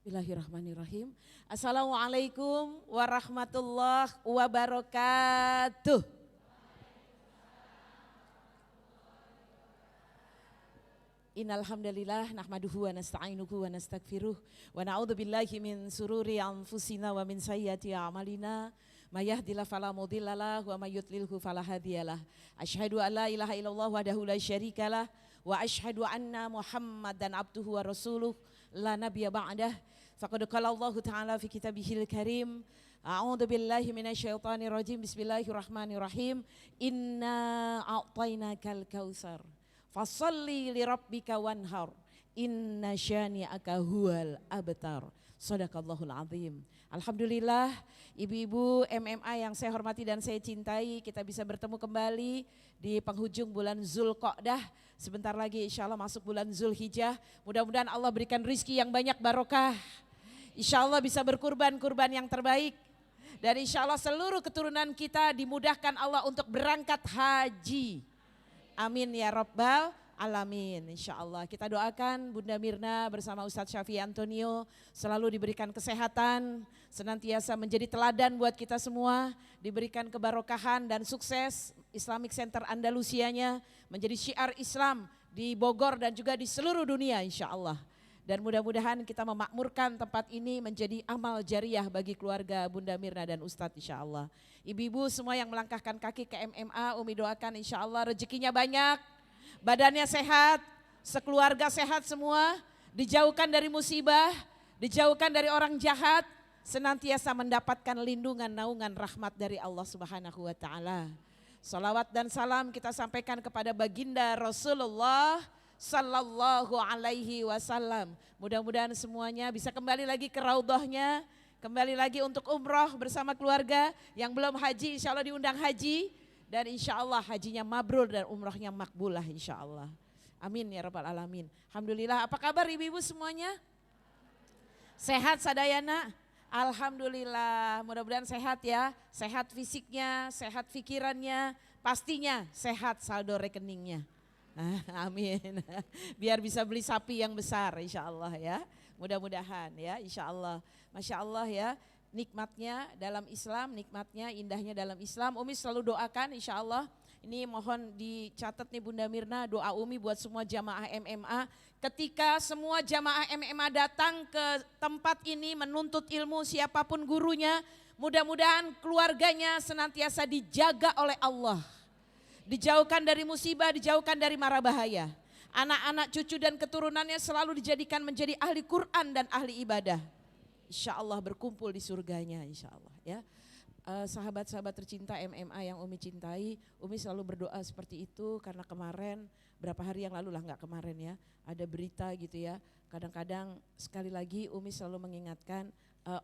Bismillahirrahmanirrahim. Assalamualaikum warahmatullahi wabarakatuh. Innal hamdalillah nahmaduhu wa nasta'inuhu wa nastaghfiruh wa na'udzu billahi min sururi anfusina wa min sayyiati a'malina. May yahdihillahu fala mudhillalah wa may yudlilhu fala hadiyalah. Asyhadu an la ilaha illallah wahdahu la syarikalah wa asyhadu anna Muhammadan abduhu wa rasuluh la nabiyya ba'dah. Faqad qala Allah Ta'ala fi kitabihil karim. A'udzu billahi minasyaitonir rajim. Bismillahirrahmanirrahim. Inna a'tainakal kautsar. Fasholli li rabbika wanhar. Inna syani'aka huwal abtar. Shadaqallahul azim. Alhamdulillah, ibu-ibu MMA yang saya hormati dan saya cintai, kita bisa bertemu kembali di penghujung bulan Zulqa'dah. Sebentar lagi insya Allah masuk bulan Zulhijjah. Mudah-mudahan Allah berikan rizki yang banyak barokah. Insya Allah bisa berkurban-kurban yang terbaik. Dan insya Allah seluruh keturunan kita dimudahkan Allah untuk berangkat haji. Amin ya Rabbal Alamin. Insya Allah kita doakan Bunda Mirna bersama Ustadz Syafi Antonio selalu diberikan kesehatan, senantiasa menjadi teladan buat kita semua, diberikan kebarokahan dan sukses. Islamic Center Andalusianya menjadi syiar Islam di Bogor dan juga di seluruh dunia insya Allah. Dan mudah-mudahan kita memakmurkan tempat ini menjadi amal jariah bagi keluarga Bunda Mirna dan Ustadz insya Allah. Ibu-ibu semua yang melangkahkan kaki ke MMA, Umi doakan insya Allah rezekinya banyak, badannya sehat, sekeluarga sehat semua, dijauhkan dari musibah, dijauhkan dari orang jahat, senantiasa mendapatkan lindungan naungan rahmat dari Allah Subhanahu wa Ta'ala. Salawat dan salam kita sampaikan kepada baginda Rasulullah Sallallahu alaihi wasallam. Mudah-mudahan semuanya bisa kembali lagi ke raudhahnya, kembali lagi untuk umroh bersama keluarga. Yang belum haji insya Allah diundang haji. Dan insya Allah hajinya mabrur dan umrohnya makbulah insya Allah. Amin ya rabbal alamin. Alhamdulillah, apa kabar ibu-ibu semuanya? Sehat sadayana? Alhamdulillah, mudah-mudahan sehat ya. Sehat fisiknya, sehat pikirannya, pastinya sehat saldo rekeningnya. Amin. Biar bisa beli sapi yang besar insya Allah ya. Mudah-mudahan ya insya Allah. Masya Allah ya. Nikmatnya dalam Islam, nikmatnya indahnya dalam Islam. Umi selalu doakan insya Allah. Ini mohon dicatat nih Bunda Mirna, doa Umi buat semua jamaah MMA. Ketika semua jamaah MMA datang ke tempat ini menuntut ilmu siapapun gurunya, mudah-mudahan keluarganya senantiasa dijaga oleh Allah. Dijauhkan dari musibah, dijauhkan dari mara bahaya. Anak-anak, cucu dan keturunannya selalu dijadikan menjadi ahli Quran dan ahli ibadah. Insya Allah berkumpul di surganya insya Allah ya. Sahabat-sahabat tercinta MMA yang Umi cintai, Umi selalu berdoa seperti itu karena kemarin, berapa hari yang lalu lah, nggak kemarin ya, ada berita gitu ya. Kadang-kadang sekali lagi Umi selalu mengingatkan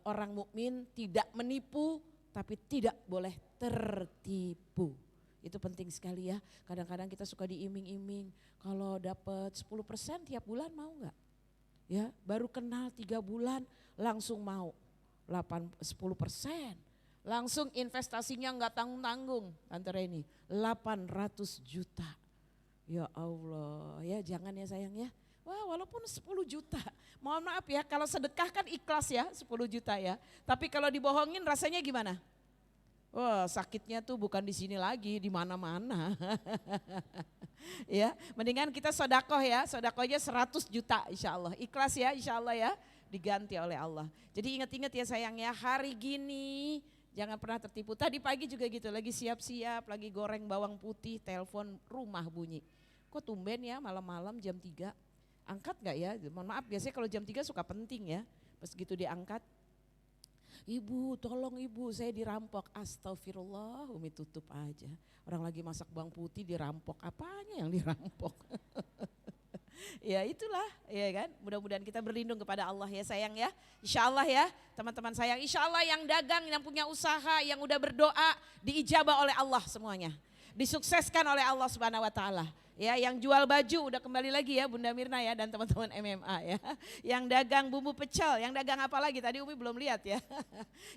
orang mukmin tidak menipu tapi tidak boleh tertipu. Itu penting sekali ya. Kadang-kadang kita suka diiming-iming, kalau dapat 10% tiap bulan mau nggak? Ya, baru kenal 3 bulan langsung mau 10%. Langsung investasinya nggak tanggung-tanggung, Tante Reni, 800 juta. Ya Allah, ya jangan ya sayang ya. Wah, walaupun 10 juta. Mohon maaf ya, kalau sedekah kan ikhlas ya 10 juta ya. Tapi kalau dibohongin rasanya gimana? Wah, sakitnya tuh bukan di sini lagi, di mana-mana. Ya, mendingan kita sodakoh ya, sodakohnya 100 juta insya Allah. Ikhlas ya insya Allah ya, diganti oleh Allah. Jadi ingat-ingat ya sayang ya, hari gini jangan pernah tertipu. Tadi pagi juga gitu, lagi siap-siap, lagi goreng bawang putih, telepon rumah bunyi. Kok tumben ya malam-malam jam 3? Angkat gak ya? Mohon maaf, biasanya kalau jam 3 suka penting ya. Pas gitu diangkat. Ibu, tolong ibu, saya dirampok. Astagfirullah, Umi tutup aja. Orang lagi masak bawang putih dirampok, apanya yang dirampok? Ya itulah, ya kan. Mudah-mudahan kita berlindung kepada Allah ya sayang ya. Insya Allah ya, teman-teman sayang. Insya Allah yang dagang, yang punya usaha, yang udah berdoa, diijabah oleh Allah semuanya. Disukseskan oleh Allah Subhanahu Wa Taala. Ya, yang jual baju udah kembali lagi ya Bunda Mirna ya dan teman-teman MMA ya. Yang dagang bumbu pecel, yang dagang apa lagi tadi Umi belum lihat ya.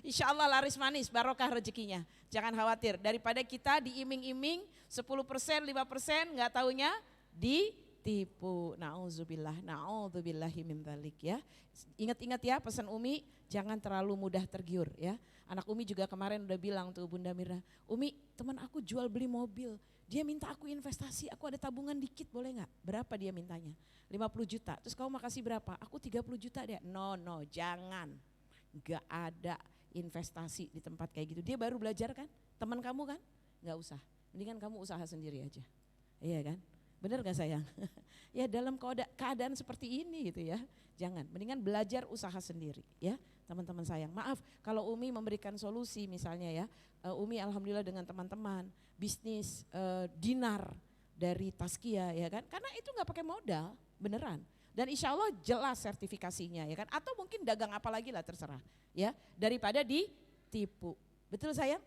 Insya Allah laris manis, barokah rezekinya. Jangan khawatir, daripada kita diiming-iming 10%, 5% nggak taunya di ditipu. Na'udzubillahi min dzalik ya. Ingat-ingat ya pesan Umi, jangan terlalu mudah tergiur ya. Anak Umi juga kemarin udah bilang tuh Bunda Mirna, Umi teman aku jual beli mobil, dia minta aku investasi, aku ada tabungan dikit boleh nggak? Berapa dia mintanya? 50 juta, terus kamu makasih berapa? Aku 30 juta deh. No, jangan. Nggak ada investasi di tempat kayak gitu. Dia baru belajar kan? Teman kamu kan? Nggak usah, mendingan kamu usaha sendiri aja. Iya kan? Bener gak sayang? Ya dalam keadaan seperti ini gitu ya. Jangan, mendingan belajar usaha sendiri ya teman-teman sayang. Maaf kalau Umi memberikan solusi misalnya ya. Umi alhamdulillah dengan teman-teman bisnis dinar dari Tazkiyah ya kan. Karena itu gak pakai modal beneran. Dan insya Allah jelas sertifikasinya ya kan. Atau mungkin dagang apa lagi lah terserah ya. Daripada ditipu. Betul sayang?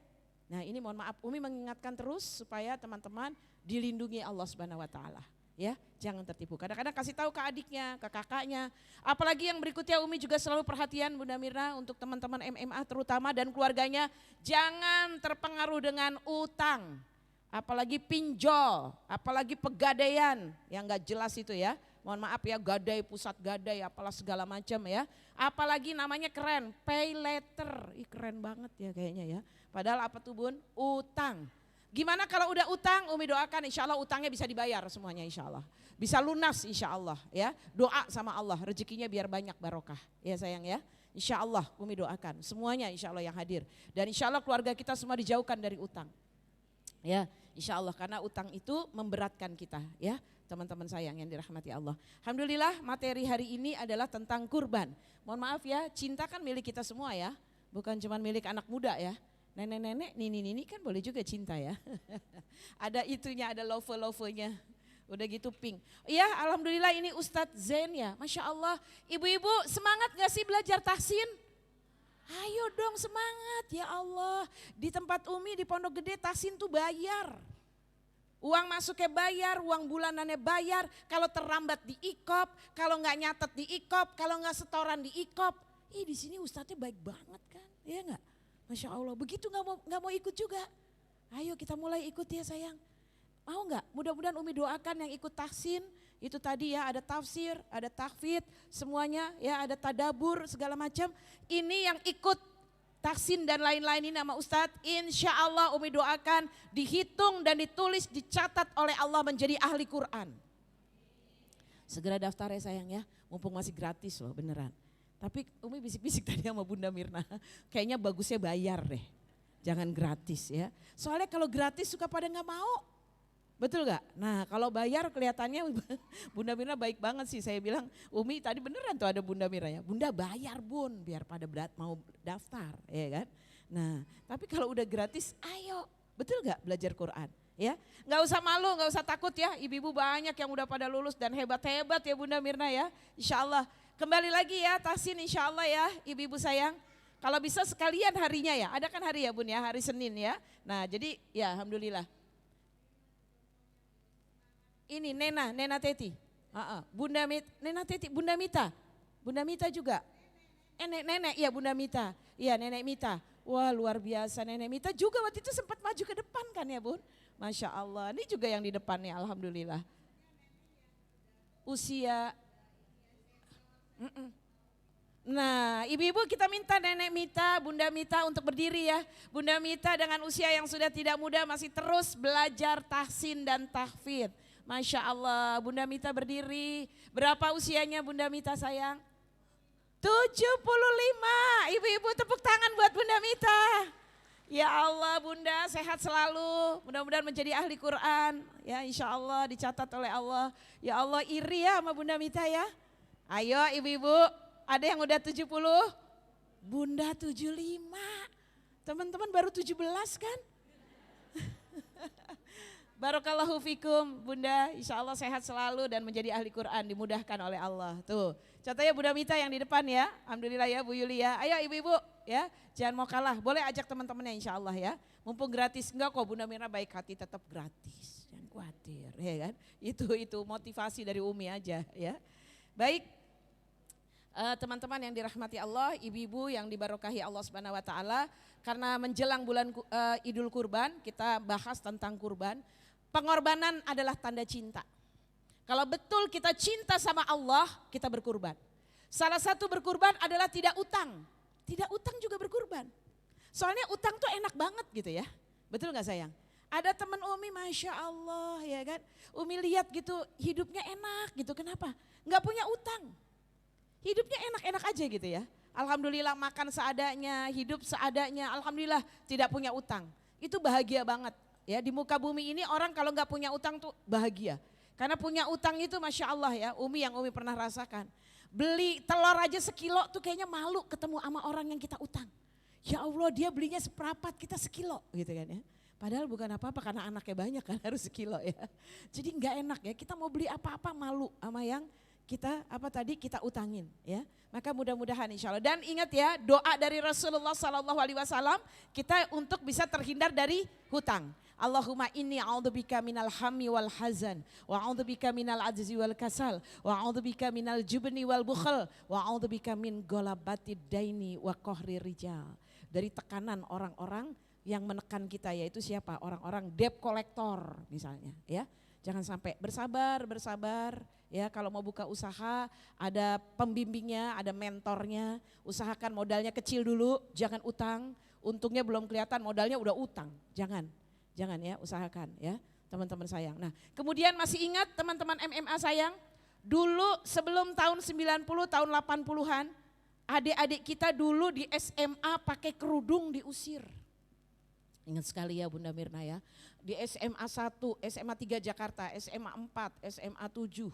Nah ini mohon maaf Umi mengingatkan terus supaya teman-teman dilindungi Allah Subhanahu wa taala. Ya, jangan tertipu. Kadang-kadang kasih tahu ke adiknya, ke kakaknya. Apalagi yang berikutnya Umi juga selalu perhatian Bunda Mirna untuk teman-teman MMA terutama dan keluarganya. Jangan terpengaruh dengan utang. Apalagi pinjol, apalagi pegadaian yang gak jelas itu ya. Mohon maaf ya, gadai, pusat gadai, apalah segala macam ya. Apalagi namanya keren, pay later. Ih keren banget ya kayaknya ya. Padahal apa tuh Bun? Utang. Gimana kalau udah utang, Umi doakan insya Allah utangnya bisa dibayar semuanya insya Allah. Bisa lunas insya Allah ya. Doa sama Allah, rezekinya biar banyak barokah ya sayang ya. Insya Allah Umi doakan semuanya insya Allah yang hadir. Dan insya Allah keluarga kita semua dijauhkan dari utang. Ya insya Allah karena utang itu memberatkan kita ya teman-teman sayang yang dirahmati Allah. Alhamdulillah materi hari ini adalah tentang kurban. Mohon maaf ya, cinta kan milik kita semua ya. Bukan cuma milik anak muda ya. Nenek-nenek, nini-nini kan boleh juga cinta ya. Ada itunya, ada love-nya. Udah gitu pink. Iya alhamdulillah ini Ustadz Zen ya. Masya Allah, ibu-ibu semangat gak sih belajar tahsin? Ayo dong semangat ya Allah. Di tempat Umi di Pondok Gede tahsin tuh bayar. Uang masuknya bayar, uang bulanannya bayar. Kalau terlambat di ikop, kalau gak nyatet di ikop, kalau gak setoran di ikop. Ih di sini Ustadznya baik banget kan, iya gak? Masya Allah, begitu nggak mau ikut juga. Ayo kita mulai ikut ya sayang. Mau nggak? Mudah-mudahan Umi doakan yang ikut tahsin. Itu tadi ya ada tafsir, ada tahfidz, semuanya ya ada tadabur segala macam. Ini yang ikut tahsin dan lain-lain ini nama Ustadz. Insya Allah Umi doakan dihitung dan ditulis, dicatat oleh Allah menjadi ahli Quran. Segera daftar ya sayang ya, mumpung masih gratis loh beneran. Tapi Umi bisik-bisik tadi sama Bunda Mirna, kayaknya bagusnya bayar deh, jangan gratis ya. Soalnya kalau gratis suka pada nggak mau, betul gak? Nah kalau bayar kelihatannya Bunda Mirna baik banget sih, saya bilang Umi tadi beneran tuh ada Bunda Mirna ya, Bunda bayar Bun biar pada mau daftar ya kan. Nah tapi kalau udah gratis ayo, betul gak belajar Quran? Ya, nggak usah malu, nggak usah takut ya. Ibu-ibu banyak yang udah pada lulus dan hebat-hebat ya Bunda Mirna ya. Insya Allah kembali lagi ya tahsin insya Allah ya ibu-ibu sayang. Kalau bisa sekalian harinya ya, ada kan hari ya Bun ya, hari Senin ya. Nah jadi ya alhamdulillah. Ini Nena Teti, Nena Teti, Bunda Mita juga. Nenek, iya Bunda Mita, iya Nenek Mita. Wah luar biasa Nenek Mita juga waktu itu sempat maju ke depan kan ya Bun. Masya Allah, ini juga yang di depan nih alhamdulillah. Usia, nah ibu-ibu kita minta Nenek Mita, Bunda Mita untuk berdiri ya. Bunda Mita dengan usia yang sudah tidak muda masih terus belajar tahsin dan tahfidz. Masya Allah, Bunda Mita berdiri. Berapa usianya Bunda Mita sayang? 75, ibu-ibu tepuk tangan buat Bunda Mita. Ya Allah Bunda sehat selalu, mudah-mudahan menjadi ahli Quran. Ya insya Allah dicatat oleh Allah. Ya Allah iri ya sama Bunda Mita ya. Ayo ibu-ibu, ada yang udah 70? Bunda 75, teman-teman baru 17 kan? Barakallahu fikum Bunda, insya Allah sehat selalu dan menjadi ahli Quran, dimudahkan oleh Allah. Tuh, contohnya Bunda Mita yang di depan ya, alhamdulillah ya Bu Yuli ya. Ayo ibu-ibu ya, jangan mau kalah, boleh ajak teman-temannya insya Allah ya. Mumpung gratis, enggak kok Bunda Mira baik hati tetap gratis, jangan khawatir ya kan. Itu motivasi dari Umi aja ya. Baik, teman-teman yang dirahmati Allah, ibu-ibu yang dibarokahi Allah Subhanahu wa taala, karena menjelang bulan Idul Kurban, kita bahas tentang kurban. Pengorbanan adalah tanda cinta. Kalau betul kita cinta sama Allah, kita berkurban. Salah satu berkurban adalah tidak utang. Tidak utang juga berkurban. Soalnya utang tuh enak banget gitu ya. Betul gak sayang? Ada teman Umi Masya Allah ya kan. Umi lihat gitu hidupnya enak gitu. Kenapa? Gak punya utang. Hidupnya enak-enak aja gitu ya. Alhamdulillah makan seadanya, hidup seadanya. Alhamdulillah tidak punya utang. Itu bahagia banget. Ya di muka bumi ini orang kalau gak punya utang tuh bahagia. Karena punya utang itu Masya Allah ya, yang Umi pernah rasakan. Beli telur aja sekilo tuh kayaknya malu ketemu sama orang yang kita utang. Ya Allah dia belinya seperempat, kita sekilo gitu kan ya. Padahal bukan apa-apa karena anaknya banyak kan harus sekilo ya. Jadi nggak enak ya, kita mau beli apa-apa malu sama yang kita utangin ya. Maka mudah-mudahan insya Allah. Dan ingat ya doa dari Rasulullah SAW kita untuk bisa terhindar dari hutang. Allahumma inni a'udzubika minal hammi wal hazan wa a'udzubika minal ajzi wal kasal wa a'udzubika minal jubni wal bukhl wa a'udzubika min golabatid daini wa qahri rijal. Dari tekanan orang-orang yang menekan kita yaitu siapa? Orang-orang debt collector misalnya ya. Jangan sampai bersabar ya, kalau mau buka usaha ada pembimbingnya, ada mentornya, usahakan modalnya kecil dulu, jangan utang, untungnya belum kelihatan modalnya udah utang, jangan ya usahakan ya teman-teman sayang. Nah kemudian masih ingat teman-teman MMA sayang, dulu sebelum tahun 90 tahun 80-an adik-adik kita dulu di SMA pakai kerudung diusir. Ingat sekali ya Bunda Mirna ya, di SMA 1, SMA 3 Jakarta, SMA 4, SMA 7,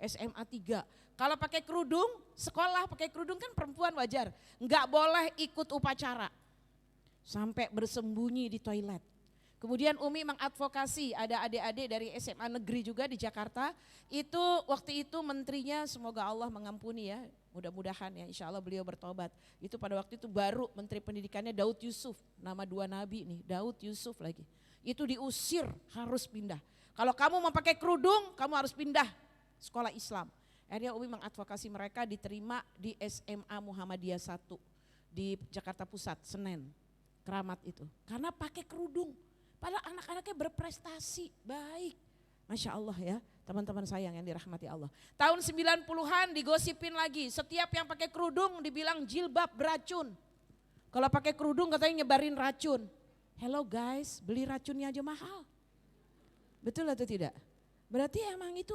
SMA 3. Kalau pakai kerudung, sekolah pakai kerudung kan perempuan wajar, nggak boleh ikut upacara. Sampai bersembunyi di toilet. Kemudian Umi mengadvokasi, ada adik-adik dari SMA negeri juga di Jakarta, itu waktu itu menterinya semoga Allah mengampuni ya, mudah-mudahan ya insya Allah beliau bertobat. Itu pada waktu itu baru menteri pendidikannya Daud Yusuf, nama dua nabi nih, Daud Yusuf lagi. Itu diusir harus pindah. Kalau kamu mau pakai kerudung, kamu harus pindah sekolah Islam. Akhirnya Umi mengadvokasi mereka diterima di SMA Muhammadiyah 1 di Jakarta Pusat, Senen, Keramat itu. Karena pakai kerudung. Padahal anak-anaknya berprestasi, baik. Masya Allah ya, teman-teman sayang yang dirahmati Allah. Tahun 90-an digosipin lagi, setiap yang pakai kerudung dibilang jilbab beracun. Kalau pakai kerudung katanya nyebarin racun. Hello guys, beli racunnya aja mahal. Betul atau tidak? Berarti emang itu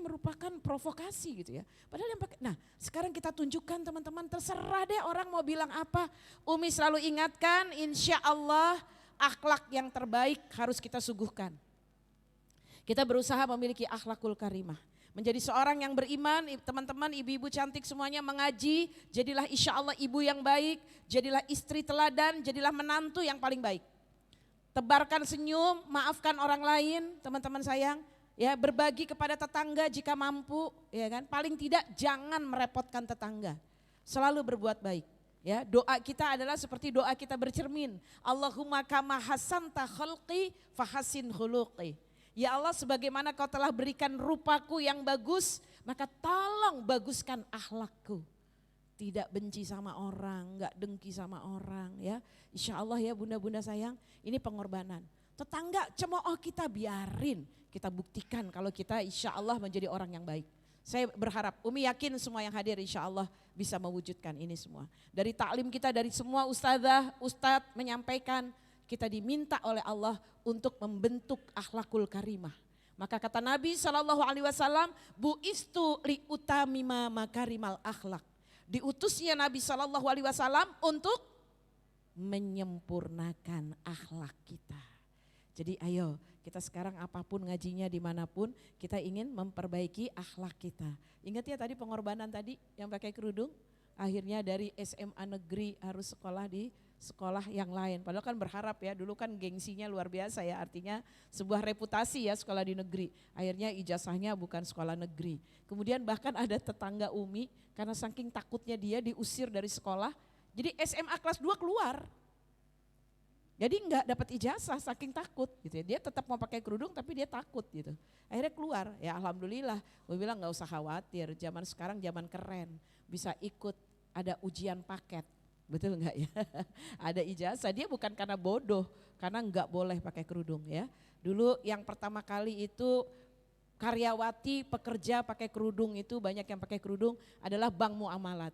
merupakan provokasi gitu ya. Padahal yang pakai, nah sekarang kita tunjukkan teman-teman, terserah deh orang mau bilang apa. Umi selalu ingatkan insya Allah akhlak yang terbaik harus kita suguhkan. Kita berusaha memiliki akhlakul karimah. Menjadi seorang yang beriman, teman-teman ibu-ibu cantik semuanya mengaji, jadilah insya Allah ibu yang baik, jadilah istri teladan, jadilah menantu yang paling baik. Tebarkan senyum, maafkan orang lain, teman-teman sayang. Ya, berbagi kepada tetangga jika mampu, ya kan? Paling tidak jangan merepotkan tetangga. Selalu berbuat baik. Ya, doa kita adalah seperti doa kita bercermin. Allahumma kama hasanta khalqi fahasin khuluqi. Ya Allah sebagaimana kau telah berikan rupaku yang bagus, maka tolong baguskan akhlakku. Tidak benci sama orang, enggak dengki sama orang ya. Insya Allah ya bunda-bunda sayang, ini pengorbanan. Tetangga cemooh kita biarin, kita buktikan kalau kita insya Allah menjadi orang yang baik. Saya berharap, Umi yakin semua yang hadir insya Allah bisa mewujudkan ini semua. Dari taklim kita, dari semua ustadz menyampaikan, kita diminta oleh Allah untuk membentuk akhlakul karimah. Maka kata Nabi SAW, bu'istu li utamima makarimal akhlak. Diutusnya Nabi SAW untuk menyempurnakan akhlak kita. Jadi ayo kita sekarang apapun ngajinya dimanapun kita ingin memperbaiki akhlak kita. Ingat ya tadi pengorbanan tadi yang pakai kerudung, akhirnya dari SMA negeri harus sekolah di sekolah yang lain. Padahal kan berharap ya, dulu kan gengsinya luar biasa ya, artinya sebuah reputasi ya sekolah di negeri. Akhirnya ijazahnya bukan sekolah negeri. Kemudian bahkan ada tetangga Umi karena saking takutnya dia diusir dari sekolah, jadi SMA kelas 2 keluar. Jadi enggak dapat ijazah saking takut gitu ya. Dia tetap mau pakai kerudung tapi dia takut gitu. Akhirnya keluar, ya alhamdulillah. Gue bilang enggak usah khawatir, zaman sekarang zaman keren. Bisa ikut ada ujian paket, betul enggak ya? Ada ijazah, dia bukan karena bodoh, karena enggak boleh pakai kerudung ya. Dulu yang pertama kali itu karyawati, pekerja pakai kerudung itu banyak yang pakai kerudung adalah Bank Muamalat.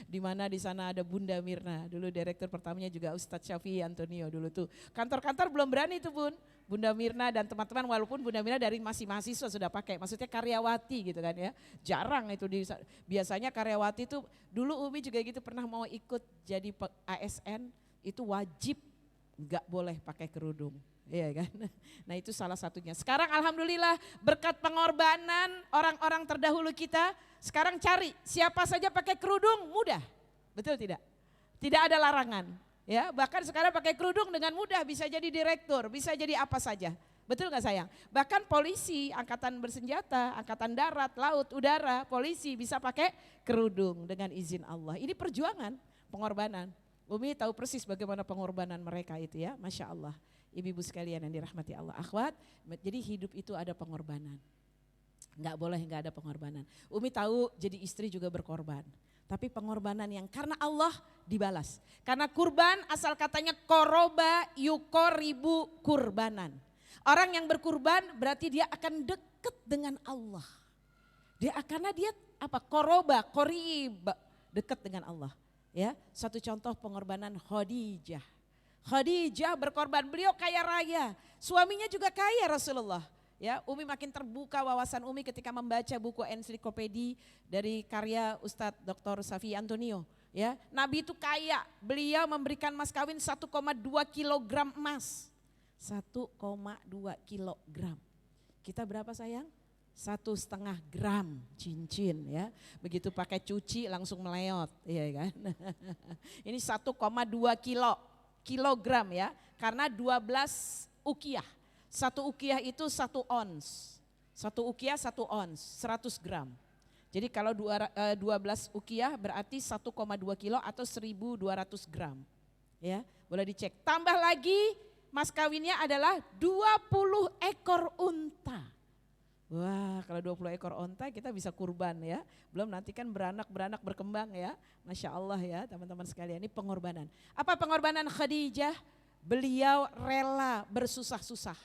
Di mana di sana ada Bunda Mirna, dulu direktur pertamanya juga Ustadz Syafi'i Antonio dulu tuh. Kantor-kantor belum berani tuh Bun. Bunda Mirna dan teman-teman walaupun Bunda Mirna dari masih mahasiswa sudah pakai, maksudnya karyawati gitu kan ya. Jarang itu biasanya karyawati itu dulu Umi juga gitu pernah mau ikut jadi ASN itu wajib nggak boleh pakai kerudung. Iya kan, nah itu salah satunya. Sekarang alhamdulillah berkat pengorbanan orang-orang terdahulu kita, sekarang cari siapa saja pakai kerudung mudah, betul tidak? Tidak ada larangan, ya bahkan sekarang pakai kerudung dengan mudah bisa jadi direktur, bisa jadi apa saja. Betul nggak sayang? Bahkan polisi, angkatan bersenjata, angkatan darat, laut, udara, polisi bisa pakai kerudung dengan izin Allah. Ini perjuangan, pengorbanan. Umi tahu persis bagaimana pengorbanan mereka itu ya, Masya Allah. Ibu-ibu sekalian yang dirahmati Allah, akhwat, jadi hidup itu ada pengorbanan. Enggak boleh enggak ada pengorbanan. Umi tahu jadi istri juga berkorban. Tapi pengorbanan yang karena Allah dibalas. Karena kurban asal katanya koroba yukoribu kurbanan. Orang yang berkurban berarti dia akan dekat dengan Allah. Karena dia apa? Koroba, korib, dekat dengan Allah. Ya, satu contoh pengorbanan Khadijah. Khadijah berkorban, beliau kaya raya, suaminya juga kaya Rasulullah. Ya, Umi makin terbuka wawasan Umi ketika membaca buku ensiklopedi dari karya Ustadz Dr. Syafi'i Antonio. Ya, Nabi itu kaya, beliau memberikan mas kawin 1,2 kilogram emas. 1,2 kilogram. Kita berapa sayang? 1,5 gram cincin ya. Begitu pakai cuci langsung meleot, iya kan. Ini 1,2 kilogram ya, karena 12 ukiyah. 1 ukiyah itu 1 ons. 1 ukiyah 1 ons, 100 gram. Jadi kalau 12 ukiyah berarti 1,2 kilo atau 1.200 gram. Ya, boleh dicek. Tambah lagi mas kawinnya adalah 20 ekor unta. Wah, kalau 20 ekor unta kita bisa kurban ya. Belum nanti kan beranak berkembang ya. Masya Allah ya teman-teman sekalian, ini pengorbanan. Apa pengorbanan Khadijah? Beliau rela bersusah-susah.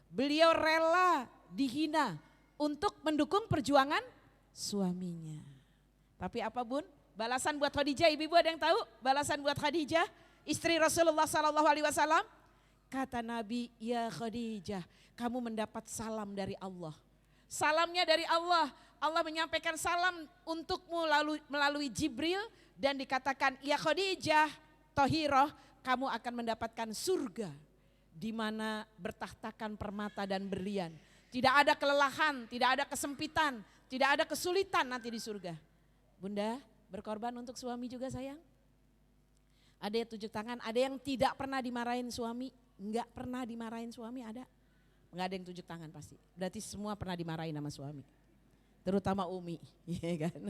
Beliau rela dihina untuk mendukung perjuangan suaminya. Tapi apa Bun? Balasan buat Khadijah, ibu-ibu ada yang tahu? Balasan buat Khadijah, istri Rasulullah SAW. Kata Nabi, ya Khadijah, kamu mendapat salam dari Allah. Salamnya dari Allah, Allah menyampaikan salam untukmu melalui Jibril dan dikatakan, ya Khadijah, Tohiroh, kamu akan mendapatkan surga di mana bertahtakan permata dan berlian. Tidak ada kelelahan, tidak ada kesempitan, tidak ada kesulitan nanti di surga. Bunda berkorban untuk suami juga sayang. Ada yang tunjuk tangan, ada yang tidak pernah dimarahin suami, enggak pernah dimarahin suami ada. Enggak ada yang tunjuk tangan pasti. Berarti semua pernah dimarahin sama suami. Terutama Umi, iya kan?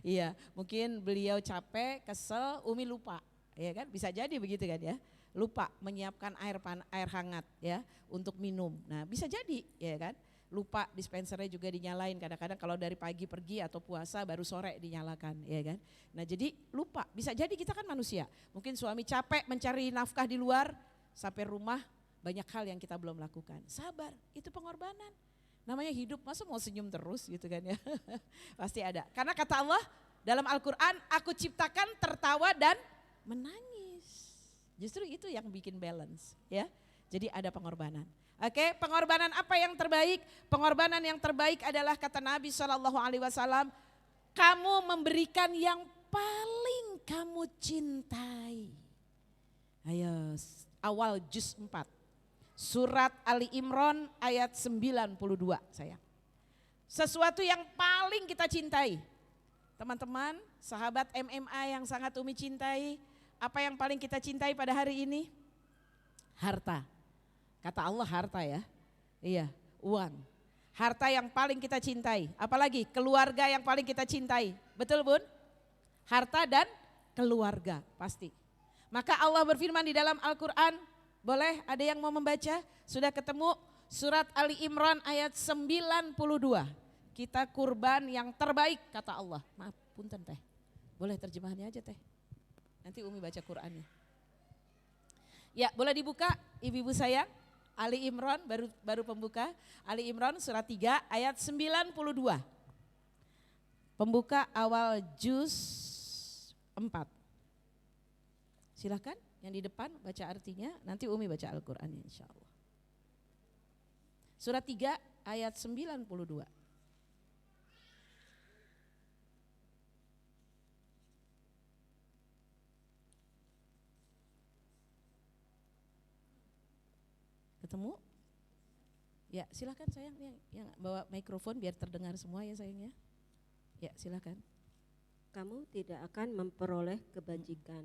Iya, mungkin beliau capek, kesel, Umi lupa, ya kan? Bisa jadi begitu kan ya? Lupa menyiapkan air hangat ya untuk minum. Nah, bisa jadi, ya kan? Lupa dispensernya juga dinyalain, kadang-kadang kalau dari pagi pergi atau puasa baru sore dinyalakan, ya kan? Nah, jadi lupa, bisa jadi kita kan manusia. Mungkin suami capek mencari nafkah di luar, sampai rumah banyak hal yang kita belum lakukan. Sabar, itu pengorbanan. Namanya hidup, masa mau senyum terus gitu kan ya. Pasti ada. Karena kata Allah dalam Al-Quran, aku ciptakan tertawa dan menangis. Justru itu yang bikin balance ya. Jadi ada pengorbanan. Oke, pengorbanan apa yang terbaik? Pengorbanan yang terbaik adalah kata Nabi SAW, kamu memberikan yang paling kamu cintai. Ayo, awal juz 4. Surat Ali Imran ayat 92 sayang. Sesuatu yang paling kita cintai. Teman-teman, sahabat MMA yang sangat Umi cintai, apa yang paling kita cintai pada hari ini? Harta. Kata Allah harta ya. Iya, uang. Harta yang paling kita cintai. Apalagi keluarga yang paling kita cintai. Betul Bun? Harta dan keluarga pasti. Maka Allah berfirman di dalam Al-Quran, boleh ada yang mau membaca? Sudah ketemu surat Ali Imran ayat 92. Kita kurban yang terbaik kata Allah. Maaf punten teh, boleh terjemahannya aja teh. Nanti Umi baca Qurannya. Ya boleh dibuka ibu-ibu sayang. Ali Imran baru pembuka. Ali Imran surat 3 ayat 92. Pembuka awal juz 4. Silakan yang di depan baca artinya, nanti Umi baca Al-Qur'annya insyaallah. Surat 3 ayat 92. Ketemu? Ya, silakan sayang yang bawa mikrofon biar terdengar semua ya sayangnya. Ya, silakan. Kamu tidak akan memperoleh kebajikan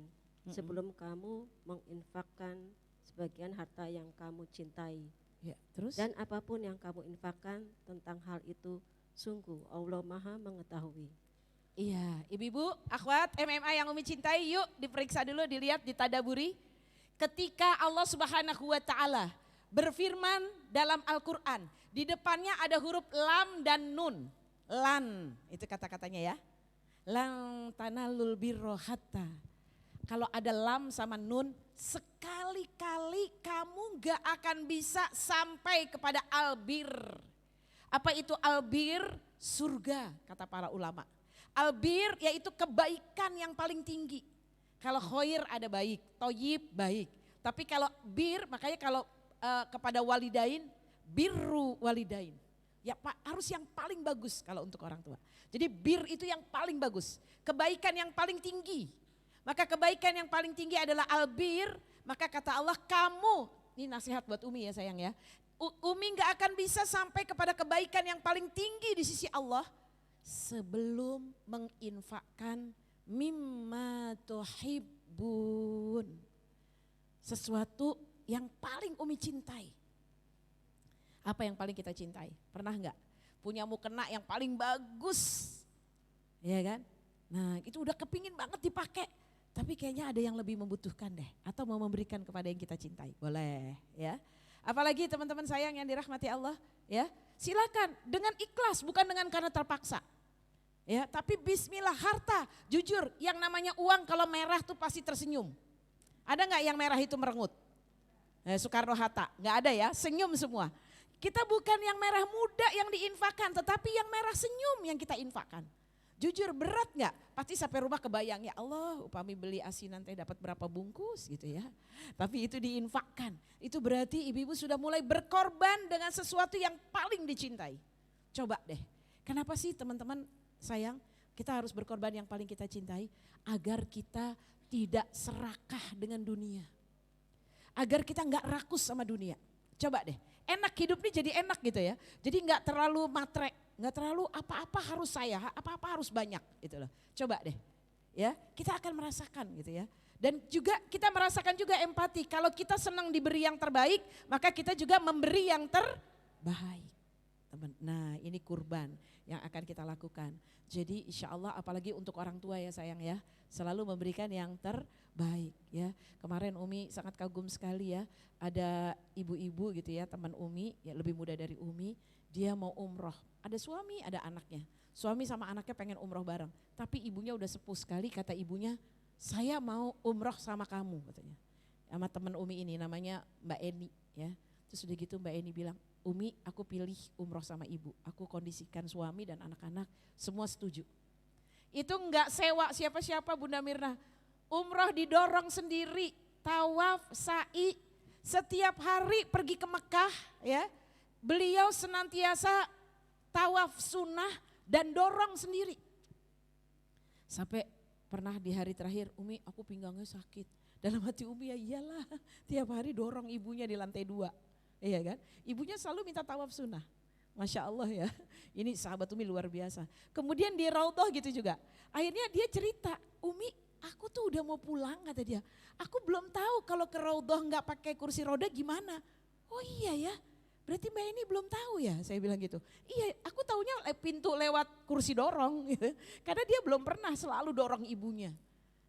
sebelum kamu menginfakkan sebagian harta yang kamu cintai. Ya, terus? Dan apapun yang kamu infakkan tentang hal itu, sungguh Allah Maha mengetahui. Iya, ibu-ibu, akhwat, MMA yang Umi cintai, yuk diperiksa dulu, dilihat, ditadaburi. Ketika Allah Subhanahu wa Ta'ala berfirman dalam Al-Quran, di depannya ada huruf lam dan nun. Lan, itu kata-katanya ya. Lan tanalul birro hatta. Kalau ada lam sama nun, sekali-kali kamu gak akan bisa sampai kepada albir. Apa itu albir? Surga, kata para ulama. Albir yaitu kebaikan yang paling tinggi. Kalau khair ada baik, toyib baik. Tapi kalau bir, makanya kalau kepada walidain, birru walidain. Ya Pak, harus yang paling bagus kalau untuk orang tua. Jadi bir itu yang paling bagus, kebaikan yang paling tinggi. Maka kebaikan yang paling tinggi adalah albir, maka kata Allah kamu, ini nasihat buat Umi ya sayang ya. Umi gak akan bisa sampai kepada kebaikan yang paling tinggi di sisi Allah sebelum menginfakkan mimma tuhibbun. Sesuatu yang paling Umi cintai. Apa yang paling kita cintai? Pernah enggak? Punya mukena yang paling bagus. Ya kan? Nah itu udah kepingin banget dipakai. Tapi kayaknya ada yang lebih membutuhkan deh. Atau mau memberikan kepada yang kita cintai. Boleh ya. Apalagi teman-teman sayang yang dirahmati Allah. Ya, silakan dengan ikhlas bukan dengan karena terpaksa. Ya, tapi bismillah harta. Jujur yang namanya uang kalau merah tuh pasti tersenyum. Ada enggak yang merah itu merengut? Soekarno-Hatta, nggak ada ya, senyum semua. Kita bukan yang merah muda yang diinfakkan, tetapi yang merah senyum yang kita infakkan. Jujur berat nggak? Pasti sampai rumah kebayang, ya Allah upami beli asinan teh dapat berapa bungkus gitu ya. Tapi itu diinfakkan, itu berarti ibu-ibu sudah mulai berkorban dengan sesuatu yang paling dicintai. Coba deh, kenapa sih teman-teman sayang kita harus berkorban yang paling kita cintai? Agar kita tidak serakah dengan dunia. Agar kita nggak rakus sama dunia. Coba deh, enak hidup nih jadi enak gitu ya. Jadi nggak terlalu matre, nggak terlalu apa-apa harus saya, apa-apa harus banyak gitu loh. Coba deh, ya kita akan merasakan gitu ya. Dan juga kita merasakan juga empati. Kalau kita senang diberi yang terbaik, maka kita juga memberi yang terbaik. Teman, nah ini kurban yang akan kita lakukan. Jadi insya Allah apalagi untuk orang tua ya sayang ya, selalu memberikan yang terbaik ya. Kemarin Umi sangat kagum sekali ya, ada ibu-ibu gitu ya teman Umi, ya lebih muda dari Umi, dia mau umroh. Ada suami ada anaknya, suami sama anaknya pengen umroh bareng. Tapi ibunya udah sepuh sekali, kata ibunya saya mau umroh sama kamu katanya. Sama teman Umi ini namanya Mbak Eni ya. Terus udah gitu Mbak Eni bilang, Umi aku pilih umroh sama ibu, aku kondisikan suami dan anak-anak semua setuju. Itu enggak sewa siapa-siapa Bunda Mirna, umroh didorong sendiri, tawaf, sa'i, setiap hari pergi ke Mekah ya. Beliau senantiasa tawaf sunnah dan dorong sendiri. Sampai pernah di hari terakhir, Umi aku pinggangnya sakit. Dalam hati Umi ya iyalah, tiap hari dorong ibunya di lantai 2. Iya kan, ibunya selalu minta tawaf sunnah. Masya Allah ya, ini sahabat Umi luar biasa. Kemudian di Raudhah gitu juga, akhirnya dia cerita, Umi aku tuh udah mau pulang kata dia. Aku belum tahu kalau ke Raudhah nggak pakai kursi roda gimana. Oh iya ya, berarti Mbak ini belum tahu ya, saya bilang gitu. Iya, aku taunya pintu lewat kursi dorong gitu. Karena dia belum pernah selalu dorong ibunya.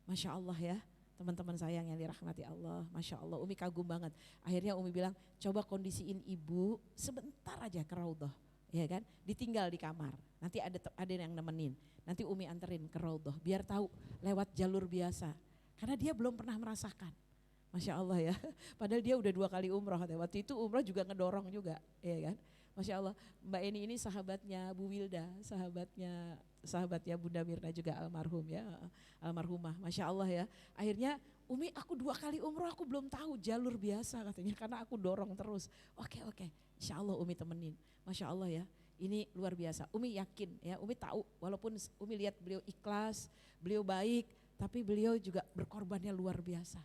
Masya Allah ya. Teman-teman sayang yang dirahmati Allah, Masya Allah Umi kagum banget. Akhirnya Umi bilang coba kondisiin ibu sebentar aja ke Raudhah. Ya kan, ditinggal di kamar, nanti ada yang nemenin. Nanti Umi anterin ke Raudhah biar tahu lewat jalur biasa. Karena dia belum pernah merasakan. Masya Allah ya, padahal dia udah 2 kali umroh. Waktu itu umroh juga ngedorong juga, ya kan. Masya Allah, Mbak Eni ini sahabatnya Bu Wilda, sahabatnya Bunda Mirna juga almarhum ya, almarhumah. Masya Allah ya, akhirnya Umi aku 2 kali umroh aku belum tahu jalur biasa katanya karena aku dorong terus. Oke, Insya Allah Umi temenin. Masya Allah ya, ini luar biasa. Umi yakin ya, Umi tahu walaupun Umi lihat beliau ikhlas, beliau baik, tapi beliau juga berkorbannya luar biasa.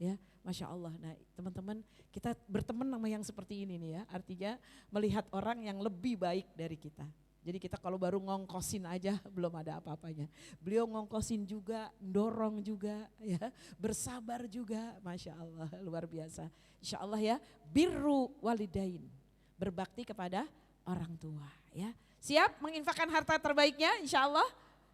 Ya, Masya Allah. Nah teman-teman kita berteman sama yang seperti ini nih ya, artinya melihat orang yang lebih baik dari kita. Jadi kita kalau baru ngongkosin aja belum ada apa-apanya. Beliau ngongkosin juga, dorong juga ya, bersabar juga, Masya Allah luar biasa. Insya Allah ya, birru walidain, berbakti kepada orang tua ya. Siap menginfakkan harta terbaiknya insya Allah?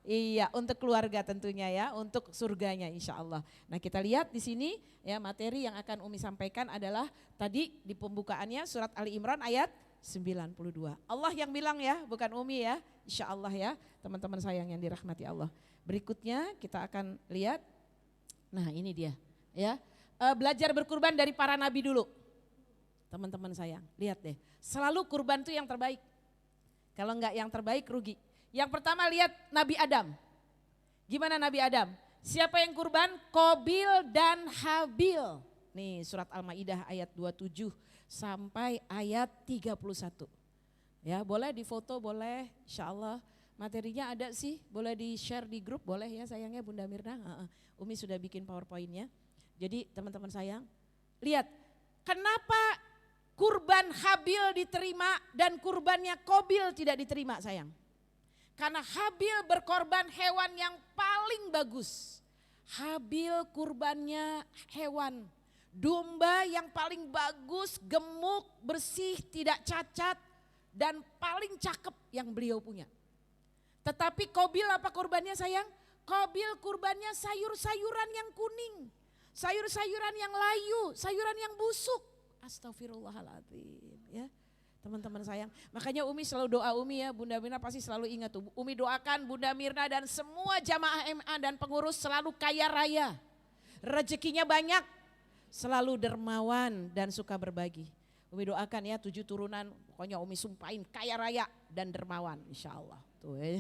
Iya, untuk keluarga tentunya ya, untuk surganya insya Allah. Nah kita lihat di sini ya, materi yang akan Umi sampaikan adalah tadi di pembukaannya surat Ali Imran ayat 92. Allah yang bilang ya, bukan Umi ya, insya Allah ya teman-teman sayang yang dirahmati Allah. Berikutnya kita akan lihat, nah ini dia ya, belajar berkurban dari para nabi dulu. Teman-teman sayang, lihat deh, selalu kurban itu yang terbaik. Kalau enggak yang terbaik rugi. Yang pertama lihat Nabi Adam. Gimana Nabi Adam? Siapa yang kurban? Qabil dan Habil. Nih surat Al-Maidah ayat 27 sampai ayat 31. Ya boleh difoto, boleh insya Allah. Materinya ada sih, boleh di share di grup, boleh ya sayangnya Bunda Mirna. Umi sudah bikin PowerPoint-nya. Jadi teman-teman sayang, lihat kenapa kurban Habil diterima dan kurbannya Qabil tidak diterima sayang. Karena Habil berkorban hewan yang paling bagus. Habil kurbannya hewan, domba yang paling bagus, gemuk, bersih, tidak cacat, dan paling cakep yang beliau punya. Tetapi Qabil apa kurbannya sayang? Qabil kurbannya sayur-sayuran yang kuning, sayur-sayuran yang layu, sayuran yang busuk. Astagfirullahaladzim ya. Teman-teman sayang, makanya Umi selalu doa Umi ya, Bunda Mirna pasti selalu ingat tuh. Umi doakan Bunda Mirna dan semua jamaah MA dan pengurus selalu kaya raya, rezekinya banyak, selalu dermawan dan suka berbagi. Umi doakan ya 7 turunan, pokoknya Umi sumpahin kaya raya dan dermawan insya Allah. Tuh ya.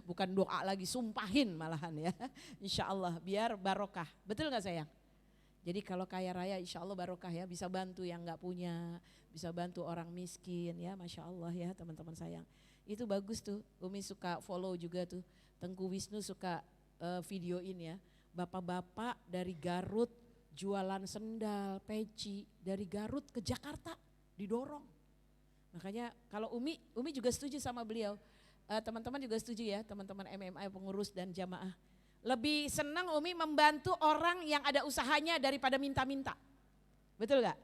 Bukan doa lagi, sumpahin malahan ya. Insya Allah biar barokah, betul gak sayang? Jadi kalau kaya raya insya Allah barokah ya, bisa bantu yang gak punya, bisa bantu orang miskin ya, Masya Allah ya teman-teman sayang. Itu bagus tuh, Umi suka follow juga tuh, Tengku Wisnu suka videoin ya. Bapak-bapak dari Garut jualan sendal, peci, dari Garut ke Jakarta didorong. Makanya kalau Umi juga setuju sama beliau, teman-teman juga setuju ya, teman-teman MMA pengurus dan jamaah. Lebih senang Umi membantu orang yang ada usahanya daripada minta-minta. Betul gak?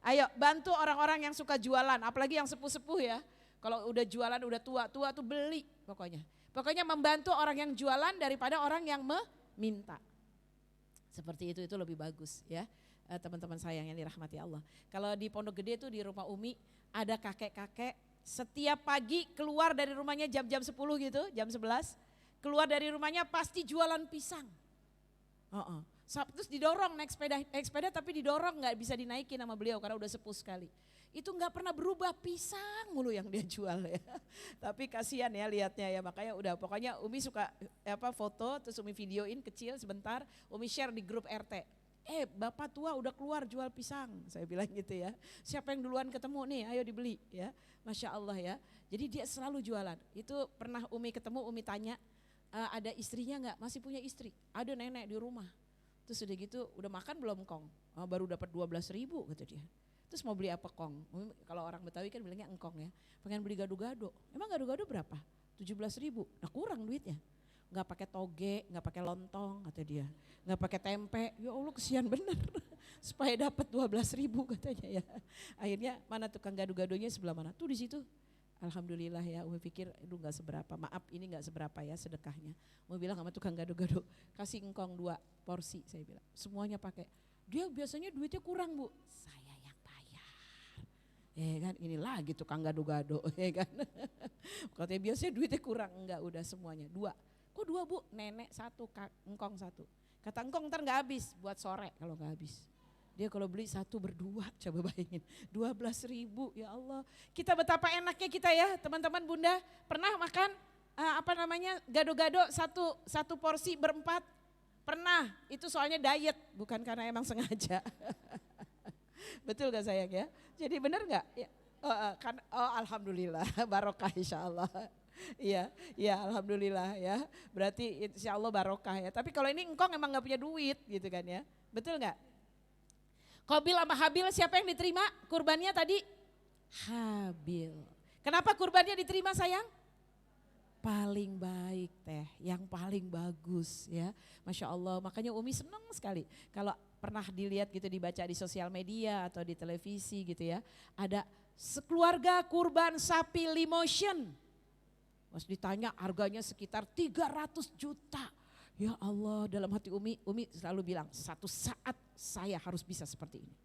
Ayo bantu orang-orang yang suka jualan, apalagi yang sepuh-sepuh ya. Kalau udah jualan udah tua-tua tuh beli pokoknya. Pokoknya membantu orang yang jualan daripada orang yang meminta. Seperti itu lebih bagus ya. Teman-teman sayang yang dirahmati Allah. Kalau di Pondok Gede tuh di rumah Umi ada kakek-kakek setiap pagi keluar dari rumahnya jam-jam 10 gitu, jam 11. Keluar dari rumahnya pasti jualan pisang. Terus didorong naik sepeda tapi didorong nggak bisa dinaikin sama beliau karena udah sepuh sekali. Itu nggak pernah berubah, pisang mulu yang dia jual ya. Tapi kasihan ya lihatnya ya, makanya udah pokoknya Umi suka foto terus Umi videoin kecil sebentar, Umi share di grup RT. Bapak tua udah keluar jual pisang, saya bilang gitu ya. Siapa yang duluan ketemu nih, ayo dibeli ya. Masya Allah ya. Jadi dia selalu jualan. Itu pernah Umi ketemu, Umi tanya, ada istrinya nggak? Masih punya istri? Ada nenek di rumah. Terus udah gitu, udah makan belum kong? Baru dapat 12.000 kata dia. Terus mau beli apa kong? Kalau orang Betawi kan bilangnya engkong ya. Pengen beli gado-gado. Emang gado-gado berapa? 17.000. Nah kurang duitnya. Nggak pakai toge, nggak pakai lontong kata dia. Nggak pakai tempe. Ya Allah kesian bener. Supaya dapat 12.000 katanya ya. Akhirnya mana tukang gado-gadonya sebelah mana? Tuh di situ. Alhamdulillah ya, Umi pikir itu gak seberapa, maaf ini gak seberapa ya sedekahnya. Umi bilang sama tukang gado-gado, kasih engkong 2 porsi saya bilang. Semuanya pakai, dia biasanya duitnya kurang Bu. Saya yang bayar. Ya kan, ini lagi tukang gado-gado ya kan. Katanya biasanya duitnya kurang, enggak udah semuanya 2. Kok 2 Bu? Nenek 1, engkong 1. Kata engkong ntar gak habis, buat sore kalau gak habis. Dia kalau beli satu berdua, coba bayangin, 12.000 ya Allah. Kita betapa enaknya kita ya teman-teman Bunda, pernah makan gado-gado satu porsi berempat? Pernah, itu soalnya diet, bukan karena emang sengaja. Betul gak sayang ya? Jadi benar gak? Ya, alhamdulillah, barokah insya Allah. Iya, ya alhamdulillah ya. Berarti insya Allah barokah ya. Tapi kalau ini engkong emang gak punya duit gitu kan ya. Betul gak? Qabil sama Habil siapa yang diterima kurbannya tadi? Habil. Kenapa kurbannya diterima sayang? Paling baik teh, yang paling bagus ya. Masya Allah, makanya Umi senang sekali. Kalau pernah dilihat gitu dibaca di sosial media atau di televisi gitu ya. Ada sekeluarga kurban sapi limotion. Mas ditanya harganya sekitar 300 juta. Ya Allah, dalam hati Umi selalu bilang satu saat saya harus bisa seperti ini.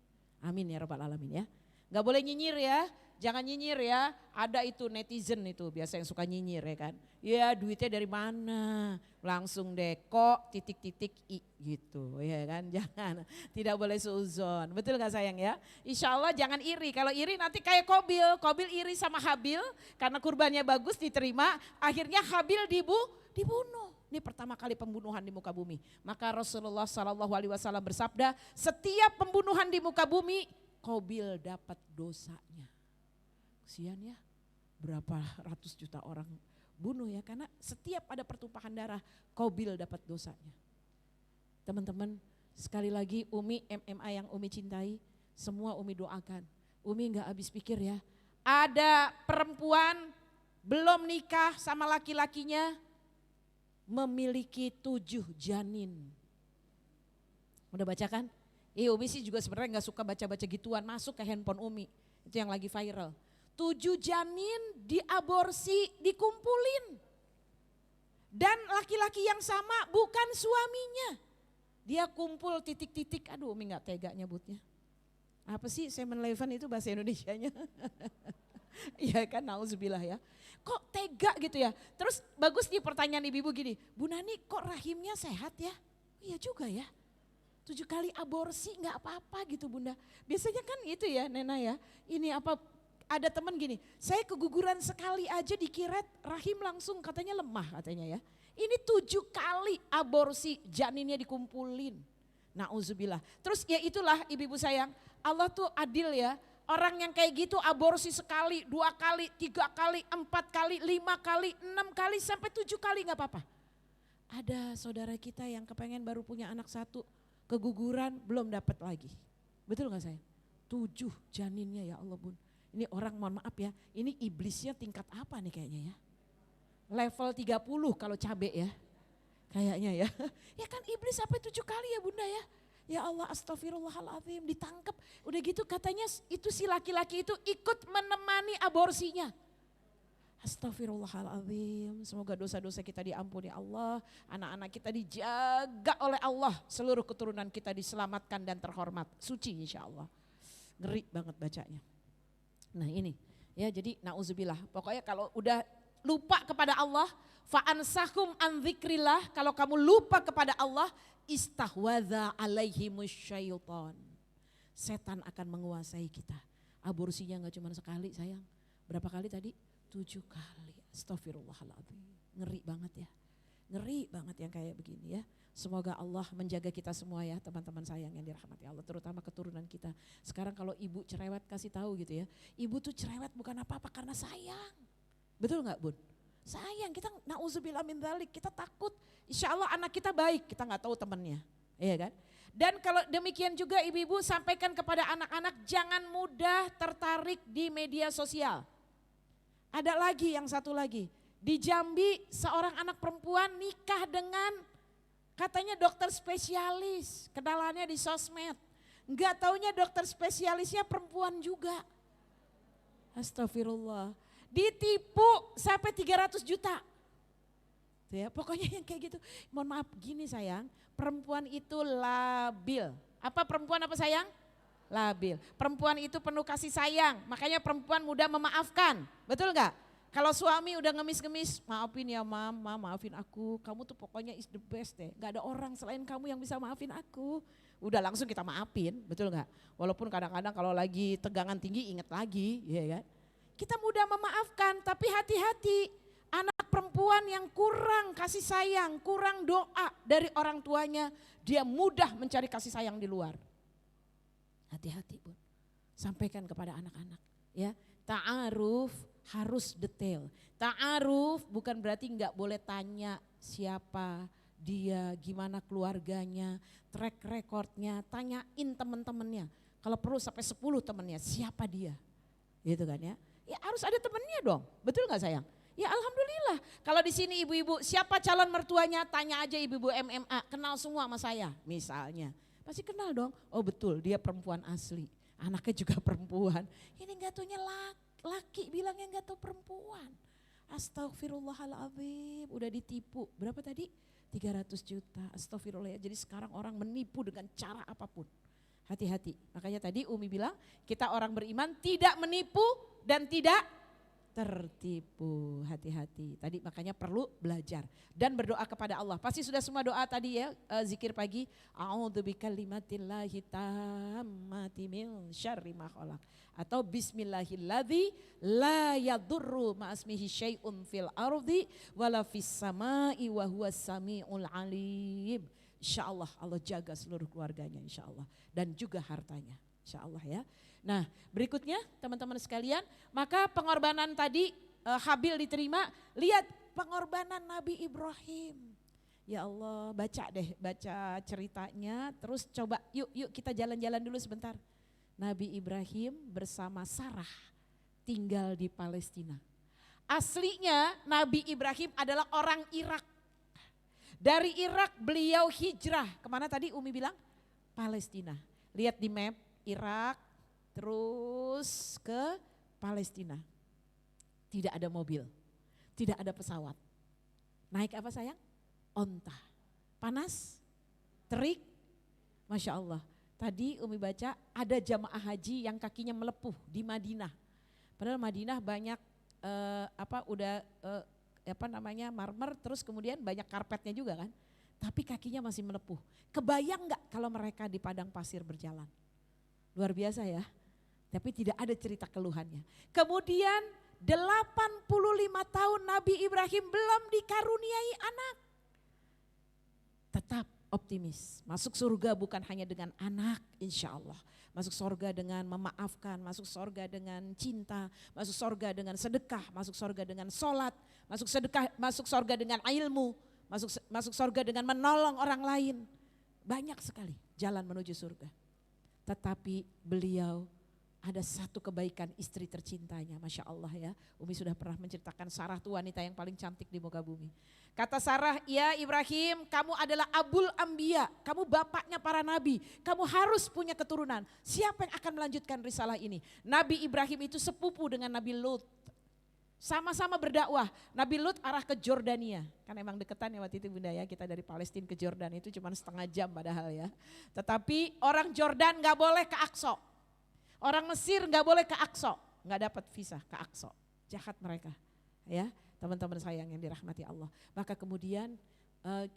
Amin ya rabbal alamin ya. Gak boleh nyinyir ya, jangan nyinyir ya. Ada itu netizen itu biasa yang suka nyinyir ya kan. Ya duitnya dari mana, langsung deh kok titik-titik i gitu ya kan. Jangan, tidak boleh seuzon, betul gak sayang ya. Insya Allah jangan iri, kalau iri nanti kayak Qabil iri sama Habil. Karena kurbannya bagus diterima, akhirnya Habil dibunuh. Ini pertama kali pembunuhan di muka bumi. Maka Rasulullah SAW bersabda, setiap pembunuhan di muka bumi, Qabil dapat dosanya. Kesian ya, berapa ratus juta orang bunuh ya, karena setiap ada pertumpahan darah, Qabil dapat dosanya. Teman-teman, sekali lagi Umi MMA yang Umi cintai, semua Umi doakan. Umi gak habis pikir ya, ada perempuan belum nikah sama laki-lakinya, memiliki 7 janin. Udah baca kan? Umi sih juga sebenarnya gak suka baca-baca gituan, masuk ke handphone Umi, itu yang lagi viral. 7 janin diaborsi, dikumpulin. Dan laki-laki yang sama bukan suaminya. Dia kumpul titik-titik, aduh Umi gak tega nyebutnya. Apa sih 7-Eleven itu bahasa Indonesianya? Iya kan, nauzubillah ya. Kok tega gitu ya? Terus bagus nih pertanyaan ibu-ibu gini, Bu Nani kok rahimnya sehat ya? Iya juga ya. 7 kali aborsi gak apa-apa gitu Bunda. Biasanya kan itu ya Nena ya, ini apa, ada teman gini, saya keguguran sekali aja dikira rahim langsung katanya lemah katanya ya. Ini 7 kali aborsi janinnya dikumpulin. Nauzubillah. Terus ya itulah ibu-ibu sayang, Allah tuh adil ya. Orang yang kayak gitu aborsi sekali, 2 kali, 3 kali, 4 kali, 5 kali, 6 kali, sampai 7 kali gak apa-apa. Ada saudara kita yang kepengen baru punya anak 1, keguguran belum dapat lagi. Betul gak saya? 7 janinnya ya Allah Bun. Ini orang mohon maaf ya, ini iblisnya tingkat apa nih kayaknya ya. Level 30 kalau cabe ya. Kayaknya ya. Ya kan iblis sampai 7 kali ya Bunda ya. Ya Allah astagfirullahaladzim, ditangkap. Udah gitu katanya itu si laki-laki itu ikut menemani aborsinya. Astagfirullahaladzim, semoga dosa-dosa kita diampuni Allah. Anak-anak kita dijaga oleh Allah. Seluruh keturunan kita diselamatkan dan terhormat. Suci insya Allah. Ngeri banget bacanya. Nah ini ya, jadi nauzubillah. Pokoknya kalau udah lupa kepada Allah, fa'ansahum an dzikrillah, kalau kamu lupa kepada Allah, istahwadza alaihimus syaitan. Setan akan menguasai kita. Aborsinya enggak cuma sekali sayang. Berapa kali tadi? 7 kali. Astagfirullahaladzim. Ngeri banget ya. Ngeri banget yang kayak begini ya. Semoga Allah menjaga kita semua ya teman-teman sayang yang dirahmati Allah, terutama keturunan kita. Sekarang kalau ibu cerewet kasih tahu gitu ya, ibu tuh cerewet bukan apa-apa karena sayang. Betul gak Bun? Sayang, kita na'udzubillah min dzalik, kita takut insya Allah anak kita baik, kita gak tahu temannya, iya kan? Dan kalau demikian juga ibu-ibu sampaikan kepada anak-anak jangan mudah tertarik di media sosial. Ada lagi yang satu lagi, di Jambi seorang anak perempuan nikah dengan katanya dokter spesialis, kenalannya di sosmed. Enggak taunya dokter spesialisnya perempuan juga. Astagfirullah. Ditipu sampai 300 juta. Ya, pokoknya yang kayak gitu. Mohon maaf gini sayang, perempuan itu labil. Apa perempuan apa sayang? Labil. Perempuan itu penuh kasih sayang, makanya perempuan mudah memaafkan. Betul enggak? Kalau suami udah ngemis-ngemis, maafin ya mama, maafin aku, kamu tuh pokoknya is the best deh. Gak ada orang selain kamu yang bisa maafin aku. udah langsung kita maafin, betul nggak? Walaupun kadang-kadang kalau lagi tegangan tinggi ingat lagi, ya kan? Kita mudah memaafkan, tapi hati-hati. Anak perempuan yang kurang kasih sayang, kurang doa dari orang tuanya, dia mudah mencari kasih sayang di luar. Hati-hati Bun, sampaikan kepada anak-anak ya. Ta'aruf harus detail. Ta'aruf bukan berarti nggak boleh tanya siapa dia, gimana keluarganya, track recordnya, tanyain teman-temannya. Kalau perlu sampai 10 temannya, siapa dia? Gitu kan ya. Ya harus ada temannya dong, betul nggak sayang? Ya alhamdulillah. Kalau di sini ibu-ibu, siapa calon mertuanya? Tanya aja ibu-ibu MMA, kenal semua sama saya misalnya. Pasti kenal dong, oh betul dia perempuan asli. Anaknya juga perempuan. Ini nggak taunya laki bilangnya nggak tahu perempuan. Astagfirullahaladzim, udah ditipu. Berapa tadi? 300 juta, astagfirullah. Jadi sekarang orang menipu dengan cara apapun. Hati-hati, makanya tadi Umi bilang kita orang beriman tidak menipu dan tidak tertipu, hati-hati. Tadi makanya perlu belajar dan berdoa kepada Allah. Pasti sudah semua doa tadi ya, zikir pagi. A'udzubikalimatillahi tammati min syarri ma khalaq. Atau bismillahilladzi la yadurru ma'asmihi syai'un fil ardi wala fis sama'i wa huwas sami'ul alim. Insyaallah Allah jaga seluruh keluarganya insyaallah dan juga hartanya insyaallah ya. Nah berikutnya teman-teman sekalian, maka pengorbanan tadi Habil diterima, lihat pengorbanan Nabi Ibrahim. Ya Allah baca ceritanya, terus coba yuk kita jalan-jalan dulu sebentar. Nabi Ibrahim bersama Sarah tinggal di Palestina. Aslinya Nabi Ibrahim adalah orang Irak. Dari Irak beliau hijrah, kemana tadi Umi bilang? Palestina. Lihat di map, Irak, terus ke Palestina. Tidak ada mobil, tidak ada pesawat. Naik apa sayang? Onta. Panas? Terik? Masya Allah. Tadi Umi baca ada jamaah haji yang kakinya melepuh di Madinah. Padahal Madinah banyak marmer, terus kemudian banyak karpetnya juga kan. Tapi kakinya masih melepuh. Kebayang nggak kalau mereka di padang pasir berjalan? Luar biasa ya. Tapi tidak ada cerita keluhannya. Kemudian 85 tahun Nabi Ibrahim belum dikaruniai anak. Tetap optimis. Masuk surga bukan hanya dengan anak, insya Allah. Masuk surga dengan memaafkan, masuk surga dengan cinta, masuk surga dengan sedekah, masuk surga dengan sholat, masuk surga dengan ilmu, masuk surga dengan menolong orang lain. Banyak sekali jalan menuju surga. Tetapi beliau ada satu kebaikan istri tercintanya, Masya Allah ya. Umi sudah pernah menceritakan Sarah itu wanita yang paling cantik di muka bumi. Kata Sarah, ya Ibrahim kamu adalah Abul Anbiya, kamu bapaknya para nabi, kamu harus punya keturunan. Siapa yang akan melanjutkan risalah ini? Nabi Ibrahim itu sepupu dengan Nabi Lut. Sama-sama berdakwah, Nabi Lut arah ke Jordania. Kan emang deketan ya waktu itu bunda ya, kita dari Palestina ke Jordan itu cuma setengah jam padahal ya. Tetapi orang Jordan gak boleh ke Aqsa. Orang Mesir nggak boleh ke Aqsa, nggak dapat visa ke Aqsa, jahat mereka, ya teman-teman sayang yang dirahmati Allah. Maka kemudian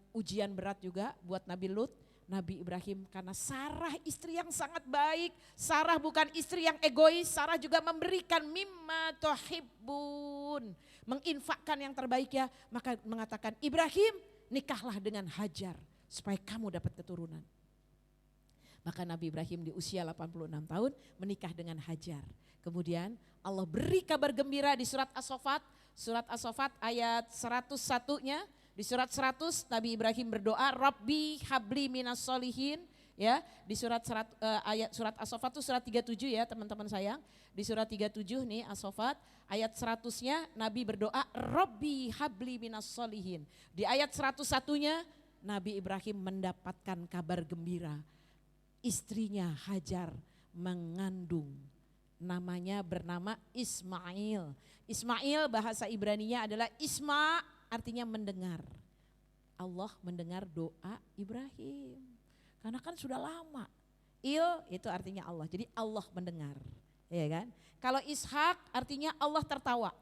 ujian berat juga buat Nabi Lut, Nabi Ibrahim karena Sarah istri yang sangat baik, Sarah bukan istri yang egois, Sarah juga memberikan mimma tuhibbun, menginfakkan yang terbaik ya, maka mengatakan Ibrahim nikahlah dengan Hajar supaya kamu dapat keturunan. Maka Nabi Ibrahim di usia 86 tahun menikah dengan Hajar. Kemudian Allah beri kabar gembira di surat As-Saffat ayat 101-nya. Di surat 100 Nabi Ibrahim berdoa, Rabbi habli minas solihin. Ya, di surat As-Saffat itu surat 37 ya teman-teman sayang. Di surat 37 nih As-Saffat ayat 100-nya Nabi berdoa, Rabbi habli minas solihin. Di ayat 101-nya Nabi Ibrahim mendapatkan kabar gembira. Istrinya Hajar mengandung, namanya bernama Ismail. Ismail bahasa Ibraninya adalah Isma, artinya mendengar. Allah mendengar doa Ibrahim. Karena kan sudah lama. Il itu artinya Allah, jadi Allah mendengar. Ya kan? Kalau Ishak artinya Allah tertawa.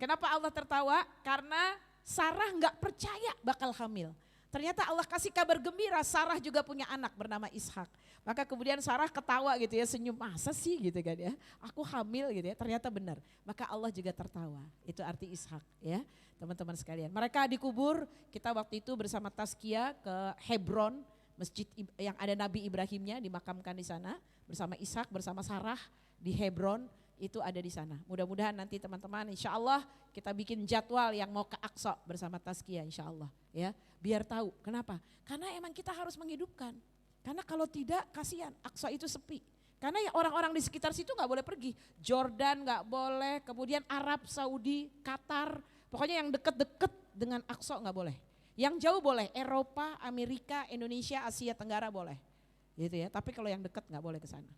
Kenapa Allah tertawa? Karena Sarah nggak percaya bakal hamil. Ternyata Allah kasih kabar gembira, Sarah juga punya anak bernama Ishak. Maka kemudian Sarah ketawa gitu ya, senyum, masa sih gitu kan ya, aku hamil gitu ya, ternyata benar. Maka Allah juga tertawa, itu arti Ishak ya teman-teman sekalian. Mereka dikubur, kita waktu itu bersama Tazkiyah ke Hebron, masjid yang ada Nabi Ibrahimnya dimakamkan di sana, bersama Ishak, bersama Sarah di Hebron. Itu ada di sana. Mudah-mudahan nanti teman-teman insya Allah kita bikin jadwal yang mau ke Aqsa bersama Tazkiyah insya Allah ya. Biar tahu, kenapa? Karena emang kita harus menghidupkan. Karena kalau tidak kasihan, Aqsa itu sepi. Karena ya orang-orang di sekitar situ gak boleh pergi. Jordan gak boleh, kemudian Arab, Saudi, Qatar. Pokoknya yang deket-deket dengan Aqsa gak boleh. Yang jauh boleh, Eropa, Amerika, Indonesia, Asia Tenggara boleh. Gitu ya, tapi kalau yang dekat gak boleh ke sana.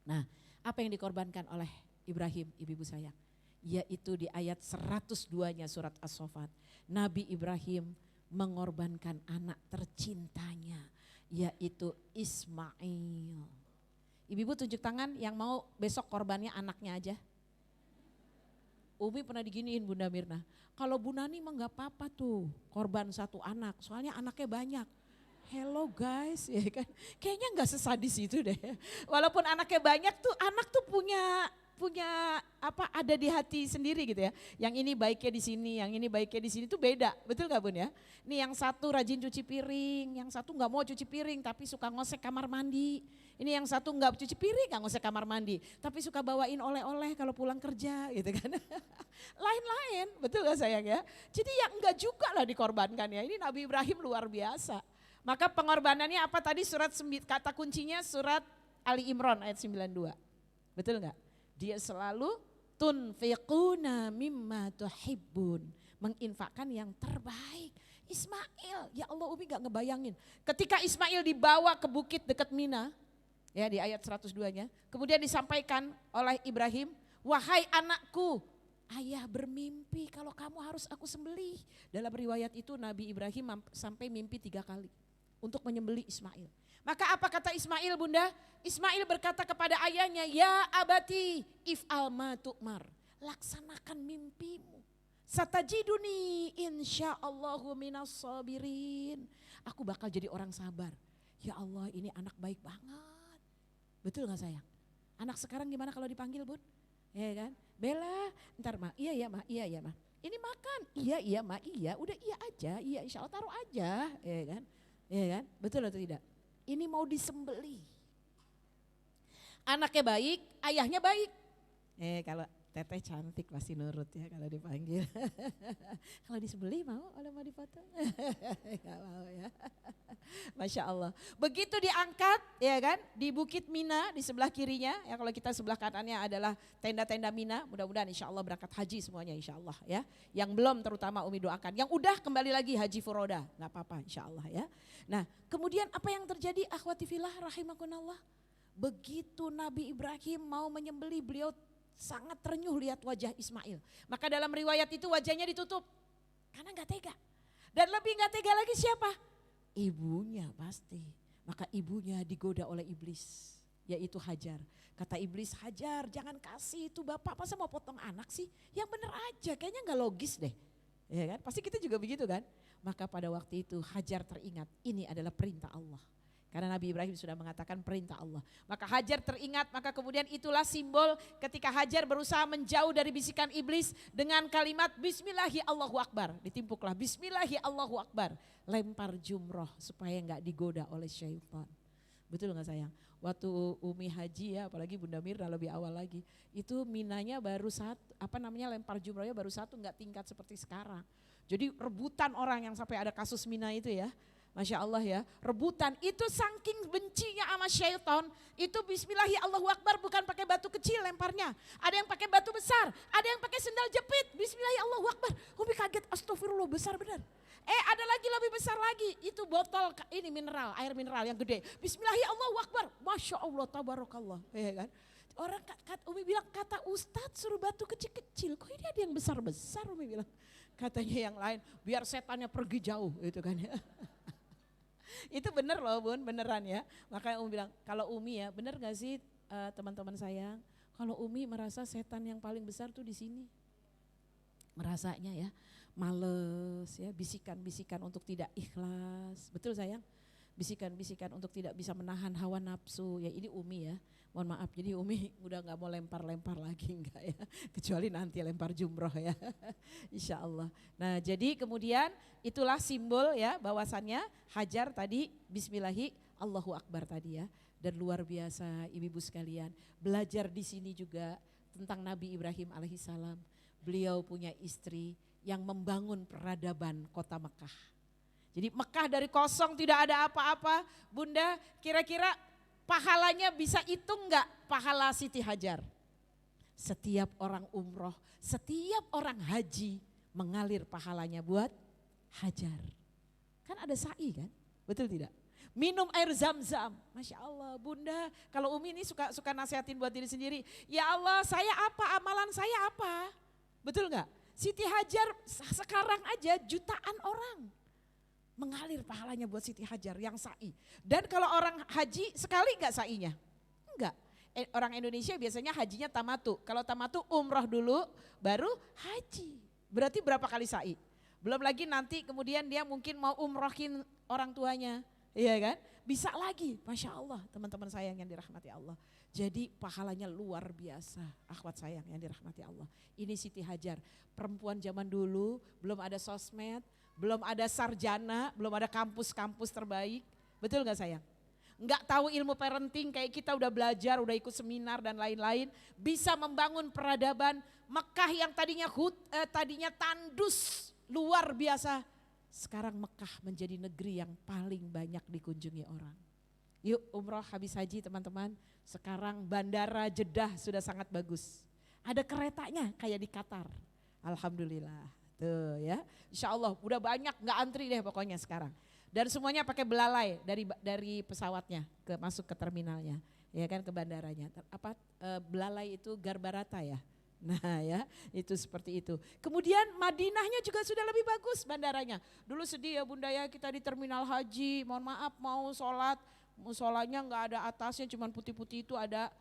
Nah, apa yang dikorbankan oleh Ibrahim, ibu-ibu sayang? Yaitu di ayat 102-nya surat As-Saffat. Nabi Ibrahim mengorbankan anak tercintanya, yaitu Ismail. Ibu-ibu tunjuk tangan yang mau besok korbannya anaknya aja. Umi pernah diginiin Bunda Mirna. Kalau Bu Nani mah gak apa-apa tuh korban satu anak, soalnya anaknya banyak. Hello guys, ya kan? Kayaknya nggak sesadis itu deh. Walaupun anaknya banyak tuh, anak tuh punya apa ada di hati sendiri gitu ya. Yang ini baiknya di sini, yang ini baiknya di sini tuh beda, betul nggak Bun ya? Nih yang satu rajin cuci piring, yang satu nggak mau cuci piring tapi suka ngosek kamar mandi. Ini yang satu nggak cuci piring, nggak ngosek kamar mandi, tapi suka bawain oleh-oleh kalau pulang kerja gitu kan. Lain-lain, betul nggak sayang ya? Jadi ya enggak juga lah dikorbankan ya. Ini Nabi Ibrahim luar biasa. Maka pengorbanannya apa tadi kata kuncinya surat Ali Imran ayat 92. Betul enggak? Dia selalu tunfiquna mimma tuhibbun. Menginfakkan yang terbaik. Ismail, ya Allah Umi gak ngebayangin. Ketika Ismail dibawa ke bukit dekat Mina, ya di ayat 102-nya. Kemudian disampaikan oleh Ibrahim, wahai anakku, ayah bermimpi kalau kamu harus aku sembelih. Dalam riwayat itu Nabi Ibrahim sampai mimpi 3 kali untuk menyembelih Ismail. Maka apa kata Ismail Bunda? Ismail berkata kepada ayahnya, ya abati if'al ma tu'mar. Laksanakan mimpimu. Satajiduni insyaallahu minas sabirin. Aku bakal jadi orang sabar. Ya Allah ini anak baik banget. Betul gak sayang? Anak sekarang gimana kalau dipanggil Bun? Ya kan? Bella, ntar Ma, iya ya Ma, iya ya Ma. Ini makan, iya Ma, iya, udah iya aja, iya insya Allah taruh aja, ya kan? Ya kan? Betul atau tidak? Ini mau disembelih. Anaknya baik, ayahnya baik. Kalau Teteh cantik pasti nurut ya kalau dipanggil. Kalau disembelih mau dipoto? Gak mau ya. Masya Allah. Begitu diangkat ya kan di Bukit Mina di sebelah kirinya. Ya kalau kita sebelah kanannya adalah tenda-tenda Mina. Mudah-mudahan insya Allah berangkat haji semuanya insya Allah ya. Yang belum terutama Umi doakan. Yang udah kembali lagi haji furoda. Gak apa-apa insya Allah ya. Nah kemudian apa yang terjadi akhwati fillah rahimakumullah. Begitu Nabi Ibrahim mau menyembelih beliau sangat terenyuh lihat wajah Ismail. Maka dalam riwayat itu wajahnya ditutup. Karena gak tega. Dan lebih gak tega lagi siapa? Ibunya pasti. Maka ibunya digoda oleh iblis. Yaitu Hajar. Kata iblis, Hajar jangan kasih itu bapak. Masa mau potong anak sih? Yang bener aja, kayaknya gak logis deh. Ya kan? Pasti kita juga begitu kan? Maka pada waktu itu Hajar teringat ini adalah perintah Allah. Karena Nabi Ibrahim sudah mengatakan perintah Allah. Maka Hajar teringat, maka kemudian itulah simbol ketika Hajar berusaha menjauh dari bisikan iblis dengan kalimat Bismillahi Allahu Akbar. Ditimpuklah Bismillahi Allahu Akbar. Lempar jumroh supaya enggak digoda oleh syaitan. Betul enggak sayang? Waktu Umi haji ya, apalagi Bunda Mirna lebih awal lagi. Itu minanya baru lempar jumrohnya baru satu, enggak tingkat seperti sekarang. Jadi rebutan orang yang sampai ada kasus mina itu ya. Masya Allah ya, rebutan itu saking bencinya sama syaitan, itu Bismillahi Allahu Akbar bukan pakai batu kecil lemparnya. Ada yang pakai batu besar, ada yang pakai sendal jepit, Bismillahi Allahu Akbar. Umi kaget, astagfirullah besar benar. Ada lagi lebih besar lagi, itu botol ini mineral, air mineral yang gede. Bismillahi Allahu Akbar, Masya Allah, tabarakallah. Ya kan? Orang Umi bilang kata Ustadz suruh batu kecil-kecil, kok ini ada yang besar-besar Umi bilang. Katanya yang lain, biar setannya pergi jauh gitu kan ya. Itu bener loh Bun, beneran ya. Makanya Umi bilang, kalau Umi ya bener gak sih teman-teman sayang, kalau Umi merasa setan yang paling besar tuh di sini. merasanya ya males ya, bisikan-bisikan untuk tidak ikhlas, betul sayang? Bisikan-bisikan untuk tidak bisa menahan hawa nafsu, ya ini Umi ya, mohon maaf, jadi Umi udah gak mau lempar-lempar lagi enggak ya, kecuali nanti lempar jumroh ya, insya Allah. Nah jadi kemudian itulah simbol ya bahwasannya hajar tadi bismillahi Allahu Akbar tadi ya, dan luar biasa ibu-ibu sekalian, belajar di sini juga tentang Nabi Ibrahim alaihissalam. Beliau punya istri yang membangun peradaban kota Mekah. Jadi Mekah dari kosong tidak ada apa-apa, Bunda kira-kira pahalanya bisa hitung enggak pahala Siti Hajar? Setiap orang umroh, setiap orang haji mengalir pahalanya buat Hajar. Kan ada sa'i kan, betul tidak? Minum air zam-zam, Masya Allah Bunda, kalau Umi ini suka nasihatin buat diri sendiri, ya Allah saya apa, amalan saya apa? Betul enggak? Siti Hajar sekarang aja jutaan orang mengalir pahalanya buat Siti Hajar yang sa'i. Dan kalau orang haji sekali enggak sa'inya? Enggak. Orang Indonesia biasanya hajinya tamatu. Kalau tamatu umroh dulu baru haji. Berarti berapa kali sa'i? Belum lagi nanti kemudian dia mungkin mau umrohin orang tuanya. Iya kan? Bisa lagi, Masya Allah teman-teman sayang yang dirahmati Allah. Jadi pahalanya luar biasa, akhwat sayang yang dirahmati Allah. Ini Siti Hajar, perempuan zaman dulu, belum ada sosmed, belum ada sarjana, belum ada kampus-kampus terbaik. Betul gak sayang? Enggak tahu ilmu parenting kayak kita udah belajar, udah ikut seminar dan lain-lain. Bisa membangun peradaban Mekah yang tadinya tandus, luar biasa. Sekarang Mekah menjadi negeri yang paling banyak dikunjungi orang. Yuk umroh habis haji teman-teman, sekarang bandara Jeddah sudah sangat bagus. Ada keretanya kayak di Qatar, alhamdulillah. Tuh ya, insya Allah udah banyak, gak antri deh pokoknya sekarang. Dan semuanya pakai belalai dari pesawatnya masuk ke terminalnya, ya kan, ke bandaranya. Belalai itu Garbarata ya. Nah ya, itu seperti itu. Kemudian Madinahnya juga sudah lebih bagus bandaranya. Dulu sedih ya Bunda ya, kita di terminal haji, mohon maaf mau sholat, musolanya nggak ada atasnya, cuman putih-putih itu ada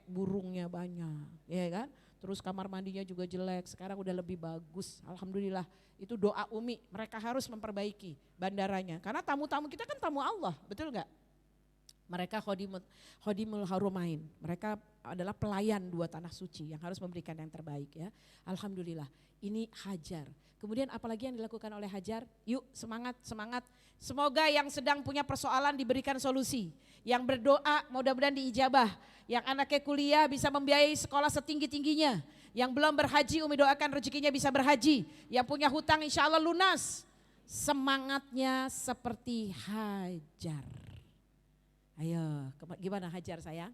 burungnya banyak, ya kan. Terus kamar mandinya juga jelek, sekarang udah lebih bagus, alhamdulillah. Itu doa Umi, mereka harus memperbaiki bandaranya. Karena tamu-tamu kita kan tamu Allah, betul nggak? Mereka khodimul harumain, mereka adalah pelayan dua tanah suci yang harus memberikan yang terbaik ya. Alhamdulillah, ini Hajar. Kemudian apalagi yang dilakukan oleh Hajar? Yuk semangat, semangat. Semoga yang sedang punya persoalan diberikan solusi. Yang berdoa mudah-mudahan diijabah. Yang anaknya kuliah bisa membiayai sekolah setinggi-tingginya. Yang belum berhaji Umi doakan rezekinya bisa berhaji. Yang punya hutang insya Allah lunas. Semangatnya seperti Hajar. Ayo gimana Hajar sayang?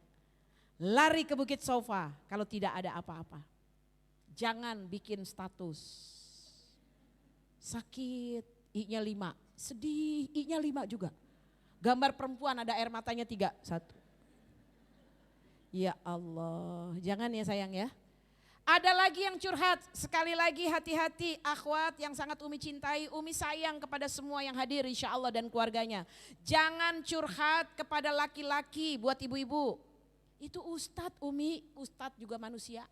Lari ke Bukit Sofa kalau tidak ada apa-apa. Jangan bikin status. Sakit, I-nya 5, sedih, I-nya 5 juga. Gambar perempuan ada air matanya 3, 1. Ya Allah, jangan ya sayang ya. Ada lagi yang curhat, sekali lagi hati-hati akhwat yang sangat Umi cintai, Umi sayang kepada semua yang hadir insya Allah dan keluarganya. Jangan curhat kepada laki-laki buat ibu-ibu. Itu ustadz Umi, ustadz juga manusia.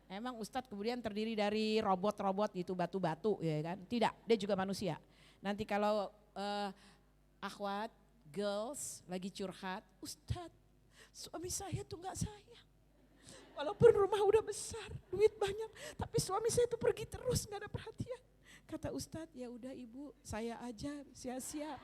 Emang ustadz kemudian terdiri dari robot-robot gitu, batu-batu ya kan. Tidak, dia juga manusia. Nanti kalau akhwat, girls lagi curhat, ustadz suami saya tuh gak sayang. Walaupun rumah udah besar, duit banyak, tapi suami saya tuh pergi terus gak ada perhatian. Kata ustadz, ya udah ibu, saya aja sia-sia.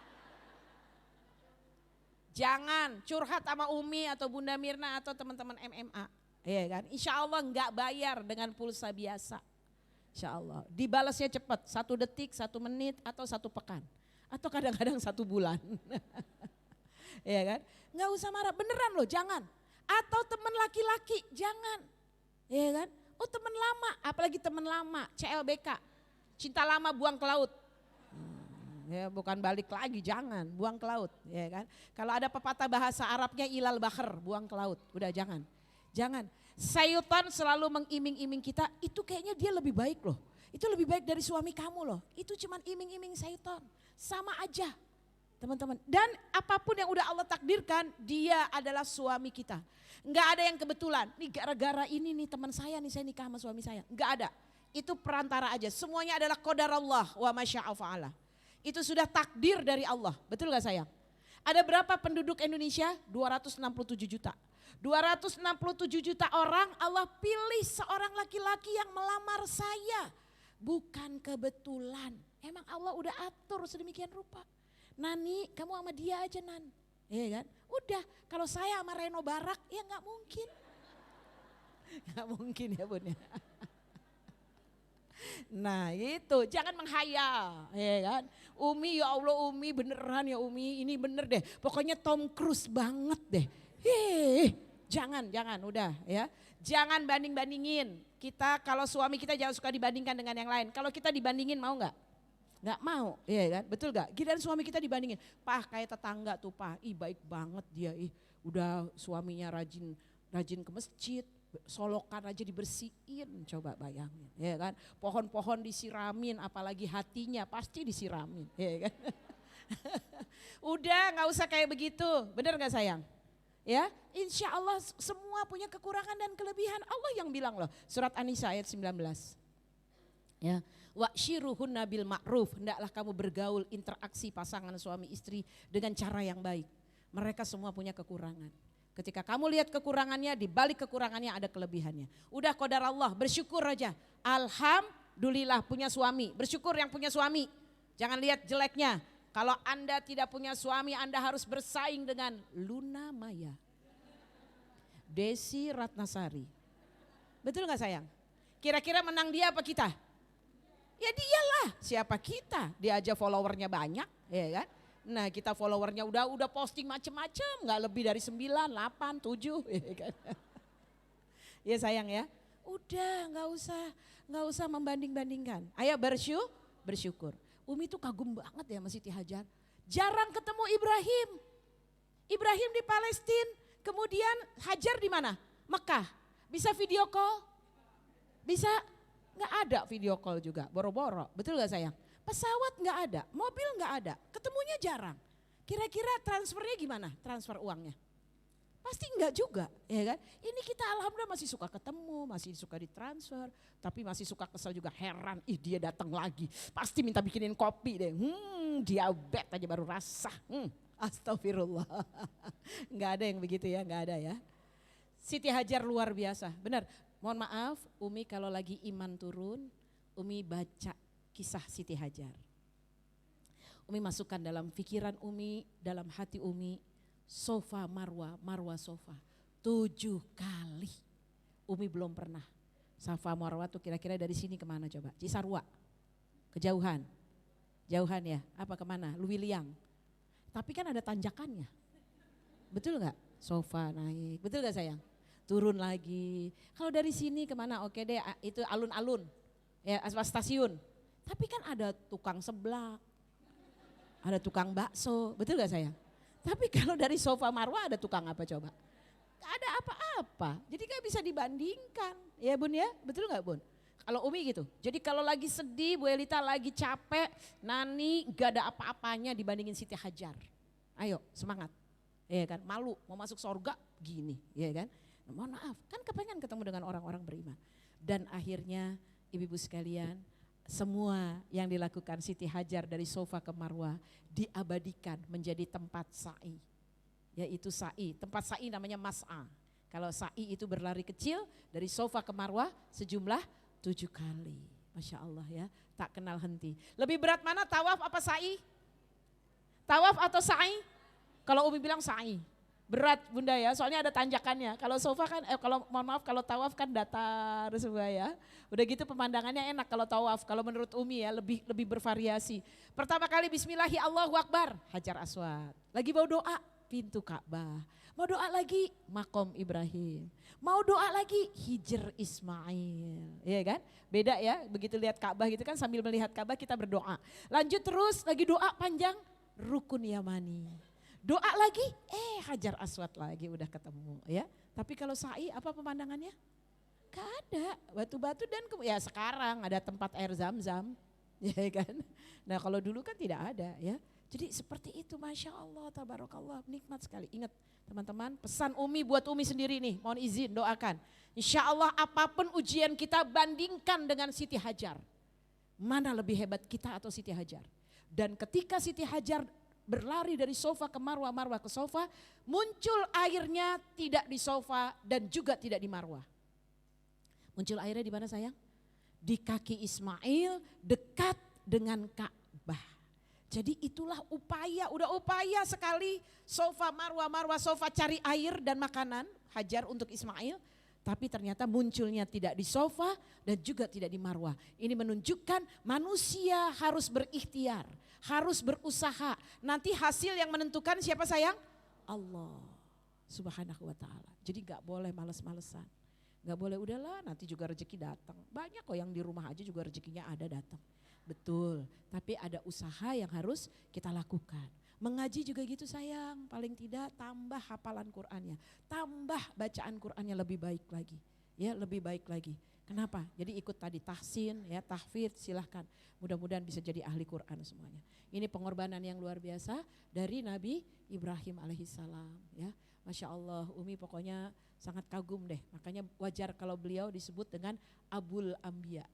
Jangan curhat sama Umi atau Bunda Mirna atau teman-teman MMA. Iya kan, insya Allah nggak bayar dengan pulsa biasa. Insya Allah, dibalasnya cepat, 1 detik, 1 menit atau 1 pekan. Atau kadang-kadang 1 bulan. Iya kan, nggak usah marah, beneran loh jangan. Atau teman laki-laki, jangan. Iya kan, oh teman lama, apalagi teman lama, CLBK. Cinta lama buang ke laut. Ya bukan balik lagi, jangan, buang ke laut. Ya kan, kalau ada pepatah bahasa Arabnya ilal bahr, buang ke laut, udah jangan. Jangan, syaitan selalu mengiming-iming kita, itu kayaknya dia lebih baik loh. Itu lebih baik dari suami kamu loh. Itu cuman iming-iming syaitan, sama aja teman-teman. Dan apapun yang udah Allah takdirkan, dia adalah suami kita. Enggak ada yang kebetulan, nih gara-gara ini nih teman saya nih saya nikah sama suami saya. Enggak ada, Itu perantara aja. Semuanya adalah qadarullah wa masya'a fa'ala. Itu sudah takdir dari Allah. Betul gak sayang? Ada berapa penduduk Indonesia? 267 juta. 267 juta orang Allah pilih seorang laki-laki yang melamar saya. Bukan kebetulan. Emang Allah udah atur sedemikian rupa. Nani, kamu sama dia aja Nan. Iya kan? Udah, kalau saya sama Reno Barak ya gak mungkin. Gak mungkin ya Bun ya. Nah itu, jangan menghayal, ya kan. Umi, ya Allah Umi, beneran ya Umi, ini bener deh. Pokoknya Tom Cruise banget deh. Jangan, udah ya. Jangan banding-bandingin. Kita kalau suami kita jangan suka dibandingkan dengan yang lain. Kalau kita dibandingin mau nggak? Nggak mau, ya kan? Betul nggak? Giliran suami kita dibandingin, Pak kayak tetangga tuh Pak, baik banget dia, udah suaminya rajin ke masjid. Solokan aja dibersihin, coba bayangin, ya kan? Pohon-pohon disiramin, apalagi hatinya pasti disiramin, ya kan? Udah nggak usah kayak begitu, bener nggak sayang? Ya, insya Allah semua punya kekurangan dan kelebihan. Allah yang bilang loh, surat An-Nisa ayat 19. Ya, wa'shiruhunna bil ma'ruf, hendaklah kamu bergaul interaksi pasangan suami istri dengan cara yang baik. Mereka semua punya kekurangan. Ketika kamu lihat kekurangannya, di balik kekurangannya ada kelebihannya. Udah qadar Allah, bersyukur aja. Alhamdulillah punya suami, bersyukur yang punya suami. Jangan lihat jeleknya. Kalau Anda tidak punya suami, Anda harus bersaing dengan Luna Maya, Desi Ratnasari. Betul gak sayang? Kira-kira menang dia apa kita? Ya dialah, siapa kita? Dia aja followernya banyak, ya kan? Nah kita followernya udah posting macem-macem, gak lebih dari 9, 8, 7. Ya, kan? Ya sayang ya, udah gak usah membanding-bandingkan. Ayo bersyukur. Umi tuh kagum banget ya sama Siti Hajar. Jarang ketemu Ibrahim. Ibrahim di Palestina, kemudian Hajar di mana? Mekah. Bisa video call? Bisa? Gak ada video call juga, boro-boro. Betul gak sayang? Pesawat nggak ada, mobil nggak ada, ketemunya jarang. Kira-kira transfernya gimana? Transfer uangnya? Pasti enggak juga, ya kan? Ini kita alhamdulillah masih suka ketemu, masih suka ditransfer, tapi masih suka kesel juga, heran, dia datang lagi, pasti minta bikinin kopi deh. Diabetes aja baru rasa. Astagfirullah. Nggak ada yang begitu ya, nggak ada ya. Siti Hajar luar biasa, benar. Mohon maaf, Umi kalau lagi iman turun, Umi baca kisah Siti Hajar. Umi masukkan dalam pikiran Umi, dalam hati Umi, sofa marwa, marwa sofa. 7 kali. Umi belum pernah. Safa marwa tuh kira-kira dari sini kemana coba? Cisarua, kejauhan. Jauhan ya, apa kemana? Luwiliang. Tapi kan ada tanjakannya. Betul gak? Sofa naik, betul gak sayang? Turun lagi. Kalau dari sini kemana? Oke deh, itu alun-alun. Ya, stasiun. Tapi kan ada tukang seblak, ada tukang bakso, betul gak sayang? Tapi kalau dari sofa marwah ada tukang apa coba? Gak ada apa-apa, jadi gak bisa dibandingkan. Ya Bun ya, betul gak Bun? Kalau Umi gitu, jadi kalau lagi sedih, Bu Elita lagi capek, Nani gak ada apa-apanya dibandingin Siti Hajar. Ayo semangat, ya kan? Malu mau masuk surga gini, ya kan? Nah, mohon maaf, kan kepengen ketemu dengan orang-orang beriman. Dan akhirnya ibu-ibu sekalian, semua yang dilakukan Siti Hajar dari sofa ke marwah diabadikan menjadi tempat sa'i. Yaitu sa'i, tempat sa'i namanya mas'a. Kalau sa'i itu berlari kecil dari sofa ke marwah sejumlah 7 kali. Masya Allah ya, tak kenal henti. Lebih berat mana, tawaf apa sa'i? Tawaf atau sa'i? Kalau Umi bilang sa'i. Berat Bunda ya, soalnya ada tanjakannya. Kalau sofa kan, kalau mohon maaf, kalau tawaf kan datar semua ya. Udah gitu pemandangannya enak kalau tawaf. Kalau menurut Umi ya lebih bervariasi. Pertama kali Bismillahi Allahu Akbar, Hajar Aswad. Lagi mau doa, pintu Ka'bah. Mau doa lagi, Makom Ibrahim. Mau doa lagi, Hijr Ismail. Iya kan? Beda ya, begitu lihat Ka'bah gitu kan, sambil melihat Ka'bah kita berdoa. Lanjut terus, lagi doa panjang, Rukun Yamani. Doa lagi, Hajar Aswad lagi udah ketemu ya. Tapi kalau sa'i apa pemandangannya? Gak ada, batu-batu dan ya sekarang ada tempat air zam-zam, ya kan. Nah kalau dulu kan tidak ada ya. Jadi seperti itu, Masya Allah, tabarakallah, nikmat sekali. Ingat Teman-teman, pesan Umi buat Umi sendiri nih, mohon izin doakan. Insya Allah apapun ujian kita bandingkan dengan Siti Hajar. Mana lebih hebat kita atau Siti Hajar? Dan ketika Siti Hajar berlari dari sofa ke Marwah, Marwah ke sofa, muncul airnya tidak di sofa dan juga tidak di Marwah. Muncul airnya di mana sayang? Di kaki Ismail dekat dengan Ka'bah. Jadi itulah upaya, udah upaya sekali sofa Marwah, Marwah sofa cari air dan makanan Hajar untuk Ismail. Tapi ternyata munculnya tidak di sofa dan juga tidak di Marwah. Ini menunjukkan manusia harus berikhtiar, harus berusaha. Nanti hasil yang menentukan siapa sayang? Allah Subhanahu wa ta'ala. Jadi gak boleh males-malesan. Gak boleh udahlah nanti juga rezeki datang. Banyak kok yang di rumah aja juga rezekinya ada datang. Betul, tapi ada usaha yang harus kita lakukan. Mengaji juga gitu sayang, paling tidak tambah hafalan Qur'annya, tambah bacaan Qur'annya lebih baik lagi. Ya, lebih baik lagi. Kenapa? Jadi ikut tadi tahsin, ya, tahfidz, silahkan. Mudah-mudahan bisa jadi ahli Qur'an semuanya. Ini pengorbanan yang luar biasa dari Nabi Ibrahim alaihissalam. Ya, Masya Allah, Umi pokoknya sangat kagum deh. Makanya wajar kalau beliau disebut dengan Abul Anbiya,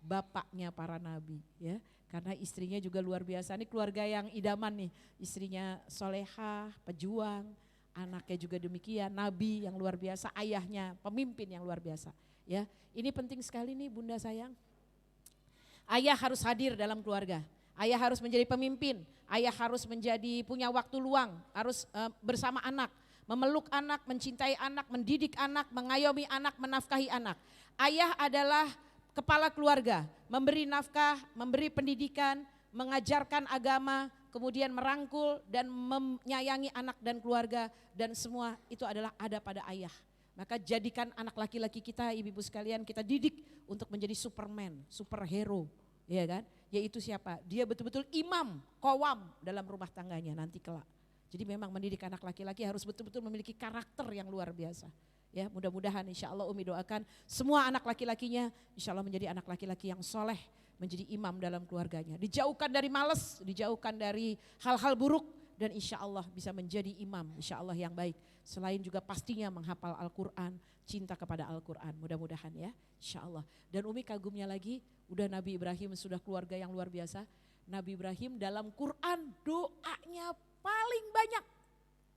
bapaknya para nabi, ya, karena istrinya juga luar biasa. Ini keluarga yang idaman nih, istrinya solehah, pejuang, anaknya juga demikian, nabi yang luar biasa, ayahnya pemimpin yang luar biasa. Ya, ini penting sekali nih Bunda sayang. Ayah harus hadir dalam keluarga, ayah harus menjadi pemimpin, ayah harus menjadi punya waktu luang, harus bersama anak, memeluk anak, mencintai anak, mendidik anak, mengayomi anak, menafkahi anak. Ayah adalah kepala keluarga, memberi nafkah, memberi pendidikan, mengajarkan agama, kemudian merangkul dan menyayangi anak dan keluarga, dan semua itu adalah ada pada ayah. Maka jadikan anak laki-laki kita, ibu-ibu sekalian, kita didik untuk menjadi superman, superhero, ya kan? Yaitu siapa? Dia betul-betul imam, qawam dalam rumah tangganya nanti kelak. Jadi memang mendidik anak laki-laki harus betul-betul memiliki karakter yang luar biasa. Ya, mudah-mudahan insya Allah Umi doakan semua anak laki-lakinya insya Allah menjadi anak laki-laki yang soleh, menjadi imam dalam keluarganya. Dijauhkan dari malas, dijauhkan dari hal-hal buruk, dan insya Allah bisa menjadi imam insya Allah yang baik. Selain juga pastinya menghafal Al-Quran, cinta kepada Al-Quran, mudah-mudahan ya insya Allah. Dan Umi kagumnya lagi, udah Nabi Ibrahim sudah keluarga yang luar biasa. Nabi Ibrahim dalam Quran doanya paling banyak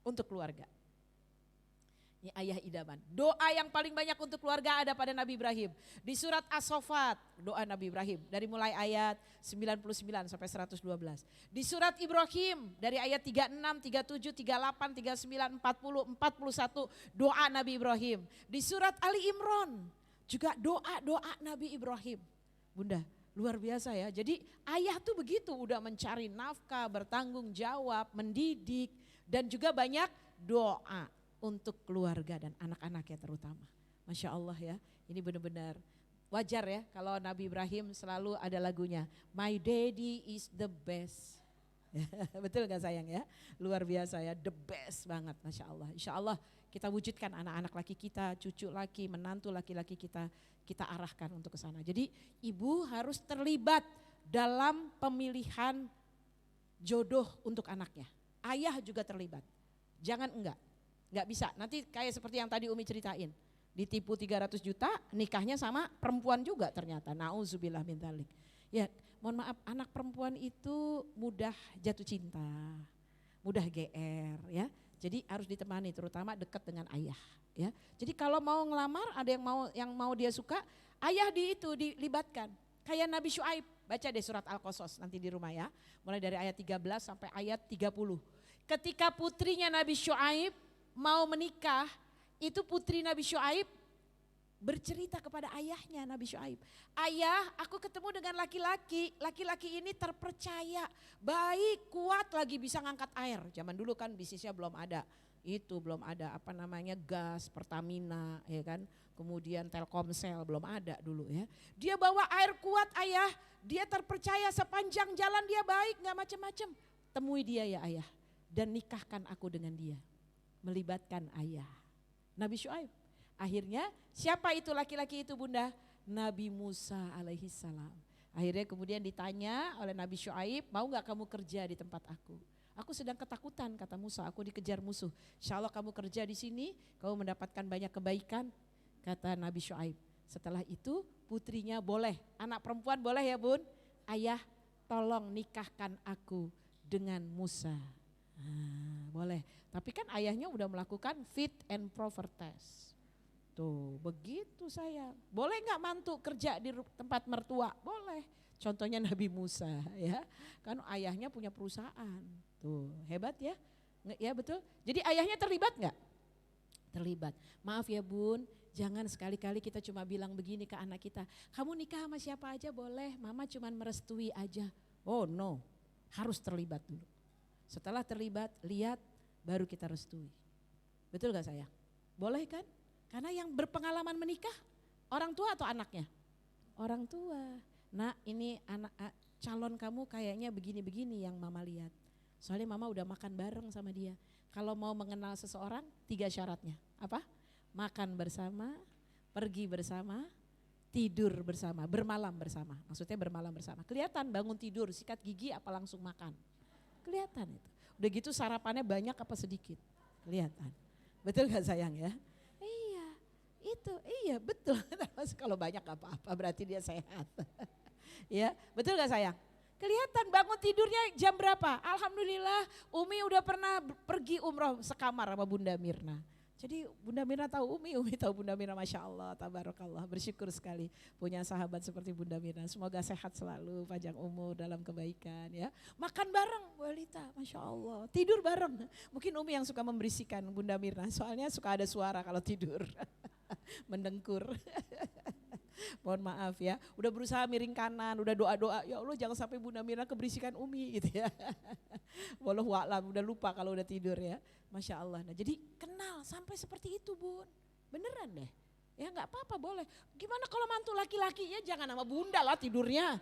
untuk keluarga. Ini ayah idaman. Doa yang paling banyak untuk keluarga ada pada Nabi Ibrahim. Di surat As-Saffat, doa Nabi Ibrahim. Dari mulai ayat 99 sampai 112. Di surat Ibrahim, dari ayat 36, 37, 38, 39, 40, 41, doa Nabi Ibrahim. Di surat Ali Imran, juga doa-doa Nabi Ibrahim. Bunda, luar biasa ya. Jadi ayah tuh begitu, udah mencari nafkah, bertanggung jawab, mendidik, dan juga banyak doa untuk keluarga dan anak-anaknya terutama. Masya Allah ya, ini benar-benar wajar ya kalau Nabi Ibrahim selalu ada lagunya, My Daddy is the best. Betul gak sayang ya? Luar biasa ya, the best banget Masya Allah. Insya Allah kita wujudkan anak-anak laki kita, cucu laki, menantu laki-laki kita arahkan untuk ke sana. Jadi ibu harus terlibat dalam pemilihan jodoh untuk anaknya. Ayah juga terlibat, jangan enggak bisa. Nanti kayak seperti yang tadi Umi ceritain, ditipu 300 juta, nikahnya sama perempuan juga ternyata. Nauzubillah min dzalik. Ya, mohon maaf, anak perempuan itu mudah jatuh cinta, mudah GR ya. Jadi harus ditemani, terutama dekat dengan ayah ya. Jadi kalau mau ngelamar, ada yang mau dia suka, ayah dilibatkan. Kayak Nabi Syuaib, baca deh surat Al-Qasas nanti di rumah ya. Mulai dari ayat 13 sampai ayat 30. Ketika putrinya Nabi Syuaib mau menikah, itu putri Nabi Syuaib bercerita kepada ayahnya Nabi Syuaib. Ayah, aku ketemu dengan laki-laki, laki-laki ini terpercaya, baik, kuat, lagi bisa ngangkat air. Zaman dulu kan bisnisnya belum ada, belum ada gas, Pertamina ya kan, kemudian Telkomsel belum ada dulu ya. Dia bawa air kuat ayah, dia terpercaya sepanjang jalan dia baik, gak macam-macam. Temui dia ya ayah dan nikahkan aku dengan dia. Melibatkan ayah. Nabi Syuaib. Akhirnya siapa itu laki-laki itu Bunda? Nabi Musa alaihissalam. Akhirnya kemudian ditanya oleh Nabi Syuaib, mau gak kamu kerja di tempat aku? Aku sedang ketakutan, kata Musa, aku dikejar musuh. Insya Allah kamu kerja di sini, kamu mendapatkan banyak kebaikan, kata Nabi Syuaib. Setelah itu putrinya boleh, anak perempuan boleh ya bun, ayah tolong nikahkan aku dengan Musa. Boleh, tapi kan ayahnya udah melakukan fit and proper test. Tuh begitu sayang, boleh gak mantu kerja di tempat mertua? Boleh, contohnya Nabi Musa ya, kan ayahnya punya perusahaan. Tuh hebat ya, ya betul. Jadi ayahnya terlibat gak? Terlibat. Maaf ya bun, jangan sekali-kali kita cuma bilang begini ke anak kita, kamu nikah sama siapa aja boleh, mama cuma merestui aja. Oh no, harus terlibat dulu. Setelah terlibat, lihat baru kita restui. Betul gak sayang? Boleh kan? Karena yang berpengalaman menikah orang tua atau anaknya? Orang tua. Nah ini anak calon kamu kayaknya begini-begini yang mama lihat. Soalnya mama udah makan bareng sama dia. Kalau mau mengenal seseorang 3 syaratnya. Apa? Makan bersama, pergi bersama, tidur bersama, bermalam bersama. Maksudnya bermalam bersama. Kelihatan bangun tidur, sikat gigi apa langsung makan. Kelihatan itu. Udah gitu sarapannya banyak apa sedikit. Kelihatan. Betul gak sayang ya? Iya betul. Kalau banyak gak apa-apa berarti dia sehat. Ya betul gak sayang? Kelihatan bangun tidurnya jam berapa? Alhamdulillah Umi udah pernah pergi umroh sekamar sama Bunda Mirna. Jadi Bunda Mirna tahu Umi tahu Bunda Mirna, Masya Allah, tabarakallah, bersyukur sekali punya sahabat seperti Bunda Mirna. Semoga sehat selalu, panjang umur dalam kebaikan ya. Makan bareng Bu Elita, Masya Allah, tidur bareng. Mungkin Umi yang suka memberisikan Bunda Mirna, soalnya suka ada suara kalau tidur. Mendengkur. Mohon maaf ya, udah berusaha miring kanan, udah doa-doa, ya Allah jangan sampai Bunda Mirna keberisikan Umi gitu ya. Wallahu a'lam, udah lupa kalau udah tidur ya. Masya Allah, nah jadi kenal sampai seperti itu bun, beneran deh. Ya nggak apa-apa boleh, gimana kalau mantu laki-laki ya jangan sama bunda lah tidurnya.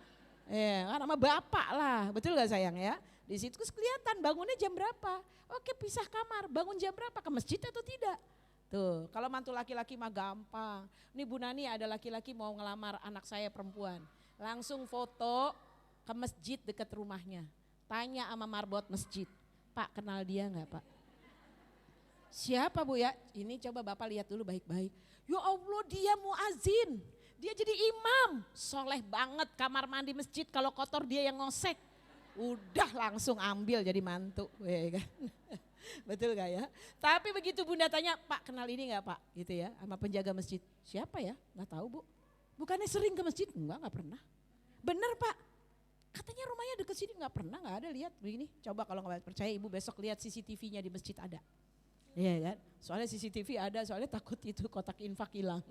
Kan sama bapak lah, betul gak sayang ya. Di situ kelihatan bangunnya jam berapa, oke pisah kamar, bangun jam berapa, ke masjid atau tidak. Tuh, kalau mantu laki-laki mah gampang. Ini Bu Nani ada laki-laki mau ngelamar anak saya perempuan. Langsung foto ke masjid dekat rumahnya. Tanya sama marbot masjid, Pak kenal dia enggak Pak? Siapa Bu ya? Ini coba Bapak lihat dulu baik-baik. Ya Allah dia muazin, dia jadi imam. Soleh banget, kamar mandi masjid kalau kotor dia yang ngosek. Udah langsung ambil jadi mantu. Ya kan? Betul gak ya? Tapi begitu bunda tanya, Pak kenal ini gak Pak? Gitu ya, sama penjaga masjid. Siapa ya? Gak tahu Bu. Bukannya sering ke masjid? Enggak, gak pernah. Bener Pak, katanya rumahnya deket sini, gak pernah, gak ada lihat begini. Coba kalau gak percaya ibu besok lihat CCTV-nya di masjid ada. Iya kan? Soalnya CCTV ada, soalnya takut itu kotak infak hilang.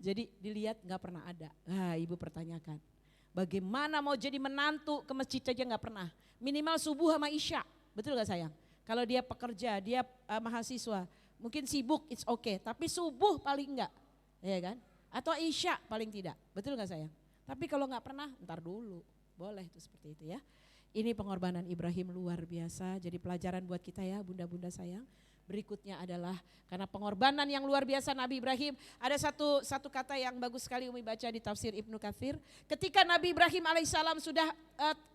Jadi dilihat gak pernah ada. Nah ibu pertanyakan, bagaimana mau jadi menantu ke masjid aja gak pernah. Minimal subuh sama isya, betul gak sayang? Kalau dia pekerja, dia mahasiswa, mungkin sibuk it's okay, tapi subuh paling enggak, ya kan? Atau isya paling tidak, betul gak sayang? Tapi kalau nggak pernah, ntar dulu, boleh tuh seperti itu ya. Ini pengorbanan Ibrahim luar biasa, jadi pelajaran buat kita ya bunda-bunda sayang. Berikutnya adalah karena pengorbanan yang luar biasa Nabi Ibrahim, ada satu kata yang bagus sekali Umi baca di tafsir Ibnu Katsir. Ketika Nabi Ibrahim alaihissalam sudah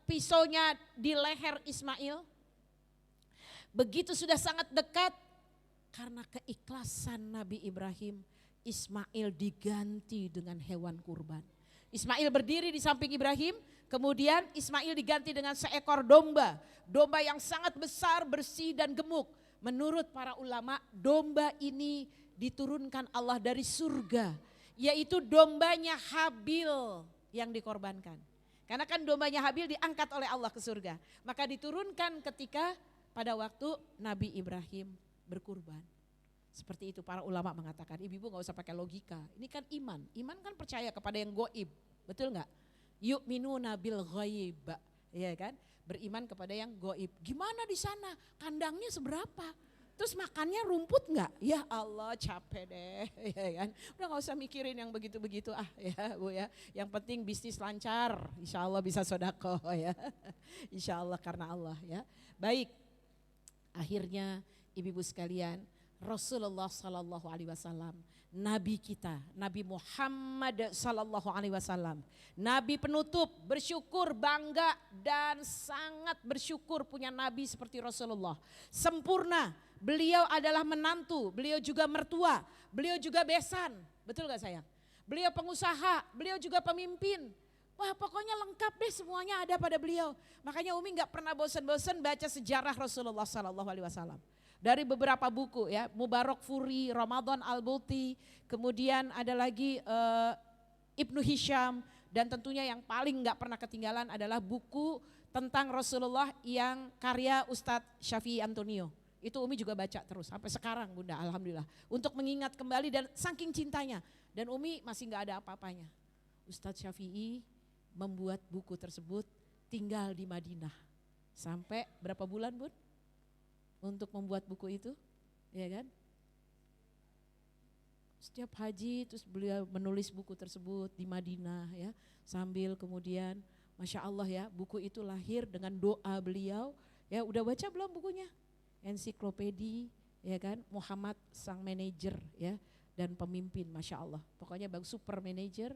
pisaunya di leher Ismail, begitu sudah sangat dekat, karena keikhlasan Nabi Ibrahim, Ismail diganti dengan hewan kurban. Ismail berdiri di samping Ibrahim, kemudian Ismail diganti dengan seekor domba. Domba yang sangat besar, bersih dan gemuk. Menurut para ulama, domba ini diturunkan Allah dari surga, yaitu dombanya Habil yang dikorbankan. Karena kan dombanya Habil diangkat oleh Allah ke surga, maka diturunkan ketika pada waktu Nabi Ibrahim berkurban. Seperti itu para ulama mengatakan, ibu-ibu gak usah pakai logika. Ini kan iman, iman kan percaya kepada yang goib, betul gak? Yu'minuna bil ghaib, ya kan? Beriman kepada yang goib. Gimana di sana? Kandangnya seberapa? Terus makannya rumput gak? Ya Allah capek deh, ya kan? Udah gak usah mikirin yang begitu-begitu ya Bu ya. Yang penting bisnis lancar, insya Allah bisa sodako ya. Insya Allah karena Allah ya. Baik. Akhirnya ibu-ibu sekalian, Rasulullah Sallallahu Alaihi Wasallam, Nabi kita, Nabi Muhammad Sallallahu Alaihi Wasallam, Nabi penutup, bersyukur, bangga dan sangat bersyukur punya Nabi seperti Rasulullah. Sempurna, beliau adalah menantu, beliau juga mertua, beliau juga besan, betul gak sayang? Beliau pengusaha, beliau juga pemimpin. Wah pokoknya lengkap deh, semuanya ada pada beliau. Makanya Umi gak pernah bosan-bosan baca sejarah Rasulullah Sallallahu Alaihi Wasallam. Dari beberapa buku ya, Mubarak Furi, Ramadan Al-Buti, kemudian ada lagi Ibnu Hisham, dan tentunya yang paling gak pernah ketinggalan adalah buku tentang Rasulullah yang karya Ustadz Syafi'i Antonio. Itu Umi juga baca terus sampai sekarang Bunda, alhamdulillah. Untuk mengingat kembali dan saking cintanya, dan Umi masih gak ada apa-apanya. Ustadz Syafi'i membuat buku tersebut, tinggal di Madinah. Sampai berapa bulan Bun? Untuk membuat buku itu, ya kan? Setiap haji terus beliau menulis buku tersebut di Madinah ya, sambil kemudian Masya Allah ya, buku itu lahir dengan doa beliau. Ya udah baca belum bukunya? Ensiklopedi ya kan, Muhammad sang manajer ya dan pemimpin, Masya Allah. Pokoknya bagus, super manager,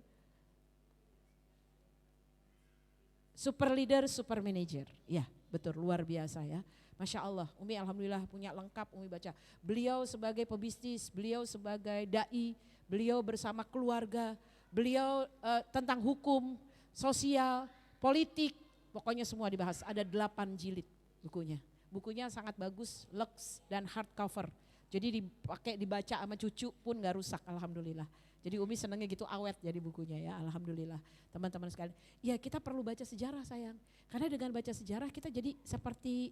super leader, super manager. Ya betul, luar biasa ya. Masya Allah, Umi alhamdulillah punya lengkap, Umi baca. Beliau sebagai pebisnis, beliau sebagai da'i, beliau bersama keluarga, beliau tentang hukum, sosial, politik, pokoknya semua dibahas. Ada 8 jilid bukunya. Bukunya sangat bagus, lux dan hardcover. Jadi dipakai dibaca sama cucu pun gak rusak, alhamdulillah. Jadi Umi senangnya gitu, awet jadi bukunya ya, alhamdulillah. Teman-teman sekalian, ya kita perlu baca sejarah sayang. Karena dengan baca sejarah kita jadi seperti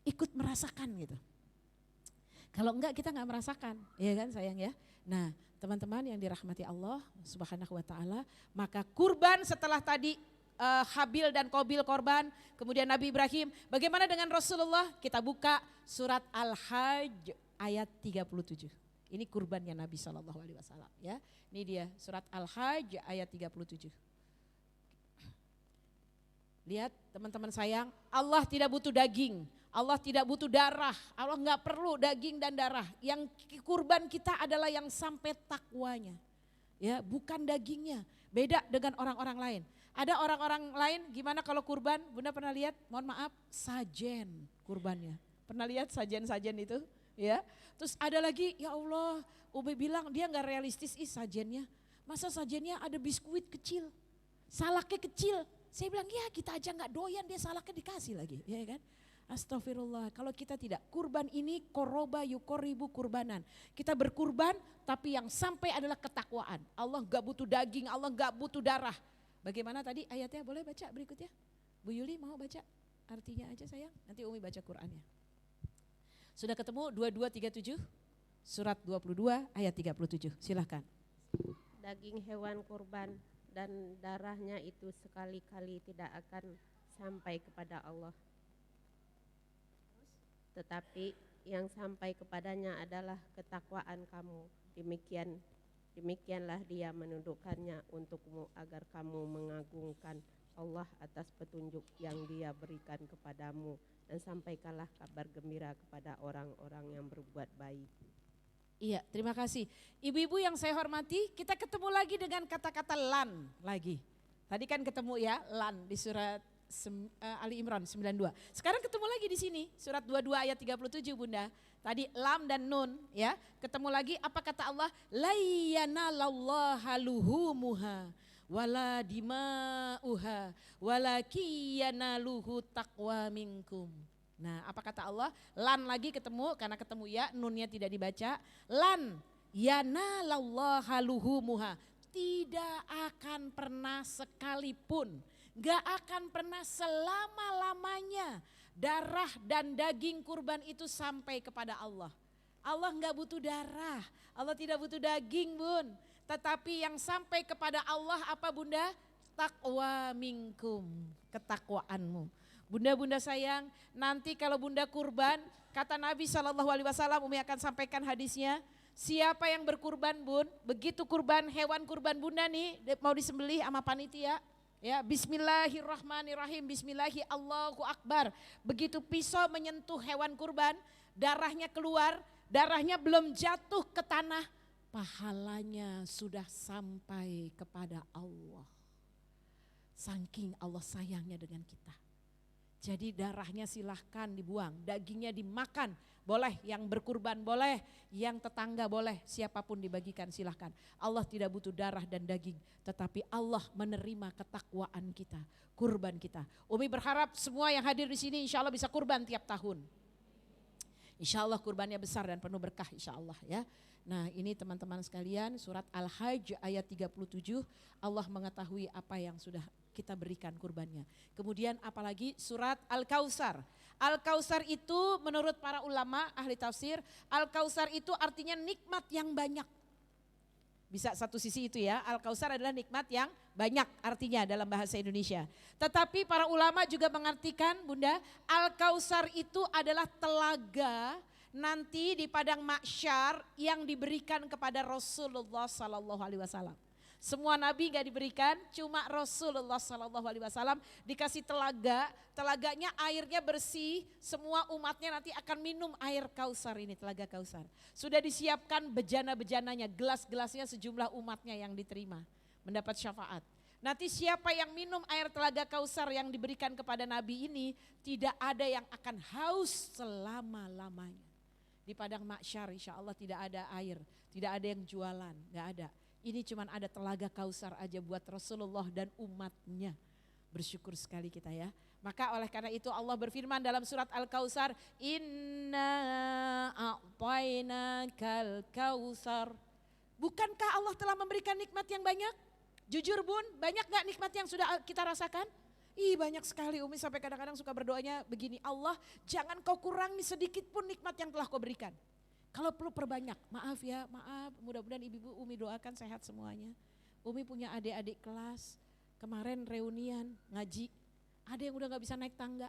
ikut merasakan gitu. Kalau enggak kita enggak merasakan, ya kan sayang ya. Nah teman-teman yang dirahmati Allah Subhanahu wa ta'ala, maka kurban setelah tadi Habil dan Qabil korban, kemudian Nabi Ibrahim, bagaimana dengan Rasulullah? Kita buka surat Al-Hajj ayat 37. Ini kurbannya Nabi SAW ya. Ini dia surat Al-Hajj ayat 37. Lihat teman-teman sayang, Allah tidak butuh daging, Allah tidak butuh darah, Allah nggak perlu daging dan darah. Yang kurban kita adalah yang sampai takwanya, ya bukan dagingnya. Beda dengan orang-orang lain. Ada orang-orang lain gimana kalau kurban? Bunda pernah lihat? Mohon maaf, sajen kurbannya. Pernah lihat sajen-sajen itu? Ya. Terus ada lagi, ya Allah, Umi bilang dia nggak realistis sajennya. Masa sajennya ada biskuit kecil, salaknya kecil. Saya bilang ya kita aja nggak doyan, dia salaknya dikasih lagi, ya kan? Astagfirullah, kalau kita tidak, kurban ini koroba yukoribu kurbanan. Kita berkurban tapi yang sampai adalah ketakwaan. Allah gak butuh daging, Allah gak butuh darah. Bagaimana tadi ayatnya, boleh baca berikutnya? Bu Yuli mau baca artinya aja sayang, nanti Umi baca Qur'annya. Sudah ketemu 2237, surat 22 ayat 37, silahkan. Daging hewan kurban dan darahnya itu sekali-kali tidak akan sampai kepada Allah. Tetapi yang sampai kepadanya adalah ketakwaan kamu. Demikianlah dia menundukkannya untukmu agar kamu mengagungkan Allah atas petunjuk yang dia berikan kepadamu, dan sampaikanlah kabar gembira kepada orang-orang yang berbuat baik. Iya, terima kasih. Ibu-ibu yang saya hormati, kita ketemu lagi dengan kata-kata lan lagi. Tadi kan ketemu ya lan di surat Ali Imran 92. Sekarang ketemu lagi di sini surat 22 ayat 37 Bunda. Tadi lam dan nun ya. Ketemu lagi apa kata Allah? La yanalallaha luhumuha wala dima'uha walakiyanaluhu taqwa minkum. Nah, apa kata Allah? Lan lagi ketemu, karena ketemu ya, nunnya tidak dibaca. Lan yanalallaha luhumuha. Tidak akan pernah sekalipun, gak akan pernah selama-lamanya darah dan daging kurban itu sampai kepada Allah. Allah gak butuh darah, Allah tidak butuh daging Bun. Tetapi yang sampai kepada Allah apa Bunda? Taqwa minkum, ketakwaanmu. Bunda-bunda sayang, nanti kalau Bunda kurban, kata Nabi SAW, Umi akan sampaikan hadisnya. Siapa yang berkurban Bun, begitu kurban hewan kurban Bunda nih mau disembelih sama panitia, ya bismillahirrahmanirrahim, bismillahi Allahu akbar. Begitu pisau menyentuh hewan kurban, darahnya keluar, darahnya belum jatuh ke tanah, pahalanya sudah sampai kepada Allah. Saking Allah sayangnya dengan kita. Jadi darahnya silahkan dibuang, dagingnya dimakan, boleh, yang berkurban boleh, yang tetangga boleh, siapapun dibagikan silahkan. Allah tidak butuh darah dan daging, tetapi Allah menerima ketakwaan kita, kurban kita. Umi berharap semua yang hadir di sini insya Allah bisa kurban tiap tahun. Insya Allah kurbannya besar dan penuh berkah insya Allah ya. Nah ini teman-teman sekalian, surat Al-Hajj ayat 37, Allah mengetahui apa yang sudah kita berikan kurbannya. Kemudian apalagi surat Al-Kautsar. Al-Kautsar itu menurut para ulama ahli tafsir, Al-Kautsar itu artinya nikmat yang banyak. Bisa satu sisi itu ya, Al-Kautsar adalah nikmat yang banyak artinya dalam bahasa Indonesia. Tetapi para ulama juga mengartikan Bunda, Al-Kautsar itu adalah telaga nanti di padang mahsyar yang diberikan kepada Rasulullah Sallallahu Alaihi Wasallam. Semua nabi gak diberikan, cuma Rasulullah Sallallahu Alaihi Wasallam dikasih telaga, telaganya airnya bersih, semua umatnya nanti akan minum air Kautsar ini, telaga Kautsar. Sudah disiapkan bejana-bejananya, gelas-gelasnya sejumlah umatnya yang diterima, mendapat syafaat. Nanti siapa yang minum air telaga Kautsar yang diberikan kepada nabi ini, tidak ada yang akan haus selama-lamanya. Di padang mahsyar insya Allah tidak ada air, tidak ada yang jualan, gak ada. Ini cuma ada telaga Kautsar aja buat Rasulullah dan umatnya. Bersyukur sekali kita ya. Maka oleh karena itu Allah berfirman dalam surat Al-Kautsar, Inna a'tainakal kautsar. Bukankah Allah telah memberikan nikmat yang banyak? Jujur Bun, banyak gak nikmat yang sudah kita rasakan? Ih banyak sekali. Umi sampai kadang-kadang suka berdoanya begini, Allah jangan kau kurangi sedikit pun nikmat yang telah kau berikan. Kalau perlu perbanyak, maaf ya, maaf. Mudah-mudahan ibu-ibu Umi doakan sehat semuanya. Umi punya adik-adik kelas, kemarin reunian ngaji, ada yang udah gak bisa naik tangga.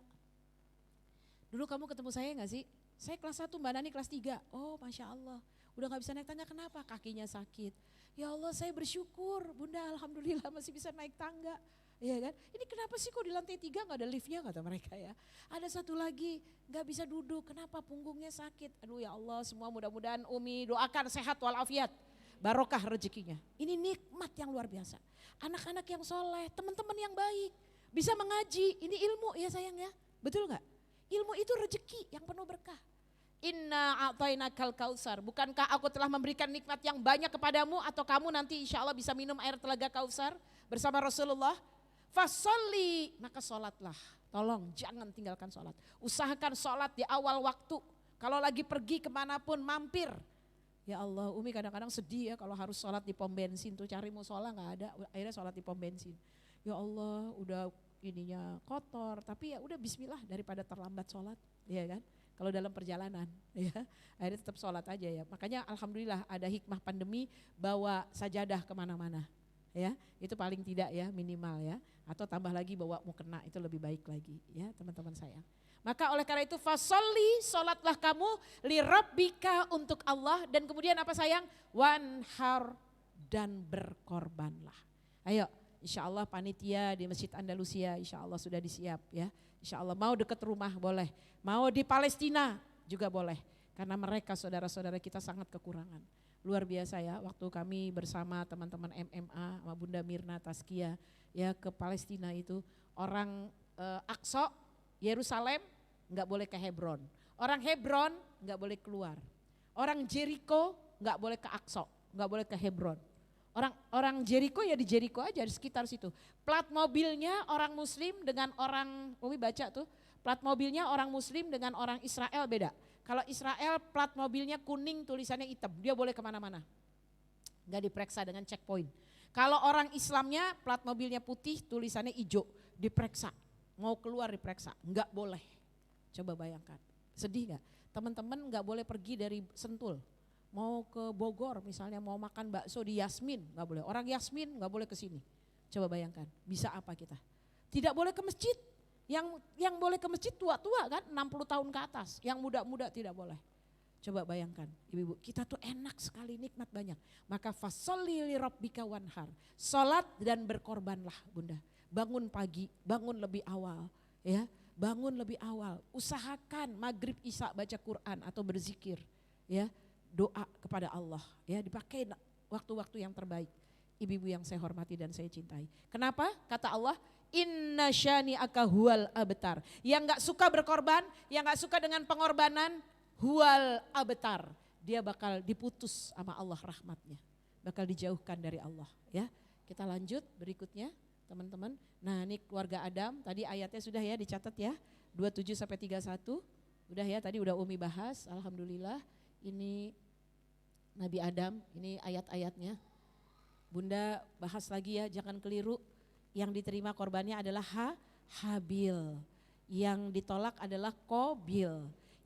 Dulu kamu ketemu saya gak sih? Saya kelas 1, Mbak Nani kelas 3. Oh Masya Allah, udah gak bisa naik tangga, kenapa? Kakinya sakit. Ya Allah saya bersyukur, Bunda Alhamdulillah masih bisa naik tangga. Iya kan? Ini kenapa sih kok di lantai 3 gak ada liftnya kata mereka ya. Ada satu lagi gak bisa duduk, kenapa punggungnya sakit. Aduh ya Allah semua mudah-mudahan Umi doakan sehat walafiat. Barokah rezekinya. Ini nikmat yang luar biasa. Anak-anak yang soleh, teman-teman yang baik. Bisa mengaji, ini ilmu ya sayang ya. Betul gak? Ilmu itu rezeki yang penuh berkah. Inna a'tainakal kautsar. Bukankah aku telah memberikan nikmat yang banyak kepadamu atau kamu nanti insya Allah bisa minum air telaga Kautsar bersama Rasulullah. Fasolli, maka sholatlah. Tolong jangan tinggalkan sholat. Usahakan sholat di awal waktu. Kalau lagi pergi kemanapun mampir. Ya Allah Umi kadang-kadang sedih ya kalau harus sholat di pom bensin tuh cari musola gak ada. Akhirnya sholat di pom bensin. Ya Allah udah ininya kotor tapi ya udah bismillah daripada terlambat sholat. Ya kan. Kalau dalam perjalanan ya akhirnya tetap sholat aja ya. Makanya alhamdulillah ada hikmah pandemi bawa sajadah kemana-mana. Ya itu paling tidak ya minimal ya. Atau tambah lagi bawa mukena itu lebih baik lagi ya teman-teman sayang. Maka oleh karena itu fasolli, sholatlah kamu li rabbika untuk Allah dan kemudian apa sayang? Wanhar dan berkorbanlah. Ayo insya Allah panitia di Masjid Andalusia insya Allah sudah disiap ya. Insya Allah mau dekat rumah boleh, mau di Palestina juga boleh. Karena mereka saudara-saudara kita sangat kekurangan. Luar biasa ya waktu kami bersama teman-teman MMA sama Bunda Mirna Taskia ya ke Palestina itu orang Aqsa, Yerusalem nggak boleh ke Hebron. Orang Hebron nggak boleh keluar. Orang Jericho nggak boleh ke Aqsa, nggak boleh ke Hebron. Orang Jericho ya di Jericho aja di sekitar situ. Plat mobilnya orang Muslim dengan orang, Umi baca tuh, plat mobilnya orang Muslim dengan orang Israel beda. Kalau Israel plat mobilnya kuning tulisannya hitam, dia boleh kemana-mana. Gak diperiksa dengan checkpoint. Kalau orang Islamnya plat mobilnya putih tulisannya hijau, diperiksa. Mau keluar diperiksa, gak boleh. Coba bayangkan, sedih gak? Teman-teman gak boleh pergi dari Sentul. Mau ke Bogor misalnya mau makan bakso di Yasmin, gak boleh. Orang Yasmin gak boleh ke sini. Coba bayangkan, bisa apa kita? Tidak boleh ke masjid. Yang boleh ke masjid tua-tua kan 60 tahun ke atas, yang muda-muda tidak boleh. Coba bayangkan ibu-ibu, kita tuh enak sekali nikmat banyak. Maka fasolli li rabbika wanhar, salat dan berkorbanlah Bunda. Bangun pagi, bangun lebih awal ya, bangun lebih awal. Usahakan maghrib isya baca Quran atau berzikir ya, doa kepada Allah, ya, dipakai waktu-waktu yang terbaik. Ibu-ibu yang saya hormati dan saya cintai. Kenapa? Kata Allah, inna syani'aka huwal abtar. Yang gak suka berkorban, yang gak suka dengan pengorbanan, huwal abtar. Dia bakal diputus sama Allah rahmatnya. Bakal dijauhkan dari Allah, ya. Kita lanjut berikutnya teman-teman. Nah ini keluarga Adam, tadi ayatnya sudah ya dicatat ya. 27 sampai 31. Udah ya, tadi udah Umi bahas, alhamdulillah. Ini Nabi Adam, ini ayat-ayatnya. Bunda bahas lagi ya, jangan keliru. Yang diterima korbannya adalah Habil. Yang ditolak adalah Qabil.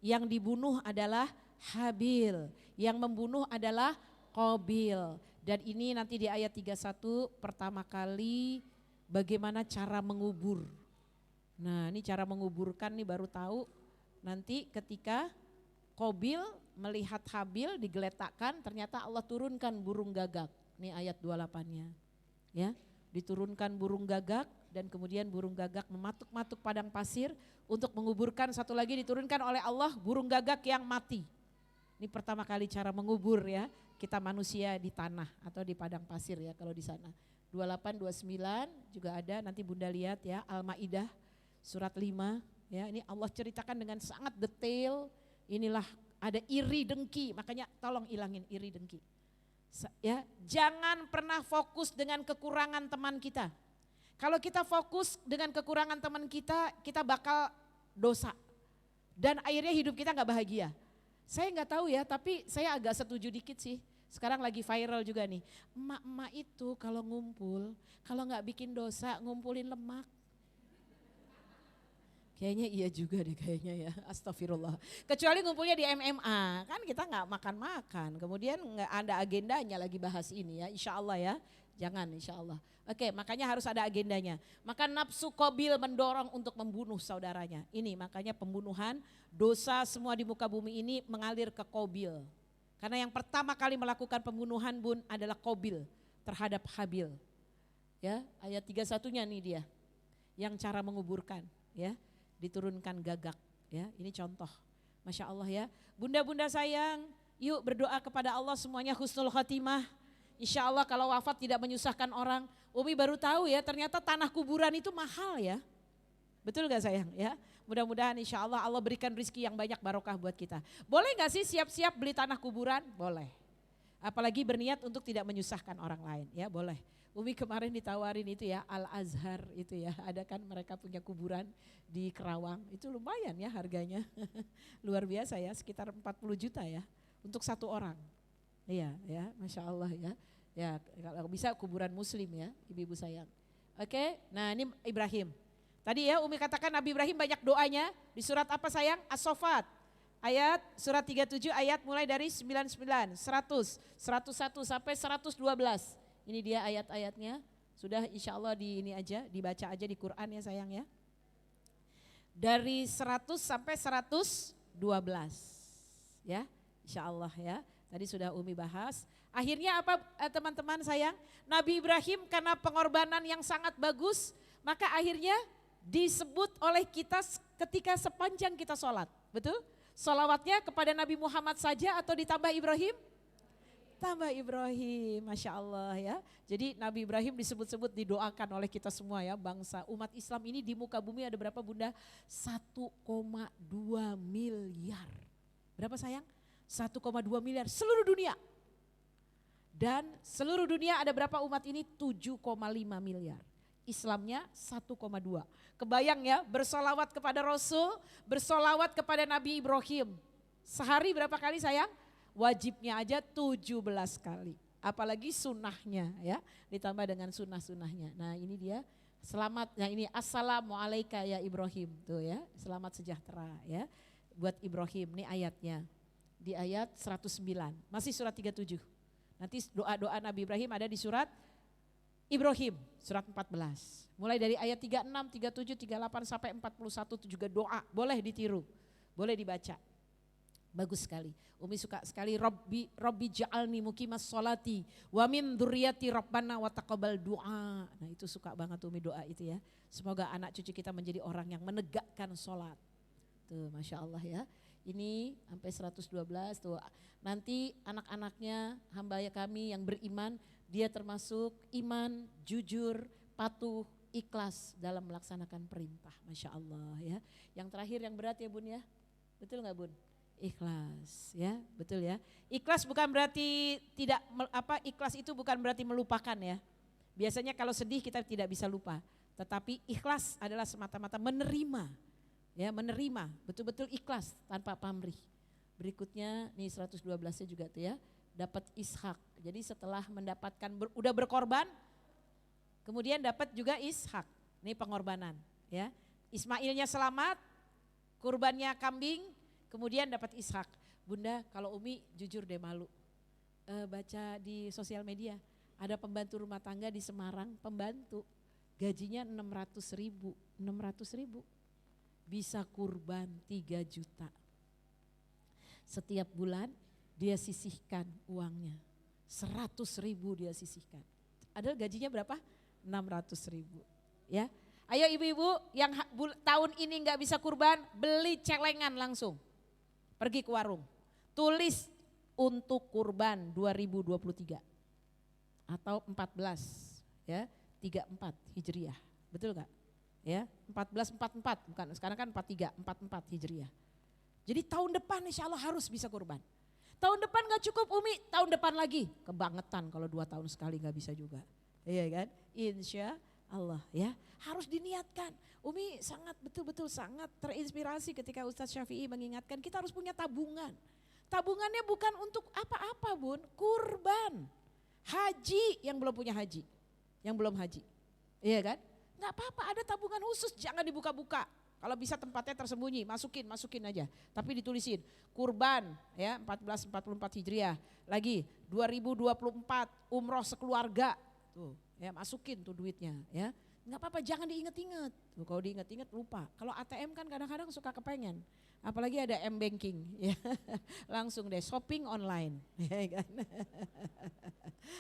Yang dibunuh adalah Habil. Yang membunuh adalah Qabil. Dan ini nanti di ayat 31 pertama kali bagaimana cara mengubur. Nah ini cara menguburkan nih baru tahu nanti ketika Qabil melihat Habil digeletakkan, ternyata Allah turunkan burung gagak. Ini ayat 28-nya. Ya, diturunkan burung gagak dan kemudian burung gagak mematuk-matuk padang pasir untuk menguburkan, satu lagi diturunkan oleh Allah burung gagak yang mati. Ini pertama kali cara mengubur ya, kita manusia di tanah atau di padang pasir ya kalau di sana. 28, 29 juga ada, nanti Bunda lihat ya, Al-Maidah surat 5 ya, ini Allah ceritakan dengan sangat detail. Inilah ada iri dengki, makanya tolong ilangin iri dengki. Ya, jangan pernah fokus dengan kekurangan teman kita. Kalau kita fokus dengan kekurangan teman kita, kita bakal dosa. Dan akhirnya hidup kita gak bahagia. Saya gak tahu ya, tapi saya agak setuju dikit sih. Sekarang lagi viral juga nih. Emak-emak itu kalau ngumpul, kalau gak bikin dosa, ngumpulin lemak. Kayaknya iya juga deh kayaknya ya, astagfirullah. Kecuali ngumpulnya di MMA, kan kita gak makan-makan. Kemudian gak ada agendanya lagi bahas ini ya, insya Allah ya. Jangan insya Allah. Oke, makanya harus ada agendanya. Maka nafsu Qabil mendorong untuk membunuh saudaranya. Ini makanya pembunuhan, dosa semua di muka bumi ini mengalir ke Qabil. Karena yang pertama kali melakukan pembunuhan Bun adalah Qabil terhadap Habil. Ya, ayat 31-nya nih dia. Yang cara menguburkan ya. Diturunkan gagak ya, ini contoh. Masya Allah ya, bunda-bunda sayang, yuk berdoa kepada Allah semuanya husnul khotimah. Insya Allah kalau wafat tidak menyusahkan orang. Umi baru tahu ya ternyata tanah kuburan itu mahal ya. Betul gak sayang ya? Mudah-mudahan insya Allah Allah berikan rezeki yang banyak barokah buat kita. Boleh gak sih siap-siap beli tanah kuburan? Boleh. Apalagi berniat untuk tidak menyusahkan orang lain ya, boleh. Umi kemarin ditawarin itu ya, Al-Azhar itu ya, ada kan mereka punya kuburan di Kerawang, itu lumayan ya harganya, luar biasa ya, sekitar 40 juta ya, untuk satu orang. Iya ya, Masya Allah ya, ya kalau bisa kuburan muslim ya, ibu-ibu sayang. Oke, nah ini Ibrahim. Tadi ya Umi katakan Nabi Ibrahim banyak doanya, di surat apa sayang? As-Sofat. Ayat surat 37 ayat mulai dari 99, 100, 101 sampai 112. Ini dia ayat-ayatnya, sudah insya Allah di ini aja, dibaca aja di Quran ya sayang ya. Dari 100 sampai 112 ya, insya Allah ya. Tadi sudah Umi bahas. Akhirnya apa teman-teman sayang? Nabi Ibrahim karena pengorbanan yang sangat bagus, maka akhirnya disebut oleh kita ketika sepanjang kita sholat. Betul? Sholawatnya kepada Nabi Muhammad saja atau ditambah Ibrahim? Tambah Ibrahim, Masya Allah ya. Jadi Nabi Ibrahim disebut-sebut didoakan oleh kita semua ya, bangsa umat Islam ini di muka bumi ada berapa bunda? 1,2 miliar. Berapa sayang? 1,2 miliar seluruh dunia. Dan seluruh dunia ada berapa umat ini? 7,5 miliar. Islamnya 1,2. Kebayang ya, bersolawat kepada Rasul, bersolawat kepada Nabi Ibrahim. Sehari berapa kali sayang? Wajibnya aja 17 kali. Apalagi sunnahnya ya, ditambah dengan sunnah-sunnahnya. Nah ini dia, selamat, nah ini assalamualaikum ya Ibrahim tuh ya, selamat sejahtera ya buat Ibrahim. Ini ayatnya di ayat 109, masih surat 37. Nanti doa-doa Nabi Ibrahim ada di surat Ibrahim, surat 14. Mulai dari ayat 36, 37, 38 sampai 41 itu juga doa, boleh ditiru, boleh dibaca. Bagus sekali. Umi suka sekali Robbi ja'alni muqimas sholati wa min dzurriyyati rabbana wa taqabbal du'a. Nah itu suka banget Umi doa itu ya. Semoga anak cucu kita menjadi orang yang menegakkan sholat. Tuh Masya Allah ya. Ini sampai 112 tuh. Nanti anak-anaknya hamba kami yang beriman, dia termasuk iman, jujur, patuh, ikhlas dalam melaksanakan perintah. Masya Allah ya. Yang terakhir yang berat ya Bun ya. Betul nggak Bun? Ikhlas ya, betul ya. Ikhlas bukan berarti tidak ikhlas itu bukan berarti melupakan ya. Biasanya kalau sedih kita tidak bisa lupa, tetapi ikhlas adalah semata-mata menerima. Ya, menerima, betul-betul ikhlas tanpa pamrih. Berikutnya nih 112-nya juga tuh ya, dapat Ishak. Jadi setelah mendapatkan udah berkorban, kemudian dapat juga Ishak. Ini pengorbanan ya. Ismailnya selamat, kurbannya kambing, kemudian dapat Ishak. Bunda, kalau Umi jujur deh malu. Baca di sosial media, ada pembantu rumah tangga di Semarang, pembantu gajinya 600.000, 600.000. Bisa kurban 3 juta. Setiap bulan dia sisihkan uangnya, 100.000 dia sisihkan. Ada gajinya berapa? 600.000 ya. Ayo ibu-ibu yang tahun ini nggak bisa kurban, beli celengan langsung. Pergi ke warung, tulis untuk kurban 2023 atau 14 ya, 34 Hijriah. Betul nggak? Ya, 1444 bukan, sekarang kan 43, 44 Hijriah. Jadi tahun depan insya Allah harus bisa kurban. Tahun depan gak cukup Umi, tahun depan lagi. Kebangetan kalau 2 tahun sekali gak bisa juga. Iya kan? Insya Allah ya, harus diniatkan. Umi sangat betul-betul sangat terinspirasi ketika Ustadz Syafi'i mengingatkan kita harus punya tabungan. Tabungannya bukan untuk apa-apa Bun, kurban. Haji yang belum punya haji, yang belum haji. Iya kan? Nggak apa-apa, ada tabungan khusus, jangan dibuka-buka. Kalau bisa tempatnya tersembunyi, masukin aja. Tapi ditulisin, kurban ya 1444 Hijriah. Lagi 2024 umroh sekeluarga. Tuh ya, masukin tuh duitnya ya. Nggak apa-apa, jangan diinget-inget. Tuh, kalau diinget-inget lupa. Kalau ATM kan kadang-kadang suka kepengen. Apalagi ada M-Banking ya. Langsung deh shopping online ya kan.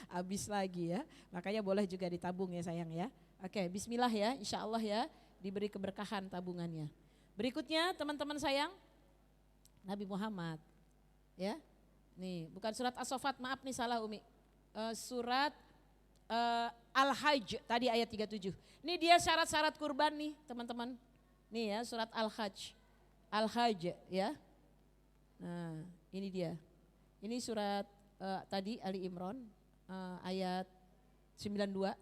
Habis lagi ya. Makanya boleh juga ditabung ya sayang ya. Oke, bismillah ya, insya Allah ya diberi keberkahan tabungannya. Berikutnya teman-teman sayang, Nabi Muhammad ya. Nih bukan surat As-Saffat, maaf nih salah Umi. Surat Al-Hajj tadi ayat 37. Ini dia syarat-syarat kurban nih teman-teman. Nih ya surat Al-Hajj. Al-Hajj ya. Nah ini dia. Ini surat tadi Ali Imran ayat 92.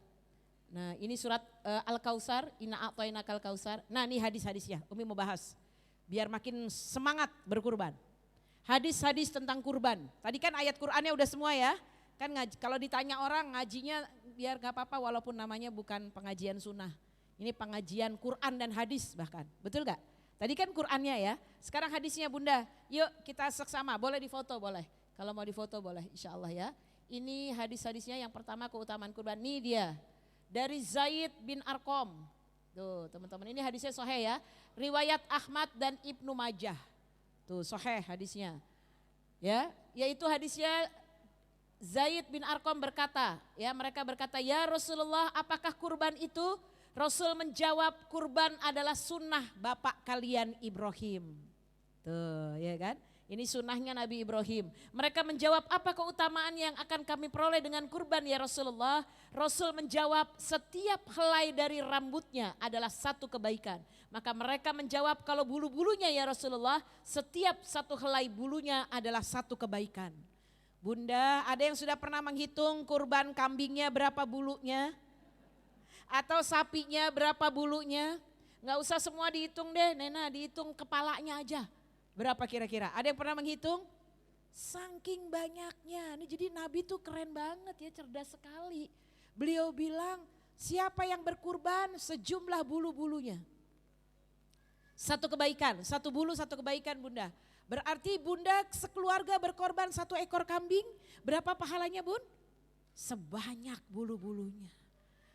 Nah ini surat Al-Kausar, Inna a'tainakal kausar. Nah ini hadis-hadisnya, Umi mau bahas. Biar makin semangat berkurban. Hadis-hadis tentang kurban. Tadi kan ayat Qur'annya udah semua ya. Kan kalau ditanya orang ngajinya biar gak apa-apa walaupun namanya bukan pengajian sunnah. Ini pengajian Qur'an dan hadis bahkan, betul gak? Tadi kan Qur'annya ya, sekarang hadisnya Bunda. Yuk kita seksama, boleh difoto boleh. Kalau mau difoto boleh insya Allah ya. Ini hadis-hadisnya yang pertama keutamaan kurban, ini dia. Dari Zaid bin Arqam. Tuh teman-teman ini hadisnya sahih ya. Riwayat Ahmad dan Ibnu Majah. Tuh sahih hadisnya. Ya, yaitu hadisnya Zaid bin Arqam berkata, ya mereka berkata, ya Rasulullah apakah kurban itu? Rasul menjawab, kurban adalah sunnah bapak kalian Ibrahim. Tuh ya kan. Ini sunnahnya Nabi Ibrahim. Mereka menjawab, apa keutamaan yang akan kami peroleh dengan kurban ya Rasulullah? Rasul menjawab, setiap helai dari rambutnya adalah satu kebaikan. Maka mereka menjawab, kalau bulu-bulunya ya Rasulullah, setiap satu helai bulunya adalah satu kebaikan. Bunda, ada yang sudah pernah menghitung kurban kambingnya berapa bulunya? Atau sapinya berapa bulunya? Nggak usah semua dihitung deh, Nena, dihitung kepalanya aja. Berapa kira-kira? Ada yang pernah menghitung? Saking banyaknya. Ini jadi Nabi tuh keren banget ya, cerdas sekali. Beliau bilang, siapa yang berkurban sejumlah bulu-bulunya. Satu kebaikan, satu bulu satu kebaikan Bunda. Berarti Bunda sekeluarga berkorban 1 ekor kambing, berapa pahalanya Bun? Sebanyak bulu-bulunya.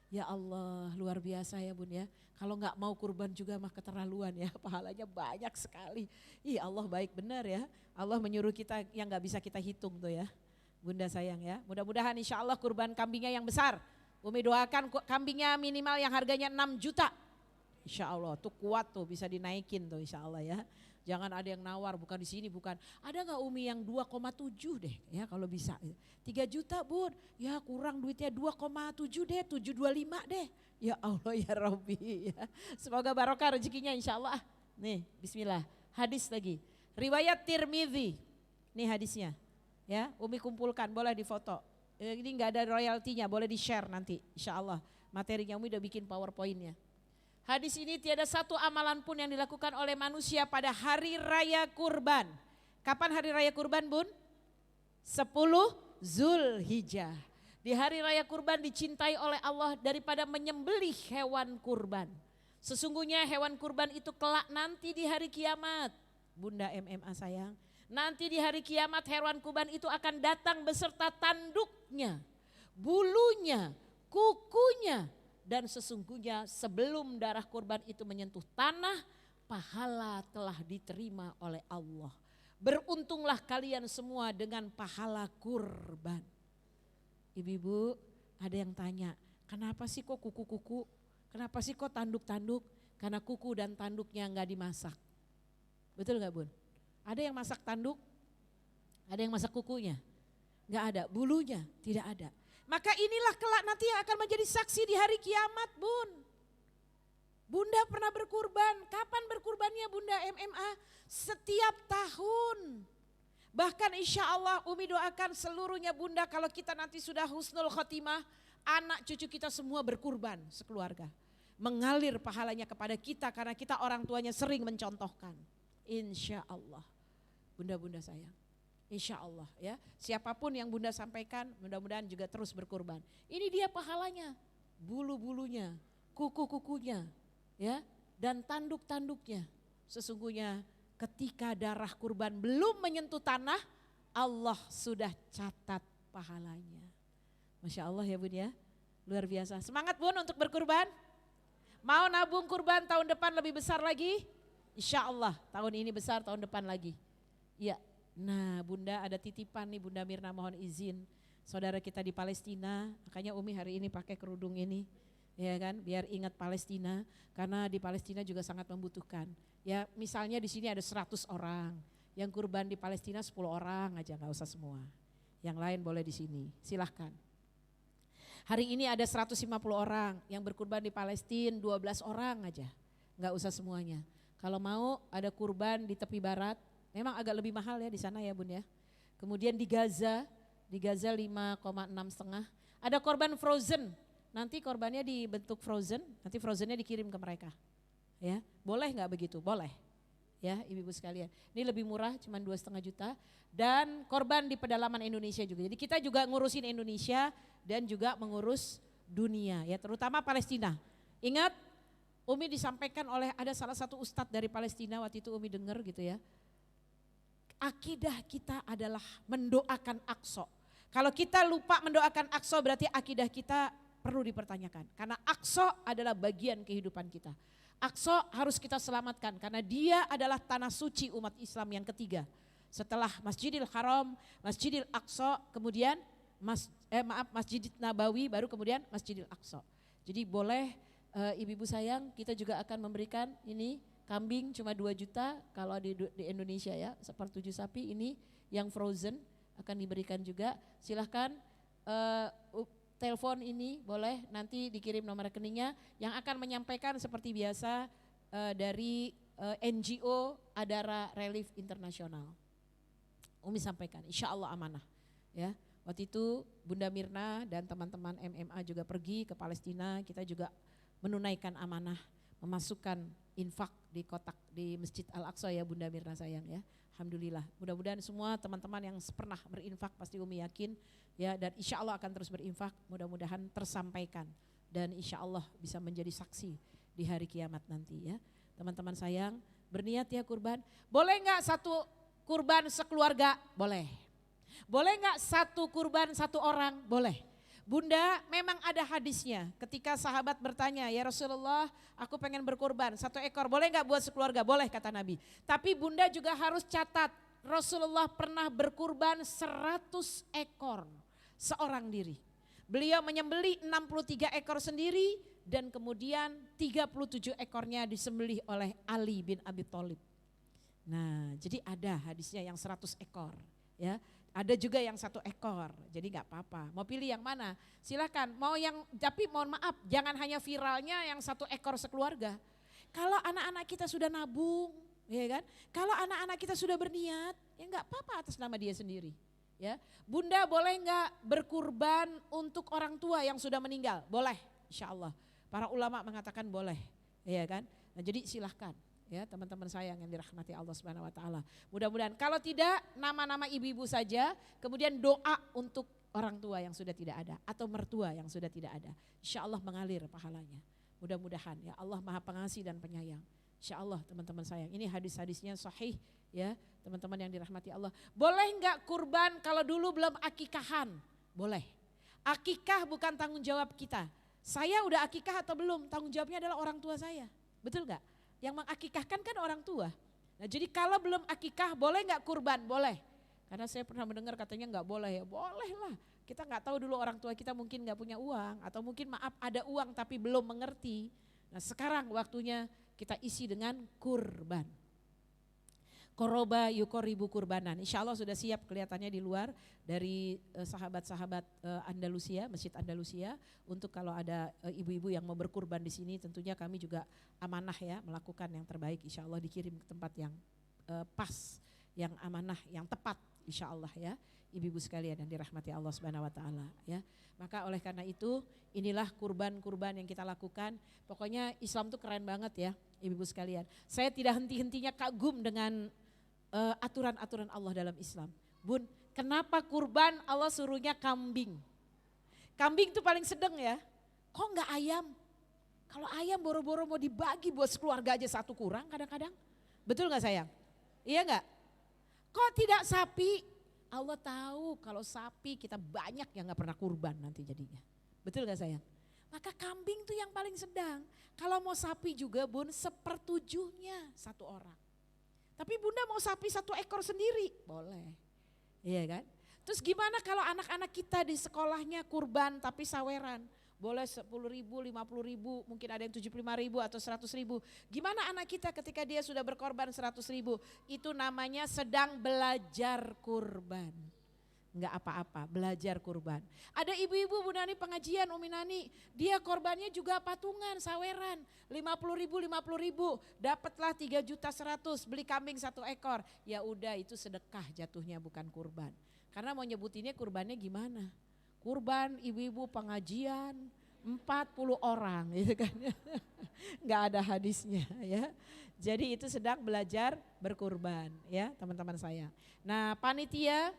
Ya Allah, luar biasa ya Bun ya. Kalau nggak mau kurban juga mah keterlaluan ya, pahalanya banyak sekali. Ih Allah baik benar ya, Allah menyuruh kita yang nggak bisa kita hitung tuh ya. Bunda sayang ya, mudah-mudahan insya Allah kurban kambingnya yang besar. Umi doakan kambingnya minimal yang harganya 6 juta. Insya Allah tuh kuat tuh bisa dinaikin tuh insya Allah ya. Jangan ada yang nawar, bukan di sini, bukan. Ada nggak Umi yang 2,7 deh ya kalau bisa. 3 juta Bun, ya kurang duitnya 2,7 deh, 725 deh. Ya Allah ya Rabbi ya. Semoga barokah rezekinya insya Allah. Nih bismillah, hadis lagi. Riwayat Tirmidzi, nih hadisnya. Ya, Umi kumpulkan, boleh difoto. Ini nggak ada royaltinya, boleh di share nanti insya Allah. Materinya Umi udah bikin PowerPoint-nya. Hadis ini tiada satu amalan pun yang dilakukan oleh manusia pada hari raya kurban. Kapan hari raya kurban Bun? 10 Zulhijjah. Di hari raya kurban dicintai oleh Allah daripada menyembelih hewan kurban. Sesungguhnya hewan kurban itu kelak nanti di hari kiamat. Bunda MMA sayang. Nanti di hari kiamat hewan kurban itu akan datang beserta tanduknya, bulunya, kukunya. Dan sesungguhnya sebelum darah kurban itu menyentuh tanah, pahala telah diterima oleh Allah. Beruntunglah kalian semua dengan pahala kurban. Ibu-ibu ada yang tanya, kenapa sih kok kuku-kuku? Kenapa sih kok tanduk-tanduk? Karena kuku dan tanduknya enggak dimasak. Betul enggak Bun? Ada yang masak tanduk? Ada yang masak kukunya? Enggak ada, bulunya tidak ada. Maka inilah kelak nanti yang akan menjadi saksi di hari kiamat Bun. Bunda pernah berkurban, kapan berkurbannya Bunda MMA? Setiap tahun. Bahkan insya Allah Umi doakan seluruhnya Bunda kalau kita nanti sudah husnul khotimah, anak cucu kita semua berkurban sekeluarga. Mengalir pahalanya kepada kita karena kita orang tuanya sering mencontohkan. Insya Allah. Bunda-bunda sayang. Insya Allah ya, siapapun yang Bunda sampaikan mudah-mudahan juga terus berkurban. Ini dia pahalanya, bulu-bulunya, kuku-kukunya ya, dan tanduk-tanduknya. Sesungguhnya ketika darah kurban belum menyentuh tanah, Allah sudah catat pahalanya. Masya Allah ya Bun ya, luar biasa. Semangat Bun untuk berkurban. Mau nabung kurban tahun depan lebih besar lagi? Insya Allah tahun ini besar, tahun depan lagi. Iya. Nah Bunda ada titipan nih Bunda Mirna, mohon izin. Saudara kita di Palestina, makanya Umi hari ini pakai kerudung ini. Ya kan, biar ingat Palestina karena di Palestina juga sangat membutuhkan. Ya misalnya di sini ada 100 orang, yang kurban di Palestina 10 orang aja, nggak usah semua. Yang lain boleh di sini, silahkan. Hari ini ada 150 orang, yang berkurban di Palestina 12 orang aja, nggak usah semuanya. Kalau mau ada kurban di tepi barat, memang agak lebih mahal ya di sana ya Bun ya. Kemudian di Gaza 5,6,5. Ada korban frozen, nanti korbannya dibentuk frozen, nanti frozennya dikirim ke mereka. Ya, boleh nggak begitu? Boleh. Ya, ibu-ibu sekalian. Ini lebih murah, cuma 2,5 juta. Dan korban di pedalaman Indonesia juga. Jadi kita juga ngurusin Indonesia dan juga mengurus dunia, ya terutama Palestina. Ingat, Umi disampaikan oleh ada salah satu ustadz dari Palestina waktu itu Umi dengar gitu ya. Akidah kita adalah mendoakan Aqsa. Kalau kita lupa mendoakan Aqsa berarti akidah kita perlu dipertanyakan. Karena Aqsa adalah bagian kehidupan kita. Aqsa harus kita selamatkan karena dia adalah tanah suci umat Islam yang ketiga. Setelah Masjidil Haram, Masjidil Aqsa, kemudian Masjid Nabawi, baru kemudian Masjidil Aqsa. Jadi boleh ibu-ibu sayang, kita juga akan memberikan ini kambing cuma 2 juta kalau di Indonesia ya, sepertujuh sapi ini yang frozen akan diberikan juga. Silahkan telepon ini boleh, nanti dikirim nomor rekeningnya yang akan menyampaikan seperti biasa dari NGO Adara Relief Internasional. Umi sampaikan, insya Allah amanah ya. Waktu itu Bunda Mirna dan teman-teman MMA juga pergi ke Palestina, kita juga menunaikan amanah, memasukkan infak di kotak di Masjid Al-Aqsa ya Bunda Mirna sayang ya. Alhamdulillah, mudah-mudahan semua teman-teman yang pernah berinfak pasti Umi yakin ya, dan insya Allah akan terus berinfak, mudah-mudahan tersampaikan dan insya Allah bisa menjadi saksi di hari kiamat nanti ya. Teman-teman sayang, berniat ya kurban, boleh nggak satu kurban sekeluarga? Boleh. Boleh nggak satu kurban satu orang? Boleh. Bunda memang ada hadisnya ketika sahabat bertanya, ya Rasulullah aku pengen berkurban 1 ekor, boleh nggak buat sekeluarga? Boleh kata Nabi. Tapi Bunda juga harus catat, Rasulullah pernah berkurban 100 ekor seorang diri. Beliau menyembelih 63 ekor sendiri dan kemudian 37 ekornya disembelih oleh Ali bin Abi Thalib. Nah, jadi ada hadisnya yang 100 ekor, ya. Ada juga yang 1 ekor, jadi nggak apa-apa. Mau pilih yang mana? Silakan. Mau yang, tapi mohon maaf, jangan hanya viralnya yang 1 ekor sekeluarga. Kalau anak-anak kita sudah nabung, ya kan? Kalau anak-anak kita sudah berniat, ya nggak apa-apa atas nama dia sendiri. Ya, Bunda boleh nggak berkurban untuk orang tua yang sudah meninggal? Boleh, insya Allah. Para ulama mengatakan boleh, ya kan? Nah, jadi silahkan. Ya, teman-teman sayang yang dirahmati Allah Subhanahu wa taala. Mudah-mudahan kalau tidak nama-nama ibu-ibu saja, kemudian doa untuk orang tua yang sudah tidak ada atau mertua yang sudah tidak ada. Insya Allah mengalir pahalanya. Mudah-mudahan ya, Allah Maha Pengasih dan Penyayang. Insya Allah teman-teman sayang. Ini hadis-hadisnya sahih ya, teman-teman yang dirahmati Allah. Boleh enggak kurban kalau dulu belum akikahan? Boleh. Akikah bukan tanggung jawab kita. Saya udah akikah atau belum? Tanggung jawabnya adalah orang tua saya. Betul enggak? Yang mengakikahkan kan orang tua. Nah, jadi kalau belum akikah boleh nggak kurban? Boleh. Karena saya pernah mendengar katanya nggak boleh ya. Boleh lah. Kita nggak tahu dulu orang tua kita mungkin nggak punya uang. Atau mungkin maaf ada uang tapi belum mengerti. Nah sekarang waktunya kita isi dengan kurban. Koroba yukoribu kurbanan. Insya Allah sudah siap kelihatannya di luar dari sahabat-sahabat Andalusia, Masjid Andalusia. Untuk kalau ada ibu-ibu yang mau berkurban di sini, tentunya kami juga amanah ya melakukan yang terbaik. Insya Allah dikirim ke tempat yang pas, yang amanah, yang tepat. Insya Allah ya, ibu-ibu sekalian yang dirahmati Allah Subhanahu Wa Taala ya. Maka oleh karena itu inilah kurban-kurban yang kita lakukan. Pokoknya Islam tuh keren banget ya, ibu-ibu sekalian. Saya tidak henti-hentinya kagum dengan aturan-aturan Allah dalam Islam. Bun, kenapa kurban Allah suruhnya kambing? Kambing itu paling sedang ya. Kok enggak ayam? Kalau ayam boro-boro mau dibagi buat sekeluarga aja 1 kurang kadang-kadang. Betul enggak sayang? Iya enggak? Kok tidak sapi? Allah tahu kalau sapi kita banyak yang enggak pernah kurban nanti jadinya. Betul enggak sayang? Maka kambing tuh yang paling sedang. Kalau mau sapi juga Bun, 1/7-nya 1 orang. Tapi Bunda mau sapi 1 ekor sendiri, boleh. Iya kan? Terus gimana kalau anak-anak kita di sekolahnya kurban tapi saweran? Boleh 10.000, 50.000, mungkin ada yang 75.000 atau 100.000. Gimana anak kita ketika dia sudah berkorban 100.000? Itu namanya sedang belajar kurban. Enggak apa-apa, belajar kurban. Ada ibu-ibu Bu Nani pengajian, Umi Nani, dia korbannya juga patungan, saweran, 50.000, dapatlah 3.100.000, beli kambing 1 ekor. Ya udah itu sedekah jatuhnya bukan kurban. Karena mau nyebutinnya kurbannya gimana? Kurban ibu-ibu pengajian 40 orang gitu kan. Enggak ada hadisnya ya. Jadi itu sedang belajar berkurban ya teman-teman saya. Nah panitia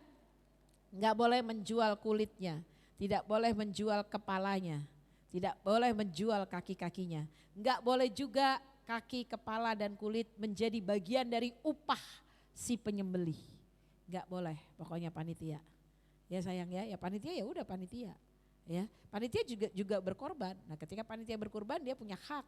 enggak boleh menjual kulitnya, tidak boleh menjual kepalanya, tidak boleh menjual kaki-kakinya. Enggak boleh juga kaki, kepala dan kulit menjadi bagian dari upah si penyembelih. Enggak boleh pokoknya panitia. Ya sayang ya panitia ya udah panitia. Ya, panitia juga berkorban. Nah, ketika panitia berkorban dia punya hak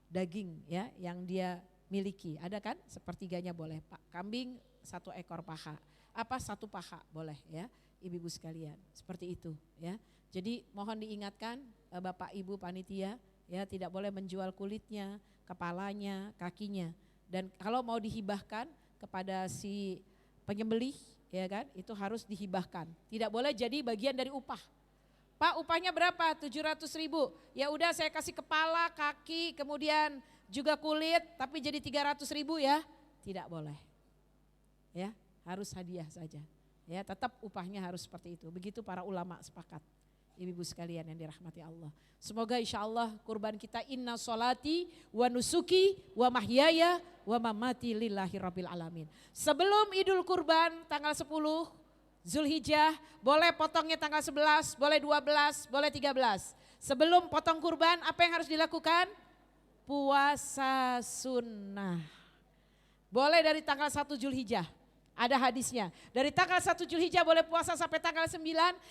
daging ya yang dia miliki. Ada kan? Sepertiganya boleh. Pak kambing 1 ekor paha. Apa 1 paha boleh ya. Ibu-ibu sekalian, seperti itu ya. Jadi mohon diingatkan Bapak Ibu panitia ya tidak boleh menjual kulitnya, kepalanya, kakinya. Dan kalau mau dihibahkan kepada si penyembelih ya kan, itu harus dihibahkan. Tidak boleh jadi bagian dari upah. Pak upahnya berapa? 700.000. Ya udah saya kasih kepala, kaki, kemudian juga kulit, tapi jadi 300.000 ya. Tidak boleh. Ya, harus hadiah saja. Ya, tetap upahnya harus seperti itu. Begitu para ulama sepakat. Ibu-ibu sekalian yang dirahmati Allah. Semoga insya Allah kurban kita inna sholati wa nusuki wa mahyaya wa mamati lillahi rabbil alamin. Sebelum Idul Kurban tanggal 10 Zulhijjah, boleh potongnya tanggal 11, boleh 12, boleh 13. Sebelum potong kurban apa yang harus dilakukan? Puasa sunnah. Boleh dari tanggal 1 Zulhijjah. Ada hadisnya. Dari tanggal 1 Zulhijjah boleh puasa sampai tanggal 9.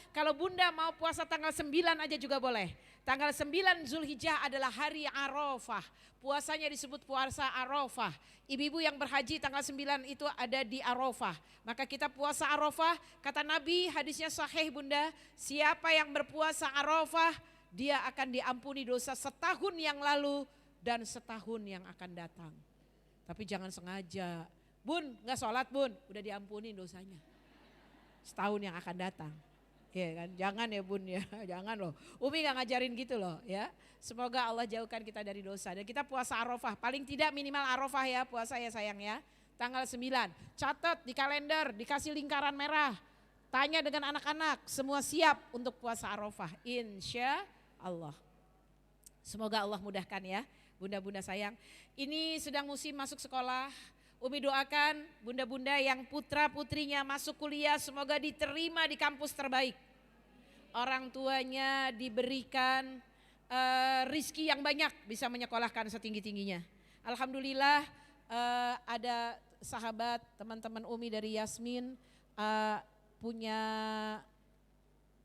Kalau Bunda mau puasa tanggal 9 aja juga boleh. Tanggal 9 Zulhijjah adalah hari Arafah. Puasanya disebut puasa Arafah. Ibu-ibu yang berhaji tanggal 9 itu ada di Arafah. Maka kita puasa Arafah. Kata Nabi hadisnya sahih Bunda. Siapa yang berpuasa Arafah dia akan diampuni dosa setahun yang lalu dan setahun yang akan datang. Tapi jangan sengaja Bun gak sholat bun, udah diampuni dosanya. Setahun yang akan datang. Ya kan, jangan ya bun ya, jangan loh. Umi gak ngajarin gitu loh ya. Semoga Allah jauhkan kita dari dosa. Dan kita puasa Arafah, paling tidak minimal Arafah ya puasa ya sayang ya. Tanggal 9, catat di kalender, dikasih lingkaran merah. Tanya dengan anak-anak, semua siap untuk puasa Arafah, insya Allah. Semoga Allah mudahkan ya, bunda-bunda sayang. Ini sedang musim masuk sekolah. Umi doakan bunda-bunda yang putra putrinya masuk kuliah semoga diterima di kampus terbaik. Orang tuanya diberikan rizki yang banyak bisa menyekolahkan setinggi-tingginya. Alhamdulillah ada sahabat teman-teman Umi dari Yasmin punya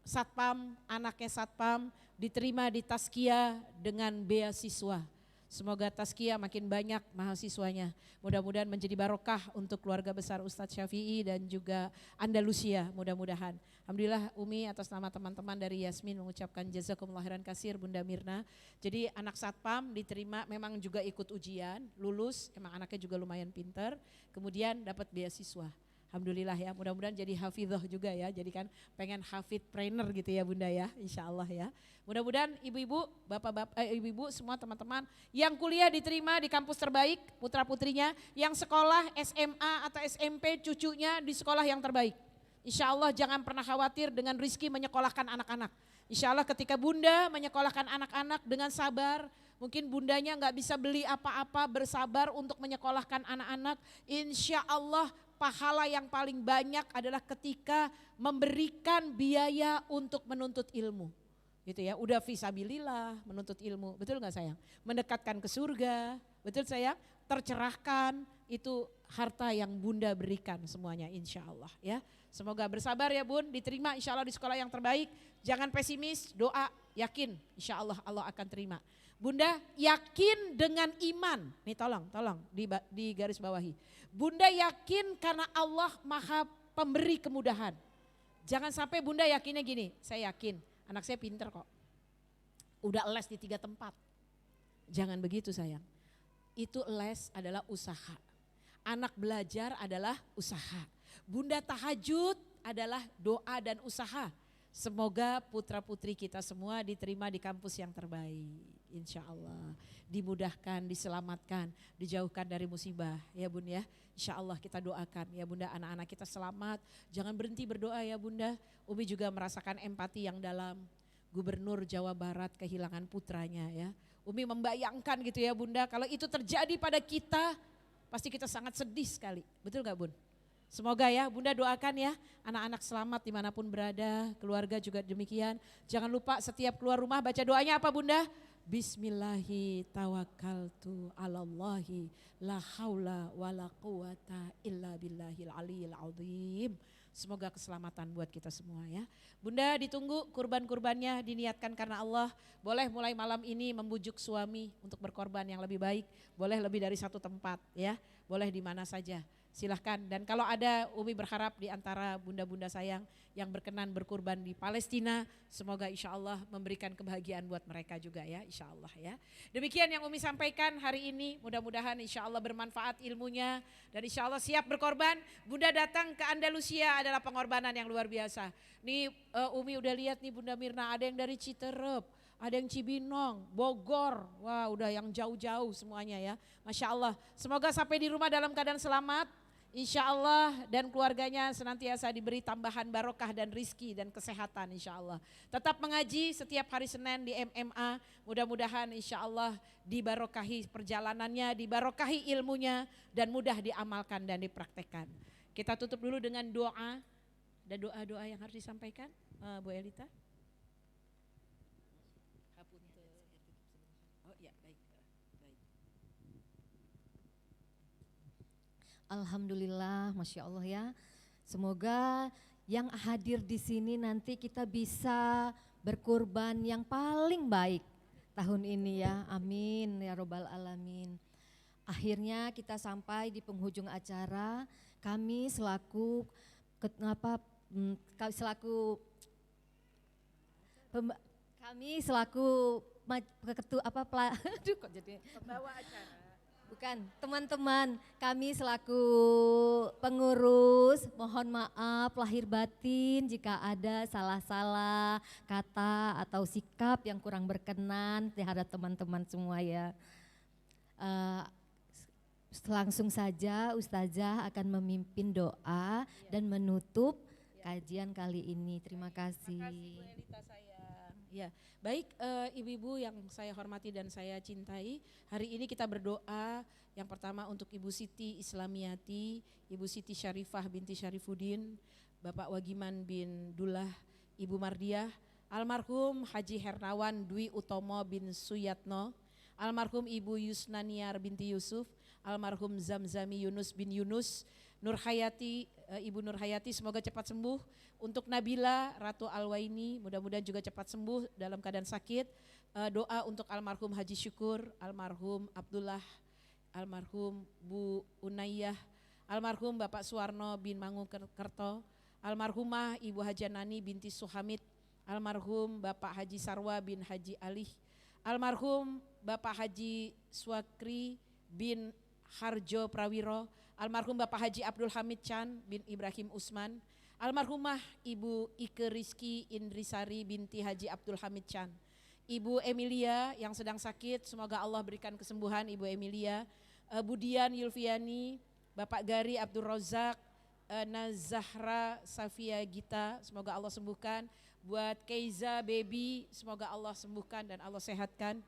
satpam, anaknya satpam diterima di Tazkiyah dengan beasiswa. Semoga Tazkiyah makin banyak mahasiswanya. Mudah-mudahan menjadi barokah untuk keluarga besar Ustadz Syafi'i dan juga Andalusia mudah-mudahan. Alhamdulillah Umi atas nama teman-teman dari Yasmin mengucapkan jazakumullah khairan kasir Bunda Mirna. Jadi anak satpam diterima memang juga ikut ujian, lulus, emang anaknya juga lumayan pinter, kemudian dapat beasiswa. Alhamdulillah ya, mudah-mudahan jadi hafidhoh juga ya, jadi kan pengen hafid trainer gitu ya Bunda ya, insya Allah ya. Mudah-mudahan ibu-ibu, bapak-bapak, ibu-ibu semua teman-teman yang kuliah diterima di kampus terbaik putra-putrinya, yang sekolah SMA atau SMP cucunya di sekolah yang terbaik. Insya Allah jangan pernah khawatir dengan rizki menyekolahkan anak-anak. Insya Allah ketika bunda menyekolahkan anak-anak dengan sabar, mungkin bundanya nggak bisa beli apa-apa, bersabar untuk menyekolahkan anak-anak. Insya Allah pahala yang paling banyak adalah ketika memberikan biaya untuk menuntut ilmu. Gitu ya, udah fisabilillah menuntut ilmu, betul nggak sayang? Mendekatkan ke surga, betul sayang? Tercerahkan, itu harta yang bunda berikan semuanya insya Allah ya. Semoga bersabar ya bun, diterima insya Allah di sekolah yang terbaik. Jangan pesimis, doa, yakin insya Allah Allah akan terima. Bunda yakin dengan iman, nih tolong di garis bawahi. Bunda yakin karena Allah maha pemberi kemudahan. Jangan sampai bunda yakinnya gini, saya yakin anak saya pinter kok. Udah les di 3 tempat. Jangan begitu sayang, itu les adalah usaha. Anak belajar adalah usaha. Bunda tahajud adalah doa dan usaha. Semoga putra putri kita semua diterima di kampus yang terbaik. Insya Allah dimudahkan, diselamatkan, dijauhkan dari musibah ya bun ya. Insya Allah kita doakan ya bunda anak-anak kita selamat. Jangan berhenti berdoa ya bunda. Umi juga merasakan empati yang dalam. Gubernur Jawa Barat kehilangan putranya ya. Umi membayangkan gitu ya bunda, kalau itu terjadi pada kita pasti kita sangat sedih sekali. Betul gak bun? Semoga ya bunda doakan ya anak-anak selamat dimanapun berada, keluarga juga demikian. Jangan lupa setiap keluar rumah baca doanya apa bunda? Bismillahi tawakkaltu alallahi la haula wa la quwata illa billahil aliyil azim. Semoga keselamatan buat kita semua ya. Bunda ditunggu kurban-kurbannya diniatkan karena Allah. Boleh mulai malam ini membujuk suami untuk berkorban yang lebih baik. Boleh lebih dari 1 tempat ya. Boleh di mana saja. Silahkan, dan kalau ada Umi berharap di antara bunda-bunda sayang yang berkenan berkurban di Palestina, semoga insya Allah memberikan kebahagiaan buat mereka juga ya, insya Allah ya. Demikian yang Umi sampaikan hari ini, mudah-mudahan insya Allah bermanfaat ilmunya dan insya Allah siap berkorban. Bunda datang ke Andalusia adalah pengorbanan yang luar biasa. Nih Umi udah lihat nih Bunda Mirna, ada yang dari Citerep, ada yang Cibinong, Bogor, wah udah yang jauh-jauh semuanya ya. Masya Allah, semoga sampai di rumah dalam keadaan selamat. Insya Allah dan keluarganya senantiasa diberi tambahan barokah dan rizki dan kesehatan insya Allah. Tetap mengaji setiap hari Senin di MMA, mudah-mudahan insya Allah dibarokahi perjalanannya, dibarokahi ilmunya dan mudah diamalkan dan dipraktekkan. Kita tutup dulu dengan doa, ada doa-doa yang harus disampaikan Bu Elita. Oh ya baik. Alhamdulillah, Masya Allah ya. Semoga yang hadir di sini nanti kita bisa berkurban yang paling baik tahun ini ya. Amin ya robbal alamin. Akhirnya kita sampai di penghujung acara. Kami selaku ketua aduh kok jadi Pembawa acara. Bukan, teman-teman, kami selaku pengurus mohon maaf lahir batin jika ada salah-salah kata atau sikap yang kurang berkenan terhadap teman-teman semua ya. Eh, Langsung saja Ustazah akan memimpin doa dan menutup kajian kali ini. Terima kasih. Bu Elita sayang. Ya, baik ibu-ibu yang saya hormati dan saya cintai, hari ini kita berdoa yang pertama untuk Ibu Siti Islamiyati, Ibu Siti Syarifah binti Syarifuddin, Bapak Wagiman bin Dullah, Ibu Mardiah, almarhum Haji Hernawan Dwi Utomo bin Suyatno, almarhum Ibu Yusnaniar binti Yusuf, almarhum Zamzami Yunus bin Yunus, Nur Hayati, Ibu Nur Hayati semoga cepat sembuh. Untuk Nabila Ratu Alwaini mudah-mudahan juga cepat sembuh dalam keadaan sakit. Doa untuk almarhum Haji Syukur, almarhum Abdullah, almarhum Bu Unayyah, almarhum Bapak Suwarno bin Mangunkerto, almarhumah Ibu Hajanani binti Suhamid, almarhum Bapak Haji Sarwa bin Haji Alih, almarhum Bapak Haji Swakri bin Harjo Prawiro, almarhum Bapak Haji Abdul Hamid Chan bin Ibrahim Usman, almarhumah Ibu Ike Rizki Indrisari binti Haji Abdul Hamid Chan, Ibu Emilia yang sedang sakit, semoga Allah berikan kesembuhan Ibu Emilia, Budian Yulfiani, Bapak Gari Abdul Rozak, Nazahra Safia Gita, semoga Allah sembuhkan, buat Keiza Baby, semoga Allah sembuhkan dan Allah sehatkan.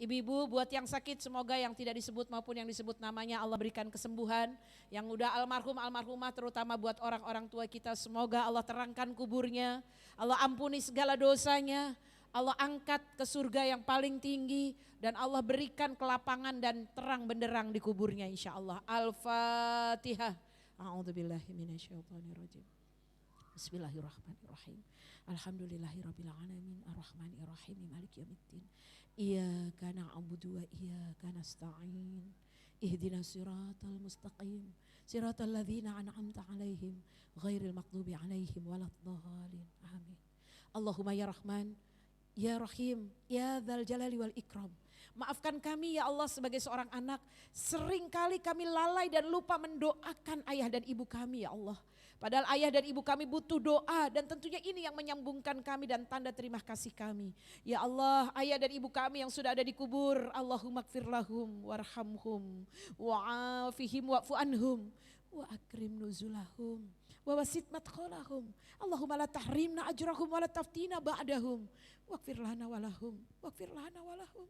Ibu-ibu buat yang sakit semoga yang tidak disebut maupun yang disebut namanya Allah berikan kesembuhan. Yang udah almarhum almarhumah terutama buat orang-orang tua kita semoga Allah terangkan kuburnya. Allah ampuni segala dosanya. Allah angkat ke surga yang paling tinggi. Dan Allah berikan kelapangan dan terang benderang di kuburnya insya Allah. Al-Fatihah. A'udzubillahiminasyaitonirrajim. Bismillahirrahmanirrahim. Alhamdulillahirrabbilalamin. Ar-Rahmanirrahim. Maliki yaumiddin. Iyyaka na'budu wa iyyaka nasta'in. Ihdinas siratal mustaqim. Siratal ladzina an'amta 'alaihim ghairil maghdubi alaihim waladdallin. Amin. Allahumma ya Rahman, ya Rahim, ya Dzal Jalali wal Ikram. Maafkan kami ya Allah sebagai seorang anak, seringkali kami lalai dan lupa mendoakan ayah dan ibu kami ya Allah. Padahal ayah dan ibu kami butuh doa dan tentunya ini yang menyambungkan kami dan tanda terima kasih kami. Ya Allah, ayah dan ibu kami yang sudah ada di kubur, Allahumma gfir lahum warhamhum wa'afihim wa'fu anhum wa akrim nuzulahum wa wasit madkhalahum. Allahumma la tahrimna ajrahum wa la taftina ba'dahum waghfir lana walahum waghfir lana walahum.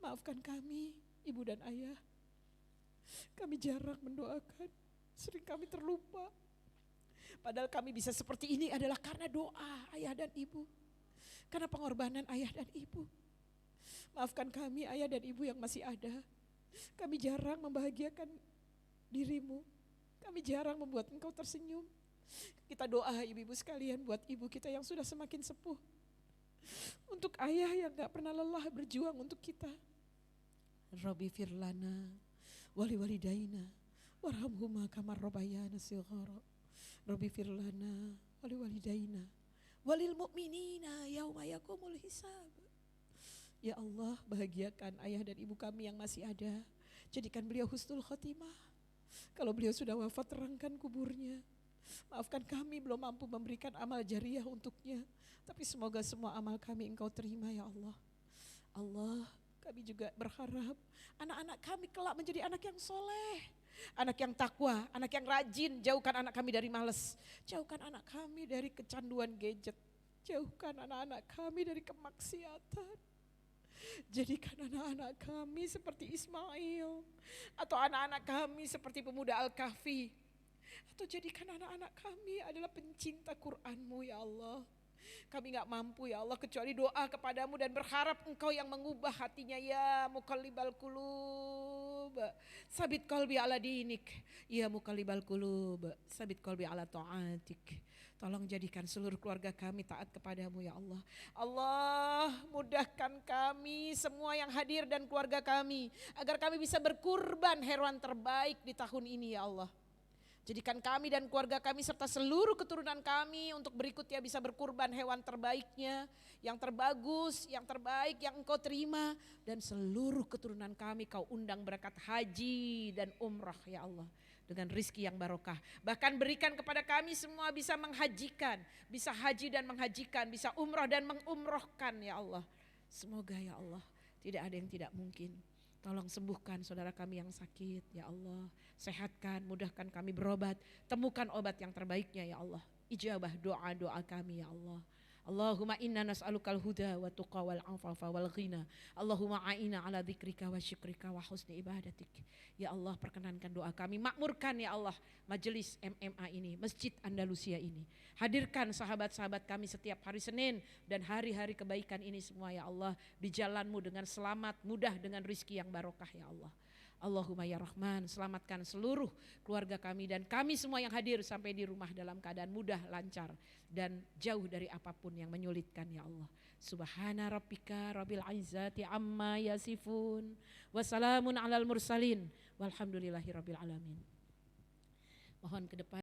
Maafkan kami, ibu dan ayah. Kami jarang mendoakan, sering kami terlupa. Padahal kami bisa seperti ini adalah karena doa ayah dan ibu. Karena pengorbanan ayah dan ibu. Maafkan kami ayah dan ibu yang masih ada. Kami jarang membahagiakan dirimu. Kami jarang membuat engkau tersenyum. Kita doa ibu-ibu sekalian buat ibu kita yang sudah semakin sepuh. Untuk ayah yang gak pernah lelah berjuang untuk kita. Rabbi firlana wali walidaina warhamhuma kamar robayana sighara. Rabbi firlana wali walidaina walil mu'minina yauma yakumul hisab. Ya Allah, bahagiakan ayah dan ibu kami yang masih ada. Jadikan beliau husnul khotimah. Kalau beliau sudah wafat, terangkan kuburnya. Maafkan kami belum mampu memberikan amal jariah untuknya. Tapi semoga semua amal kami engkau terima ya Allah. Allah, kami juga berharap anak-anak kami kelak menjadi anak yang soleh. Anak yang takwa, anak yang rajin. Jauhkan anak kami dari malas. Jauhkan anak kami dari kecanduan gadget. Jauhkan anak-anak kami dari kemaksiatan. Jadikan anak-anak kami seperti Ismail. Atau anak-anak kami seperti pemuda Al-Kahfi. Atau jadikan anak-anak kami adalah pencinta Qur'an-Mu ya Allah. Kami gak mampu ya Allah kecuali doa kepadamu dan berharap engkau yang mengubah hatinya ya muqallibal qulub. Sabit qalbi ala dinik. Ya muqallibal qulub. Sabit qalbi ala ta'atik. Tolong jadikan seluruh keluarga kami taat kepadamu ya Allah. Allah mudahkan kami semua yang hadir dan keluarga kami. Agar kami bisa berkurban hewan terbaik di tahun ini ya Allah. Jadikan kami dan keluarga kami serta seluruh keturunan kami untuk berikutnya bisa berkurban hewan terbaiknya, yang terbagus, yang terbaik, yang Engkau terima. Dan seluruh keturunan kami Kau undang berkat haji dan umrah ya Allah. Dengan rizki yang barokah. Bahkan berikan kepada kami semua bisa menghajikan, bisa haji dan menghajikan, bisa umrah dan mengumrohkan ya Allah. Semoga ya Allah tidak ada yang tidak mungkin. Tolong sembuhkan saudara kami yang sakit ya Allah. Sehatkan, mudahkan kami berobat. Temukan obat yang terbaiknya ya Allah. Ijabah doa-doa kami ya Allah. Allahumma inna nas'alukal huda wa tuqa wal afafa wal ghina. Allahumma a'ina ala dzikrika wa syukrika wa husni ibadatik. Ya Allah perkenankan doa kami. Makmurkan ya Allah majelis MMA ini, Masjid Andalusia ini. Hadirkan sahabat-sahabat kami setiap hari Senin dan hari-hari kebaikan ini semua ya Allah. Di jalanmu dengan selamat, mudah dengan rizki yang barokah ya Allah. Allahumma ya Rahman, selamatkan seluruh keluarga kami dan kami semua yang hadir sampai di rumah dalam keadaan mudah, lancar dan jauh dari apapun yang menyulitkan ya Allah. Subhana rabbika rabbil izzati amma yasifun wa salamun alal mursalin walhamdulillahi rabbil alamin. Mohon ke depan.